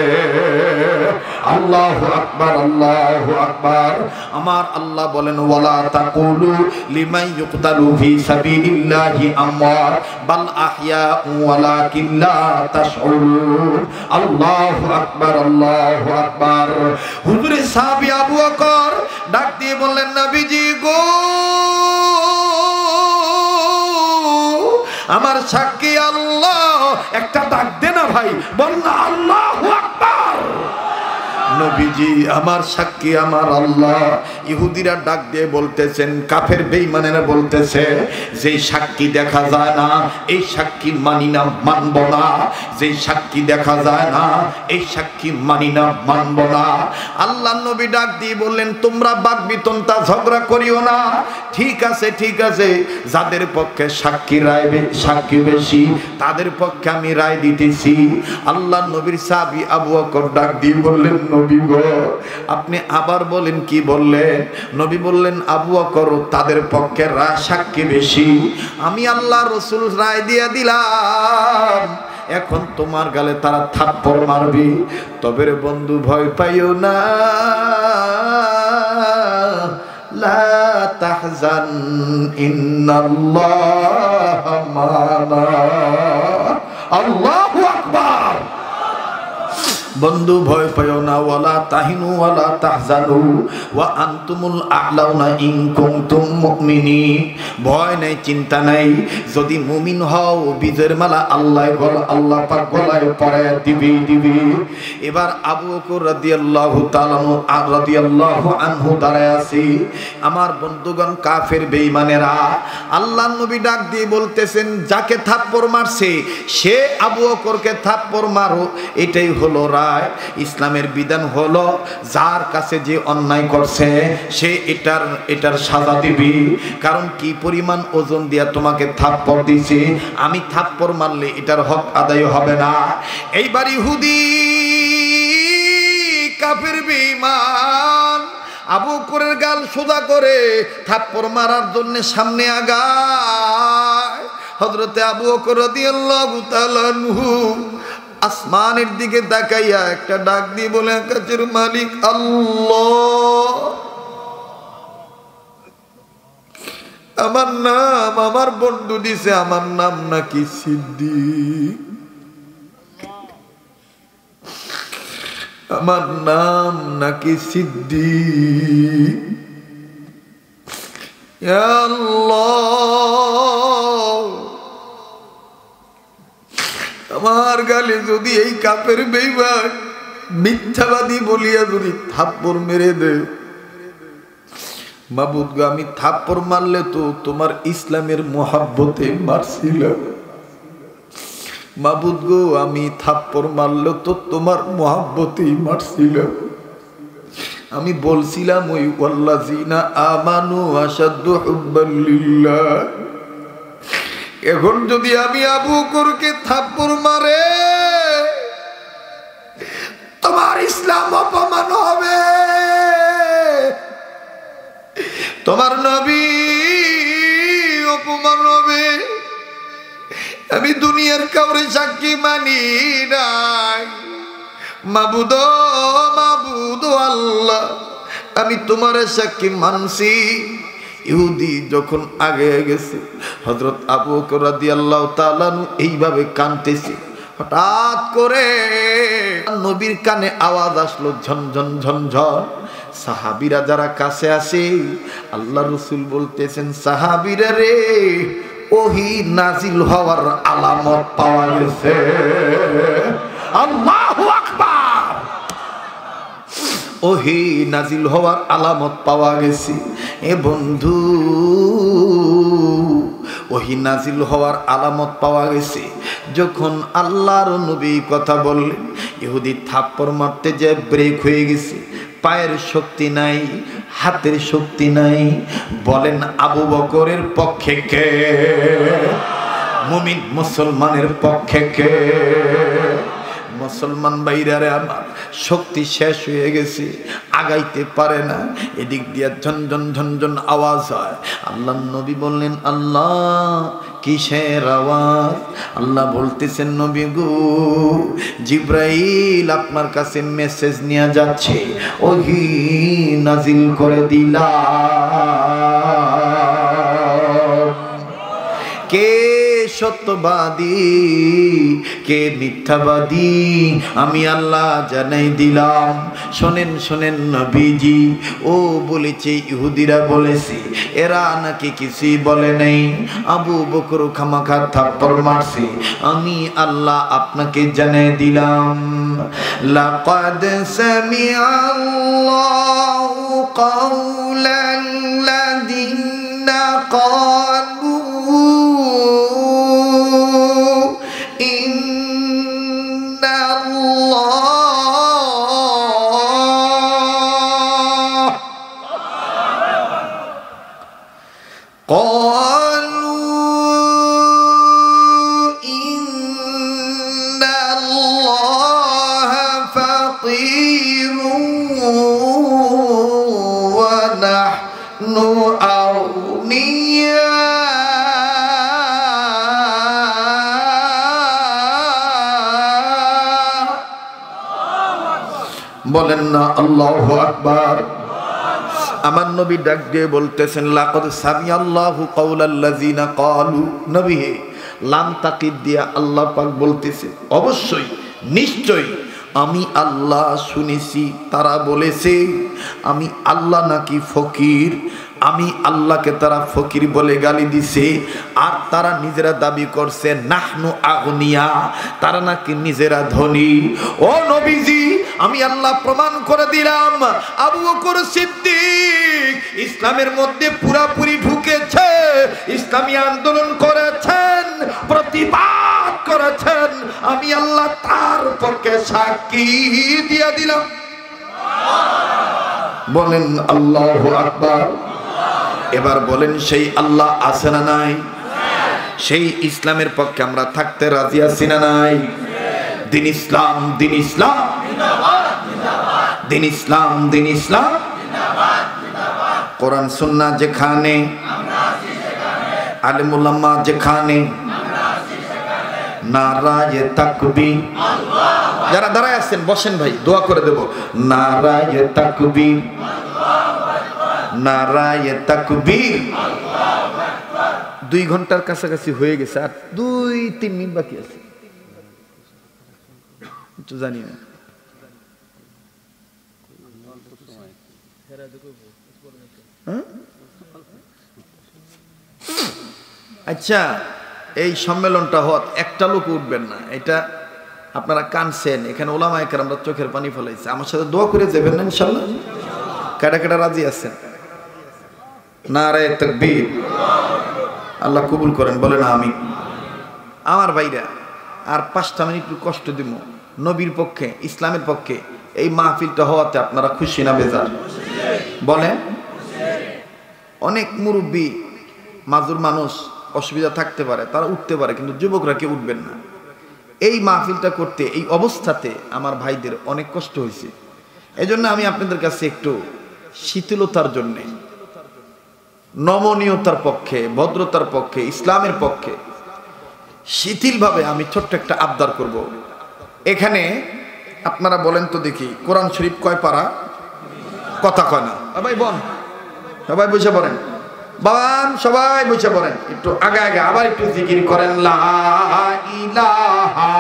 আল্লাহু আকবার, আল্লাহু আকবার। আমার আল্লাহ বলেন, ওয়ালা তাকুলু লিমান ইউকতালু ফি সাবিলিল্লাহি আমওয়াত বাল আহইয়াউ ওয়ালাকিন লা তাশউরুন। আল্লাহু আকবার, আল্লাহু আকবার। হুজুরে সাহাবী আবু বকর ডাক দিয়ে বললেন, নবীজি গো আমার সাক্ষী আল্লাহ, একটা ডাক দে না ভাই, বল না আল্লাহু আকবার। নবীজি আমার সাক্ষী আমার আল্লাহ। ইহুদিরা ডাক দিয়ে বলতেছেন, কাফের বেঈমানেরা বলতেছে, যেই সাক্ষী দেখা যায় না এই সাক্ষী মানি না, মানব না, যেই সাক্ষী দেখা যায় না এই সাক্ষী মানি না, মানব না। আল্লাহ নবী ডাক দিয়ে বললেন, তোমরা বাকবিতন্তা ঝগড়া করিও না, ঠিক আছে ঠিক আছে, যাদের পক্ষে সাক্ষী বেশি তাদের পক্ষে আমি রায় দিতেছি। আল্লাহ নবীর সাহাবী আবু বকর ডাক দিয়ে বললেন, নবী গো আপনি আবার বলেন, কি বললেন? নবী বললেন, আবু বকর তাদের পক্ষে সাক্ষী বেশি, আমি আল্লাহ রাসূল রায় দিয়ে দিলাম এখন তোমার গালে তারা থাপ্পড় মারবে। তবে রে বন্ধু ভয় পাইও না, লা তাহজান ইন্নাল্লাহা মা'ানা। আল্লাহু আকবার। বন্ধু ভয় পাইও না, ওয়ালা তাহিনু ওয়ালা তাহজানু ওয়া আনতুমুল আ'লাউনা ইন কুনতুম মুমিনিন। ভয় নাই, চিন্তা নাই, যদি মুমিন হও বিজয়ের মালা আল্লাহ পাক গলায় পরায় দিবি। এবার আবু বকর রাদিয়াল্লাহু তাআলা রাদিয়াল্লাহু আনহু দাঁড়ায় আছে। আমার বন্ধুগণ, কাফের বেঈমানেরা আল্লাহর নবী ডাক দিয়ে বলতেছেন, যাকে থাপ্পড় মারছে সে আবু বকরকে থাপ্পড় মারো। এটাই হলো ইসলামের বিধান হলো, যার কাছে যে অন্যায় করছে সে এটার সাজা দিবি। কারণ কি পরিমাণ ওজন দিয়া তোমাকে থাপ্পড় দিছি, আমি থাপ্পড় মারলে এটার হক আদায় হবে না। এইবার ইহুদি কাফের বেঈমান আবু বকরের গাল সোজা করে থাপ্পড় মারার জন্য সামনে আগায়। হযরতে আবু বকর রাদিয়াল্লাহু তাআলা আনহু আসমানের দিকে তাকাইয়া একটা ডাক দিয়ে বলে, আকাশের মালিক আল্লাহ, আমার নাম আমার বন্ধু দিছে, আমার নাম নাকি সিদ্দিক, আমার নাম নাকি সিদ্দিক। ইয়া আল্লাহ, আমার গালে যদি এই কাফের বেঈমান মিথ্যাবাদী বলিয়া যদি থাপ্পড় মেরে দে, মাবুদ গো, আমি থাপ্পড় মারলে তো তোমার ইসলামের মহব্বতে মারছিলাম। মাবুদ গো, আমি থাপ্পড় মারলে তো তোমার মহব্বতেই মারছিলাম। আমি বলছিলাম ওই ওয়াল্লাযিনা আমানু আশাদ্দু হুব্বান লিল্লাহ। এখন যদি আমি আবু বকরকে থাপ্পড় মারে, তোমার ইসলাম অপমান হবে, তোমার নবী অপমান হবে। আমি দুনিয়ার কাউরে সাক্ষী মানি নাই। মাবুদ আল্লাহ, আমি তোমার সাক্ষী মানছি। ইহুদি যখন আগে গেছে, হযরত আবু বকর রাদিয়াল্লাহু তাআলা এইভাবে কাঁদতেছে। হঠাৎ করে নবীর কানে আওয়াজ আসলো, ঝনঝন ঝনঝন। সাহাবীরা যারা কাছে আসে, আল্লাহ রাসূল বলতেছেন, সাহাবীরা রে, ওহী নাজিল হওয়ার আলামত পাওয়া গেছে। আল্লাহু আকবার। ওহী নাজিল হওয়ার আলামত পাওয়া গেছে। এ বন্ধু, ওহী নাজিল হওয়ার আলামত পাওয়া গেছে। যখন আল্লাহর নবী কথা বললেন, ইহুদি থাপ্পড় মারতে যে ব্রেক হয়ে গেছে, পায়ের শক্তি নাই, হাতের শক্তি নাই। বলেন আবু বকরের পক্ষে কে? মুমিন মুসলমানের পক্ষে কে? মুসলমান ভাইরারে আমার, শক্তি শেষ হয়ে গেছে, আগাইতে পারে না। এদিক দিয়ে ঝনঝন ঝনঝন আওয়াজ হয়। আল্লাহ নবী বললেন, আল্লাহ কিসের আওয়াজ? আল্লাহ বলতেছেন, নবী গো, জিব্রাইল আপনার কাছে মেসেজ নিয়ে যাচ্ছে, ওহী নাজিল করে দিলাম। কে সত্যবাদী, কে মিথ্যাবাদী, আমি আল্লাহ জানাই দিলাম। শোনেন শোনেন নবীজি, ও বলেছে, ইহুদিরা বলেছে, এরা নাকি কিছুই বলে নাই। আবু বকর খামাখা থাপ্পড় মারছে, আমি আল্লাহ আপনাকে জানাই দিলাম। লাকাদ সামিআল্লাহু কাওলাল্লাযিনা ক্বালু বলেন না আল্লাহু আকবার। আমার নবী ডাক দিয়ে বলতেছেন লাকাদ সামিআল্লাহু কাওলাল্লাযিনা ক্বালু, নবী হে লাম তাকিদ দিয়া আল্লাহ পাক বলতেছে অবশ্যই নিশ্চয়ই আমি আল্লাহ শুনেছি তারা বলেছে আমি আল্লাহ নাকি ফকির, আমি আল্লাহকে তারা ফকির বলে গালি দিছে। আর তারা নিজেরা দাবি করছে নাহনু আগনিয়া, তারা নাকি নিজেরা ধনী। ও নবীজি আমি আল্লাহ প্রমাণ করে দিলাম আবু বকর সিদ্দিক ইসলামের মধ্যে পুরাপুরি ঢুকেছে, ইসলামী আন্দোলন করেছেন, প্রতিবাদ করেছেন, আমি আল্লাহ তার পক্ষে সাক্ষী দিয়ে দিলাম। বলেন আল্লাহু আকবার। এবার বলেন সেই আল্লাহ আছে না নাই? সেই ইসলামের পক্ষে আমরা থাকতে রাজি আছি না নাই? দিন ইসলাম, দিন ইসলাম, দিন ইসলাম, দিন ইসলাম। কোরআন সুন্নাহ যেখানে, আলেম উলামা যেখানে, নারায়ে তাকবীর। যারা দাঁড়ায় আছেন বসেন ভাই, দোয়া করে দেব। নারায়ে তাকবীর, নারায়ে তাকবীর। 2 ঘন্টার কাছাকাছি হয়ে গেছে, আর 2-3 মিনিট বাকি আছে, একটু জানি না। আচ্ছা এই সম্মেলনটা হত একটা লোক উঠবেন না, এটা আপনারা কানছেন, এখানে ওলামায়ে কেরামরা চোখের পানি ফেলাইছে, আমার সাথে দোয়া করে যাবেন না ইনশাআল্লাহ? কাটা কাটা রাজি আছেন? নারায়ে তাকবীর। আল্লাহ কবুল করেন, বলেন আমিন। আমার ভাইরা আর 5টা মিনিট একটু কষ্ট দিব, নবীর পক্ষে ইসলামের পক্ষে এই মাহফিলটা হওয়াতে আপনারা খুশি না বেজার? বলেন। অনেক মুরব্বী মাজুর মানুষ অসুবিধা থাকতে পারে, তারা উঠতে পারে, কিন্তু যুবকরা কেউ উঠবেন না। এই মাহফিলটা করতে এই অবস্থাতে আমার ভাইদের অনেক কষ্ট হয়েছে। এই জন্য আমি আপনাদের কাছে একটু শীতলতার জন্যে, নমনীয়তার পক্ষে, ভদ্রতার পক্ষে, ইসলামের পক্ষে শিথিলভাবে আমি ছোট্ট একটা আবদার করব। এখানে আপনারা বলেন তো দেখি কোরআন শরীফ কয় পারা? কথা কয় না ভাই, বোন সবাই বসে পড়েন, বাবান সবাই বসে পড়েন, একটু আগে আগে আবার একটু জিকির করেন লা ইলাহা।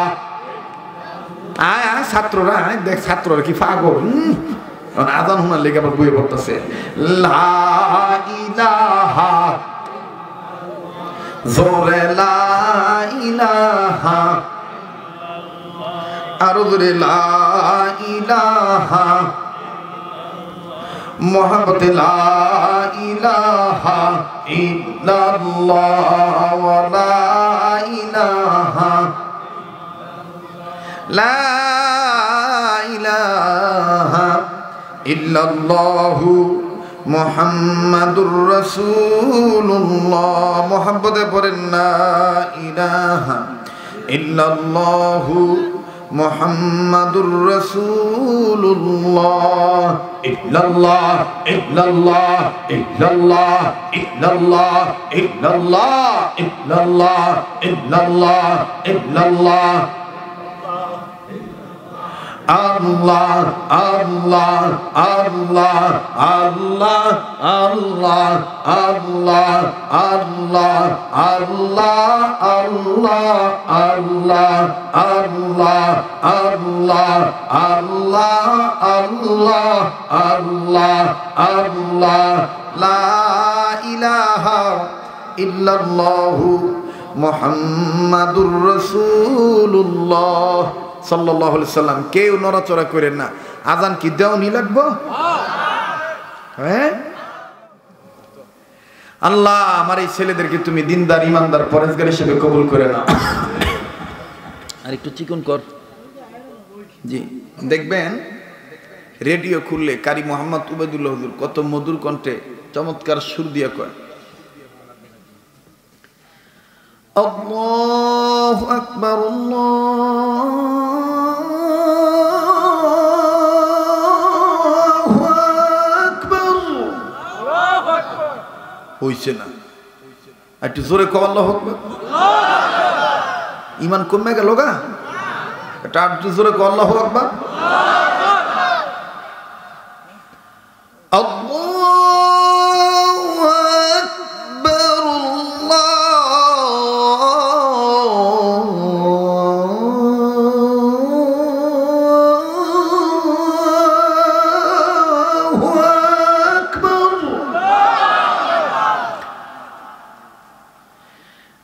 ছাত্ররা দেখ, ছাত্ররা কি পাগল, আজান শোনার লেগে আবার বই পড়তেছে। লা ইলাহা, জোরে লা ইলাহা, আরো জোরে লা ইলাহা, মোহাম্মদ লা ইলাহা ইল্লাল্লাহ ওয়া লা ইলাহা, লা ইলাহা ইল্লাল্লাহু মুহাম্মাদুর রাসূলুল্লাহ। মুহাম্মদে পড়েন লা ইলাহা ইল্লাল্লাহু মুহাম্মাদুর রাসূলুল্লাহ। ইল্লাল্লাহ ইল্লাল্লাহ ইল্লাল্লাহ ইল্লাল্লাহ ইল্লাল্লাহ ইল্লাল্লাহ ইল্লাল্লাহ ইল্লাল্লাহ। আল্লাহ আল্লাহ আল্লাহ আল্লাহ আল্লাহ আল্লাহ আল্লাহ আল্লাহ আল্লাহ আল্লাহ আল্লাহ আল্লাহ আল্লাহ আল্লাহ আল্লাহ আল্লাহ। লা ইলাহা ইল্লাল্লাহু মুহাম্মাদুর রাসূলুল্লাহ সাল্লাল্লাহু আলাইহি সাল্লাম। কেউ নড়াচড়া করেন না। আজান কি দেওয়ানি লাগবো? হ্যাঁ, আল্লাহ আমার এই ছেলেদেরকে তুমি দিনদার, ইমানদার, পরেজগার হিসেবে কবুল করে নাও। আর একটু চিকন কর। জি, দেখবেন রেডিও খুললে কারি মোহাম্মদ উবাইদুল্লাহ হুজুর কত মধুর কণ্ঠে চমৎকার সুর দিয়ে কয়, আল্লাহু আকবার আল্লাহু আকবার। হইছে না? একটু জোরে কও আল্লাহু আকবার। ইমান কমে গেল গা? এটা একটু জোরে কও আল্লাহু আকবার। আল্লাহু আকবার আল্লাহু আকবার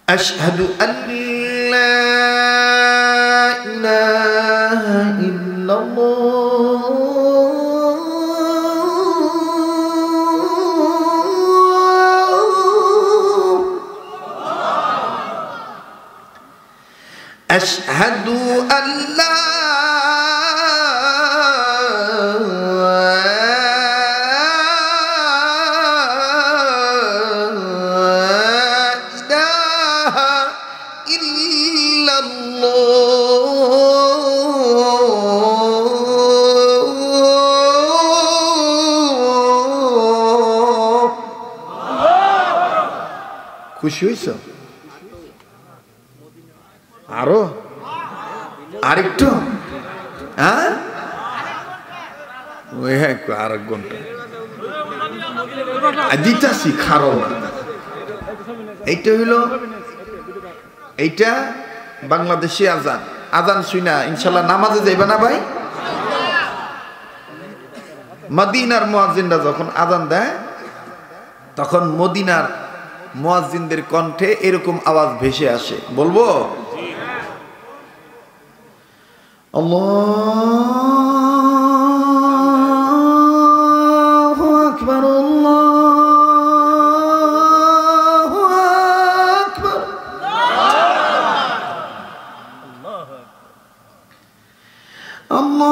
আশহাদু আন লা ইলাহা ইল্লাল্লাহ أشهد أن لا إله إلا الله খুশি হইছো আরো আরেকটু হ্যাঁ ওই আরেক ঘন্টা দিতাছি খারো এইটা হইল এইটা বাংলাদেশি আজান আজান শুনা ইনশাল্লাহ নামাজে যাইবা না ভাই মদিনার মুয়াজ্জিনরা যখন আজান দেয় তখন মদিনার মুয়াজ্জিনদের কণ্ঠে এরকম আওয়াজ ভেসে আসে বলবো আল্লাহু আকবার আল্লাহু আকবার আল্লাহু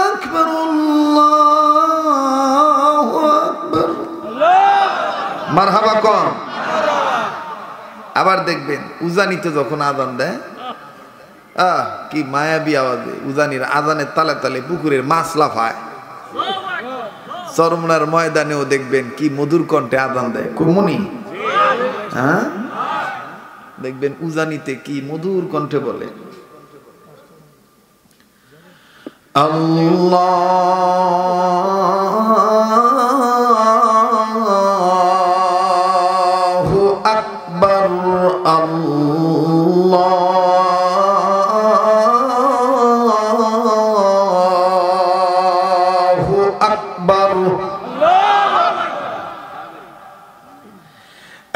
আকবার আল্লাহু আকবার মারহাবা কোন আবার দেখবেন উজানিতে যখন আজান দেয় কি মায়াবী আওয়াজে উজানির আজানের তালে তালে পুকুরের মাছ লাফায় চরমনার ময়দানেও দেখবেন কি মধুর কণ্ঠে আজান দেয় কুমনি হ্যাঁ দেখবেন উজানিতে কি মধুর কণ্ঠে বলে আল্লাহু আকবার আল্লাহু আকবার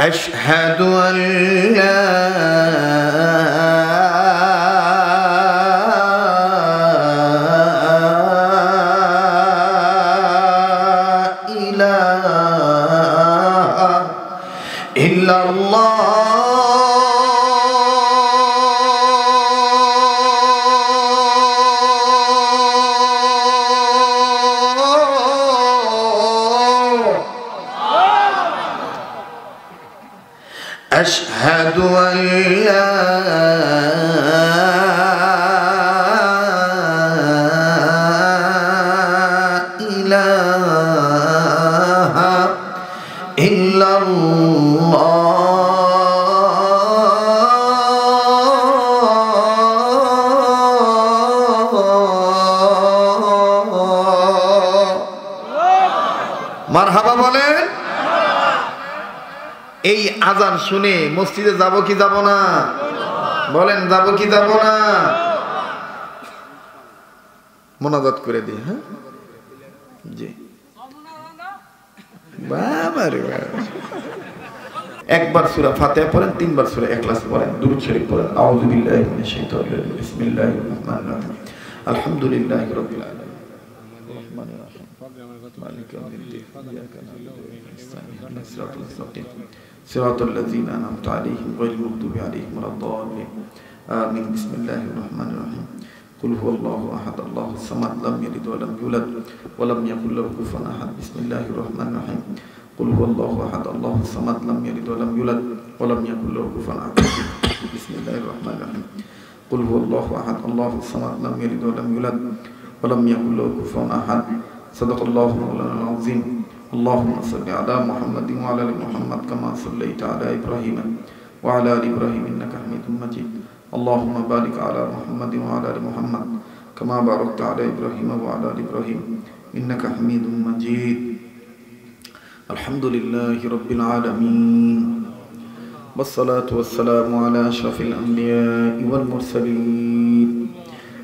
আশহাদু আন লা ইলাহা ইল্লাল্লাহ أشهد أن لا إله إلا الله মারহাবা বলেন এই আজান শুনে মসজিদে যাব কি যাব না বলেন যাব কি যাব না মোনাজাত করে দিই হ্যাঁ জি বাবা রে বাবা একবার সূরা ফাতিহা পড়েন তিনবার সূরা ইখলাস পড়েন দুরূদ শরীফ পড়েন আউযু বিল্লাহি মিনাশ শাইতানির রাজিম বিসমিল্লাহির রহমানির রহিম আলহামদুলিল্লাহি রাব্বিল আলামিন রহমানির রহিম মালিকি ইয়াউমিদ্দিন ইয়াকা না'বুদু ওয়া ইয়াকা নাস্তাঈন ইহদিনাস সিরাতাল মুস্তাকিম সিরাতাল লাযীনা আন'আমতা আলাইহিম গায়রিল মাগদুবি আলাইহিম ওয়ালাদ-দাল্লিন আমিন বিসমিল্লাহির রহমানির রহিম কুল হুয়াল্লাহু আহাদ আল্লাহুস সামাদ লাম ইয়ালিদ ওয়া লাম ইউলাদ ওয়া লাম ইয়াকুল লাহু কুফুওয়ান আহাদ বিসমিল্লাহির রহমানির রহিম কুল হুয়াল্লাহু আহাদ আল্লাহুস সামাদ লাম ইয়ালিদ ওয়া লাম ইউলাদ ওয়া লাম ইয়াকুল লাহু কুফুওয়ান আহাদ বিসমিল্লাহির রহমানির রহিম কুল হুয়াল্লাহু আহাদ আল্লাহুস সামাদ লাম ইয়ালিদ ওয়া লাম ইউলাদ ওয়া লাম ইয়াকুল লাহু কুফুওয়ান আহাদ সাদাকাল্লাহু মাওলানাল আযীম اللهم صل على محمد وعلى ال محمد كما صليت على ابراهيم وعلى ال ابراهيم انك حميد مجيد اللهم بارك على محمد وعلى ال محمد كما باركت على إبراهيم وعلى آل إبراهيم إنك حميد مجيد الحمد لله رب العالمين والصلاة والسلام على أشرف الأنبياء والمرسلين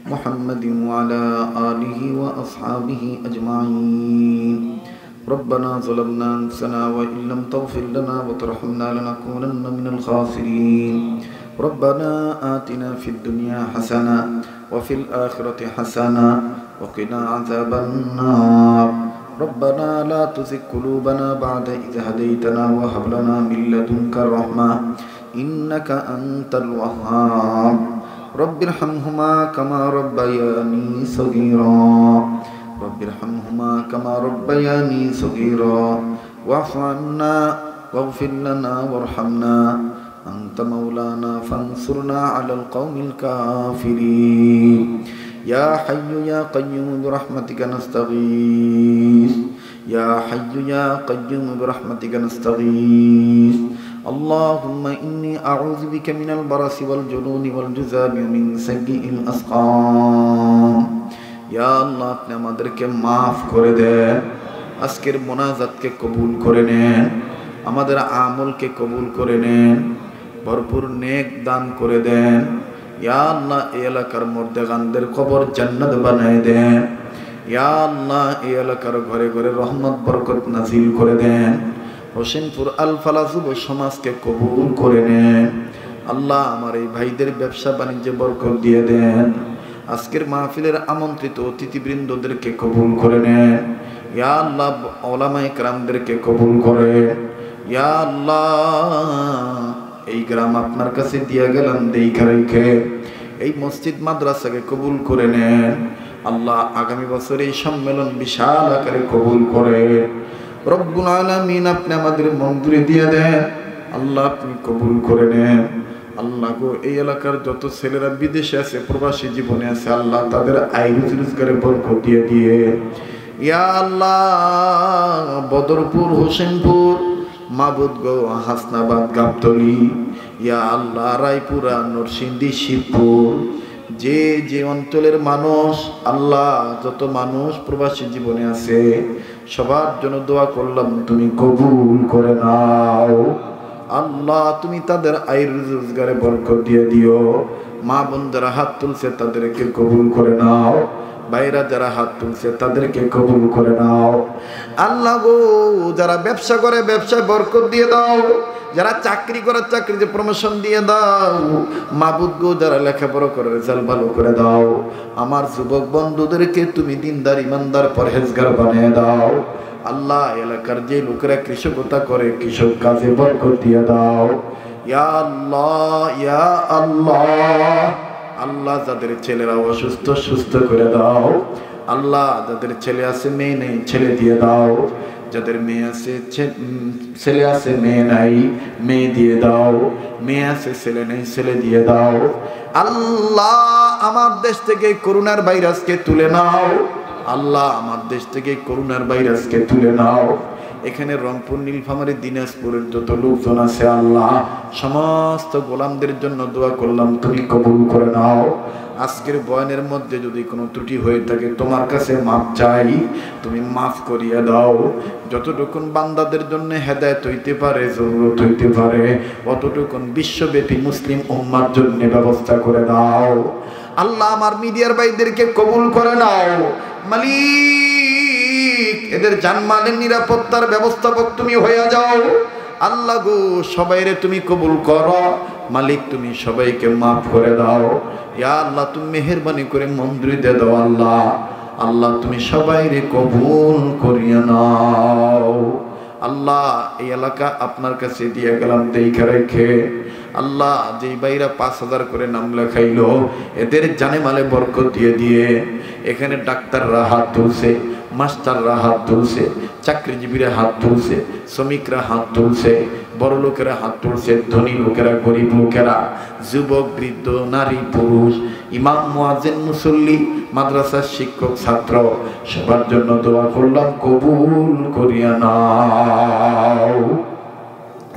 محمد وعلى آله وأصحابه أجمعين ربنا ظلمنا أنفسنا وإن لم تغفر لنا وترحمنا لنكونن من الخاسرين ربنا آتنا في الدنيا حسنة وفي الآخرة حسنة وقنا عذاب النار ربنا لا تزغ قلوبنا بعد إذ هديتنا وهب لنا من لدنك الرحمة إنك أنت الوهاب رب ارحمهما كما ربياني صغيرا رب ارحمهما كما ربياني صغيرا واعف عنا واغفر لنا وارحمنا أنت مولانا فانصرنا على القوم الكافرين يا حي يا قيوم برحمتك نستغيث يا حي يا قيوم برحمتك نستغيث اللهم إني أعوذ بك من البرص والجنون والجذام ومن سيء الأسقام يا الله আপনি আমাদেরকে maaf করে দেন আজকের মোনাজাতকে কবুল করে নেন আমাদের আমলকে কবুল করে নেন ভরপুর নেক দান করে দেন ইয়া আল্লাহ এই এলাকার মুর্দেগানদের কবর জান্নাত বানায় দেন ইয়া আল্লাহ এই এলাকার ঘরে ঘরে রহমত বরকত নাজিল করে দেন হোসেনপুর আল ফালাহ যুব সমাজকে কবুল করে নেন আল্লাহ আমার এই ভাইদের ব্যবসা বাণিজ্যে বরকত দিয়ে দেন আজকের মাহফিলের আমন্ত্রিত অতিথিবৃন্দদেরকে কবুল করে নেন ইয়া আল্লাহ উলামায়ে কেরামদেরকে কবুল করেন ইয়া আল্লাহ এই গ্রাম আপনার কাছে দিয়ে গেলাম দেখা রেখে এই মসজিদ মাদ্রাসাকে কবুল করে নেন আল্লাহ আগামী বছর এই সম্মেলন বিশাল আকারে কবুল করে রব্বুল আলামিন আপনি আমাদের মঞ্জুরি দিয়ে দেন আল্লাহ আপনি কবুল করে নেন আল্লাহ গো এই এলাকার যত ছেলেরা বিদেশে আছে প্রবাসী জীবনে আছে আল্লাহ তাদের আয় রোজগারে বরকত দিয়ে দিয়ে ইয়া আল্লাহ বদরপুর হোসেনপুর মাবুদ গো হাসনাবাদ গাবতলী ইয়া আল্লাহ রায়পুরা নরসিংদী শিবপুর যে যে অঞ্চলের মানুষ আল্লাহ যত মানুষ প্রবাসী জীবনে আছে সবার জন্য দোয়া করলাম তুমি কবুল করে নাও আল্লাহ তুমি তাদের আয়ের রোজগারে বরকত দিয়ে দিও মা বোন যারা হাত তুলছে তাদেরকে কবুল করে নাও ভাইরা যারা হাত তুলছে তাদেরকে কবুল করে নাও আল্লাহ গো যারা ব্যবসা করে ব্যবসায় বরকত দিয়ে দাও যারা চাকরি করে চাকরিতে প্রমোশন দিয়ে দাও মাবুদ গো যারা লেখাপড়া করে রেজাল্ট ভালো করে দাও আমার যুবক বন্ধুদেরকে তুমি দিনদার ইমানদার পরহেজগার বানিয়ে দাও আল্লাহ এলাকার যে লোকেরা কৃষকতা করে কৃষক কাজে বরকত দিয়ে দাও ইয়া আল্লাহ ইয়া আল্লাহ আল্লাহ যাদের ছেলেরা অসুস্থ সুস্থ করে দাও আল্লাহ যাদের ছেলে আছে মেয়ে নেই ছেলে দিয়ে দাও যাদের মেয়ে আছে ছেলে আছে মেয়ে নাই মেয়ে দিয়ে দাও মেয়ে আছে ছেলে নেই ছেলে দিয়ে দাও আল্লাহ আমার দেশ থেকে করোনার ভাইরাসকে তুলে নাও আল্লাহ আমার দেশ থেকে করোনার ভাইরাসকে তুলে নাও এখানে রংপুর নীলফামারী দিনাজপুরের যত লোকজন আছে আল্লাহ সমস্ত গোলামদের জন্য দোয়া করলাম তুমি কবুল করে নাও আজকের বয়ানের মধ্যে যদি কোনো ত্রুটি হয়ে থাকে তোমার কাছে মাফ চাই তুমি মাফ করিয়ে দাও যতটুকুন বান্দাদের জন্য হেদায়েত হইতে পারে জরুরত হইতে পারে অতটুকুন বিশ্বব্যাপী মুসলিম উম্মার জন্য ব্যবস্থা করে দাও আল্লাহ আমার মিডিয়ার ভাইদেরকে কবুল করে নাও মালিক এদের জানমালের নিরাপত্তার ব্যবস্থাপক তুমি হয়ে যাও আল্লাহ গো সবাইরে তুমি কবুল করো মালিক তুমি সবাইকে মাফ করে দাও ইয়া আল্লাহ তুমি মেহেরবানি করে মঞ্জুরি দিয়ে দাও আল্লাহ আল্লাহ তুমি সবাইরে কবুল করিয়া নাও আল্লাহ এই এলাকা আপনার কাছে দিয়ে গেলাম দেখা রেখে আল্লাহ যেই ভাইরা ৫,০০০ করে নাম লেখাইলো এদের জানে মালে বরকত দিয়ে দিয়ে এখানে ডাক্তাররা হাত তুলছে মাস্টাররা হাত তুলছে চাকরিজীবীরা হাত তুলছে শ্রমিকরা হাত তুলছে বড় লোকেরা হাত তুলছে ধনী লোকেরা গরিব লোকেরা যুবক বৃদ্ধ নারী পুরুষ ইমাম মুয়াজ্জিন মুসল্লি মাদ্রাসার শিক্ষক ছাত্র সবার জন্য দোয়া করলাম কবুল করিয়া নাও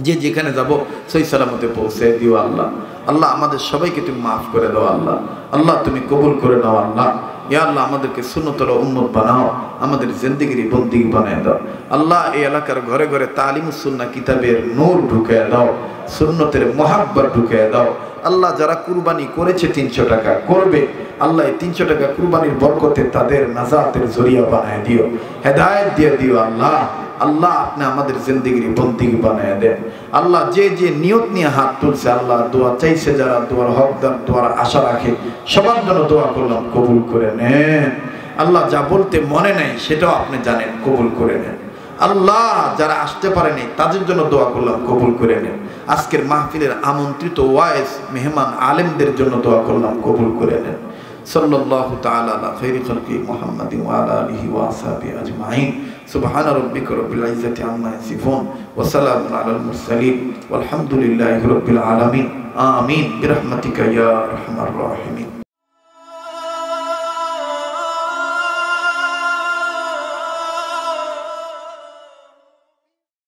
যে যেখানে যাব সহি সালামতে পৌঁছে দিও আল্লাহ আল্লাহ আমাদের সবাইকে তুমি মাফ করে দাও আল্লাহ আল্লাহ তুমি কবুল করে নাও আল্লাহ ইয়া আল্লাহ আমাদেরকে সুন্নতের উম্মত বানাও, আমাদের জিন্দেগির বন্দিগি বানিয়ে দাও। আল্লাহ এই এলাকার ঘরে ঘরে তালিমুস সুন্নাহ কিতাবের নূর ঢুকিয়ে দাও, সুন্নতের মহাব্বত ঢুকিয়ে দাও। আল্লাহ যারা কুরবানি করেছে 300 টাকা করবে, আল্লাহ এই 300 টাকা কুরবানির বরকতে তাদের নাজাতের জরিয়া বানায় দিও, হেদায়েত দিয়ে দিও। আল্লাহ আল্লাহ আপনি আমাদের জিন্দেগির বন্দিগি বানায় দেন। আল্লাহ যে যে নিয়ত নিয়ে হাত তুলছে, আল্লাহ দোয়া চাইছে যারা, দোয়ার হকদার, দোয়ার আশা রাখে, সবার জন্য দোয়া করলাম, কবুল করে নেন। আল্লাহ যা বলতে মনে নাই সেটাও আপনি জানেন, কবুল করে নেন। আল্লাহ যারা আসতে পারেনি তাদের জন্য দোয়া করলাম, কবুল করে নেন। আজকের মাহফিলের আমন্ত্রিত ওয়াইজ মেহমান আলেমদের জন্য দোয়া করলাম, কবুল করে নেন। সাল্লাল্লাহু তাআলা আলা খাইরি খালকি মুহাম্মাদিন ওয়া আলা আলিহি ওয়া আসহাবিহি আজমাইন। সুবহানা রাব্বিকা রাব্বিল ইজ্জাতি আম্মা ইয়াসিফুন ওয়া সালামুন আলাল মুরসালিন ওয়ালহামদুলিল্লাহি রাব্বিল আলামিন। আমিন বিরহমাতিকা ইয়া আরহামার রাহিমিন।